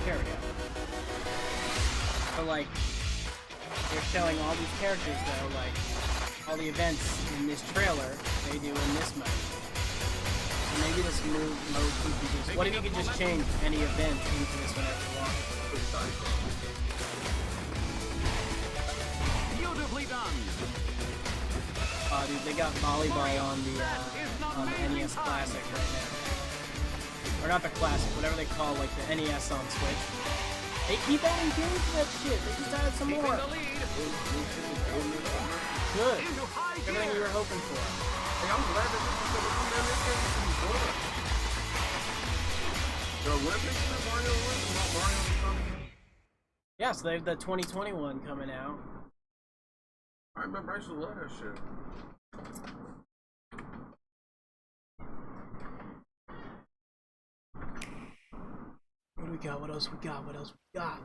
there we go. But they're showing all these characters though, all the events in this trailer they do in this mode. So maybe this mode could be just. What if you could just change any event into this whenever you want? Beautifully done. Dude, they got volleyball on the NES Classic right now. Or not the Classic, whatever they call the NES on Switch. They keep adding games to that shit. They just added some more. Good. Everything we were hoping for. Hey, I'm glad that the Olympics and Mario Olympics, not Mario something. Yeah, so they have the 2021 coming out. I remember I used to love that shit. What do we got? What else we got? What else we got?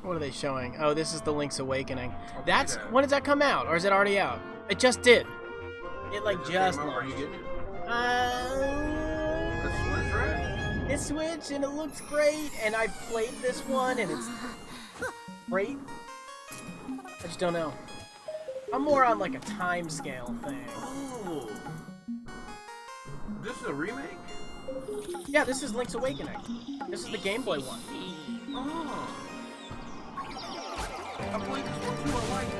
What are they showing? Oh, this is the Link's Awakening. That's when does that come out, or is it already out? It just did. It just launched. It's Switch, and it looks great. And I played this one, and it's great. I just don't know. I'm more on a time scale thing. Oh, this is a remake? Yeah, this is Link's Awakening. This is the Game Boy one. Oh. I played this one too. I liked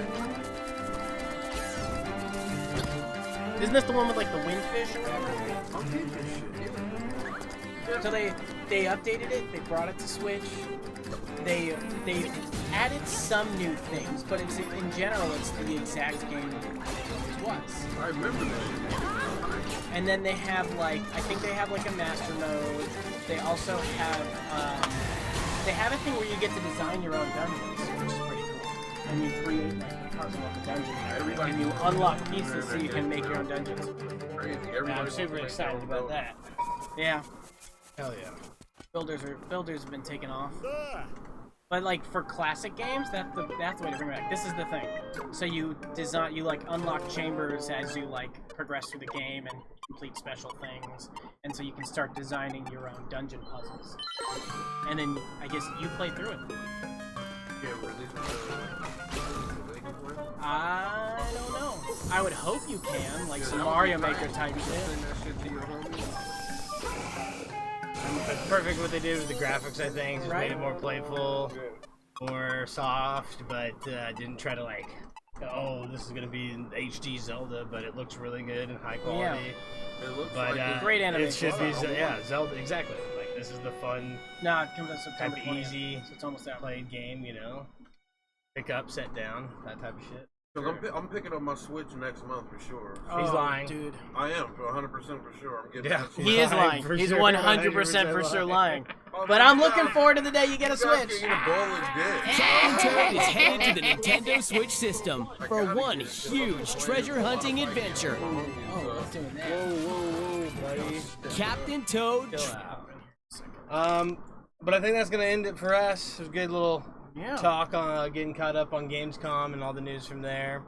it. Isn't this the one with the windfish or whatever? I'll keep this shit. So they updated it. They brought it to Switch. They added some new things, but it's in general it's the exact game that it was. I remember that. And then they have I think they have a master mode. They also have they have a thing where you get to design your own dungeons, which is pretty cool. And you create the puzzle of the dungeon, and you unlock pieces so you can make your own dungeons. Crazy. I'm super excited about that. Yeah. Hell yeah. Builders have been taking off. But for classic games, that's the way to bring it back. This is the thing. So you unlock chambers as you progress through the game and complete special things, and so you can start designing your own dungeon puzzles. And then I guess you play through it. I don't know. I would hope you can, some Mario Maker type shit. That's perfect what they did with the graphics, I think. Just Right? made it more playful, more soft, but didn't try to oh, this is gonna be an HD Zelda, but it looks really good and high quality. It looks but like great animation. It should be, Zelda, exactly. this is the fun, No, it comes out type September of 20th, easy so it's almost out. played game, you know. Pick up, set down, that type of shit. Because I'm picking up my Switch next month for sure. He's lying. Dude. I am, 100% for sure. I'm getting Yeah. that Switch. He is lying. For He's sure, 100% for sure lying. Oh, But man, I'm you looking guys- forward to the day you get a you guys Switch. can eat a bowl of dick. Captain Toad is headed to the Nintendo Switch system for one huge treasure hunting adventure. Oh, let's do that. Whoa, buddy. Captain Toad. Chill out. But I think that's gonna end it for us. It was a good little talk on getting caught up on Gamescom and all the news from there.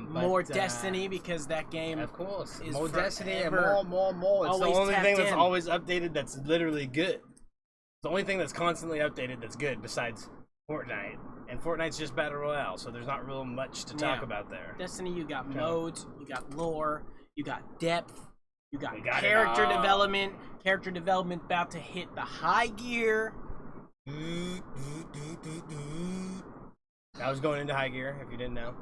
More Destiny, because that game, of course, is more Destiny and forever more. It's the always only thing tapped that's in. always updated that's literally good. It's the only thing that's constantly updated that's good besides Fortnite. And Fortnite's just Battle Royale, so there's not real much to talk Yeah. about there. Destiny, you got modes, you got lore, you got depth, you got We got it character all. development. Character development about to hit the high gear. I was going into high gear, if you didn't know.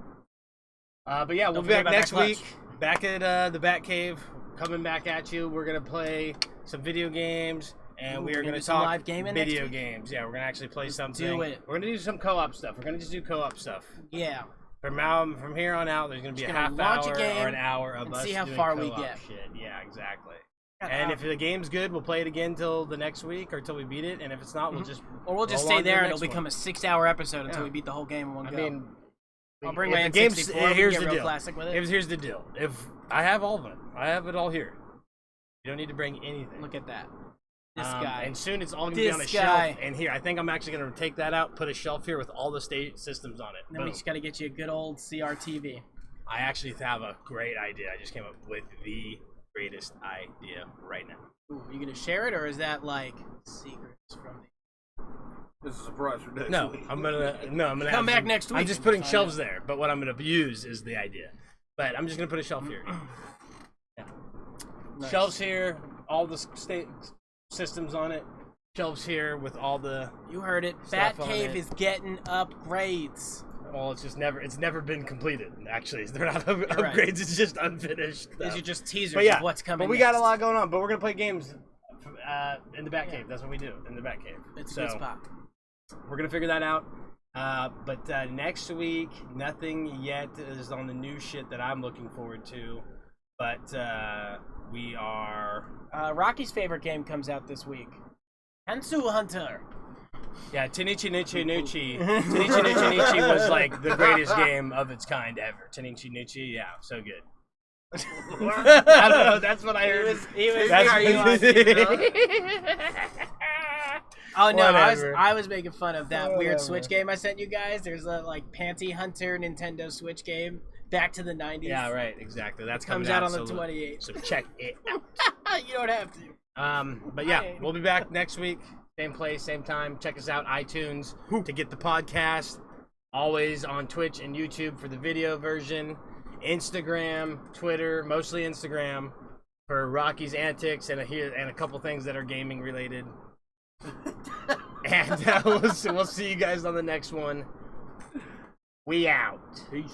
But yeah, we'll Don't be forget back about next that week. clutch. Back at the Bat Cave, coming back at you. We're gonna play some video games, and Ooh, we we're are gonna gonna do some talk live gaming next video week? games. Yeah, we're gonna actually play something. do it. We're gonna do some co-op stuff. We're gonna just do co-op stuff. Yeah. From here on out, there's gonna be Just a gonna half launch a hour game or an hour of and us see how doing far we co-op get. shit. Yeah, exactly. Yeah, And if the game's good, we'll play it again till the next week or till we beat it. And if it's not, we'll just Or we'll just roll stay on to the there and next it'll become one. a 6-hour episode until Yeah. we beat the whole game in one I go. mean, I'll bring if my the game's- N64. We can here's get the real deal. classic with it. Here's the deal. If I have all of it, I have it all here. You don't need to bring anything. Look at that. This guy. And soon it's all gonna be on a This shelf. guy. And here, I think I'm actually gonna take that out, put a shelf here with all the state systems on it. Then we Boom. just gotta get you a good old CRTV. I actually have a great idea. I just came up with the greatest idea right now. Ooh, are you gonna share it, or is that like secrets from the... This is a surprise for next No, week. I'm gonna Come have back some- next I'm week just and putting find shelves out. there, but what I'm gonna use is the idea. But I'm just gonna put a shelf here. Yeah. Nice. Shelves here, all the state systems on it. Shelves here with all the. You heard it. Stuff on Batcave it. is getting upgrades. Well, it's never been completed. Actually, they're not right. upgrades. It's just unfinished. These stuff. are just teasers But yeah, of what's coming But we next. got a lot going on. But we're gonna play games in the Batcave. That's what we do in the Batcave. It's a so good spot. we're gonna figure that out. But next week, nothing yet is on the new shit that I'm looking forward to. But we are. Rocky's favorite game comes out this week. Hansu Hunter. Yeah, Tenichi Nichi Nuchi. Tenichi Nichi Nichi was like the greatest game of its kind ever. Tenichi Nichi, yeah, so good. I don't know. That's what I heard. He was That's Oh no, Whatever. I was making fun of that weird Whatever. Switch game I sent you guys. There's a like Panty Hunter Nintendo Switch game back to the 90s. Yeah, right. Exactly. That's Comes coming out on the so 28th. So check it out. You don't have to. But yeah, Hi. we'll be back next week. Same place, same time. Check us out, iTunes, to get the podcast. Always on Twitch and YouTube for the video version. Instagram, Twitter, mostly Instagram for Rocky's antics and a couple things that are gaming related. And we'll see you guys on the next one. We out. Peace.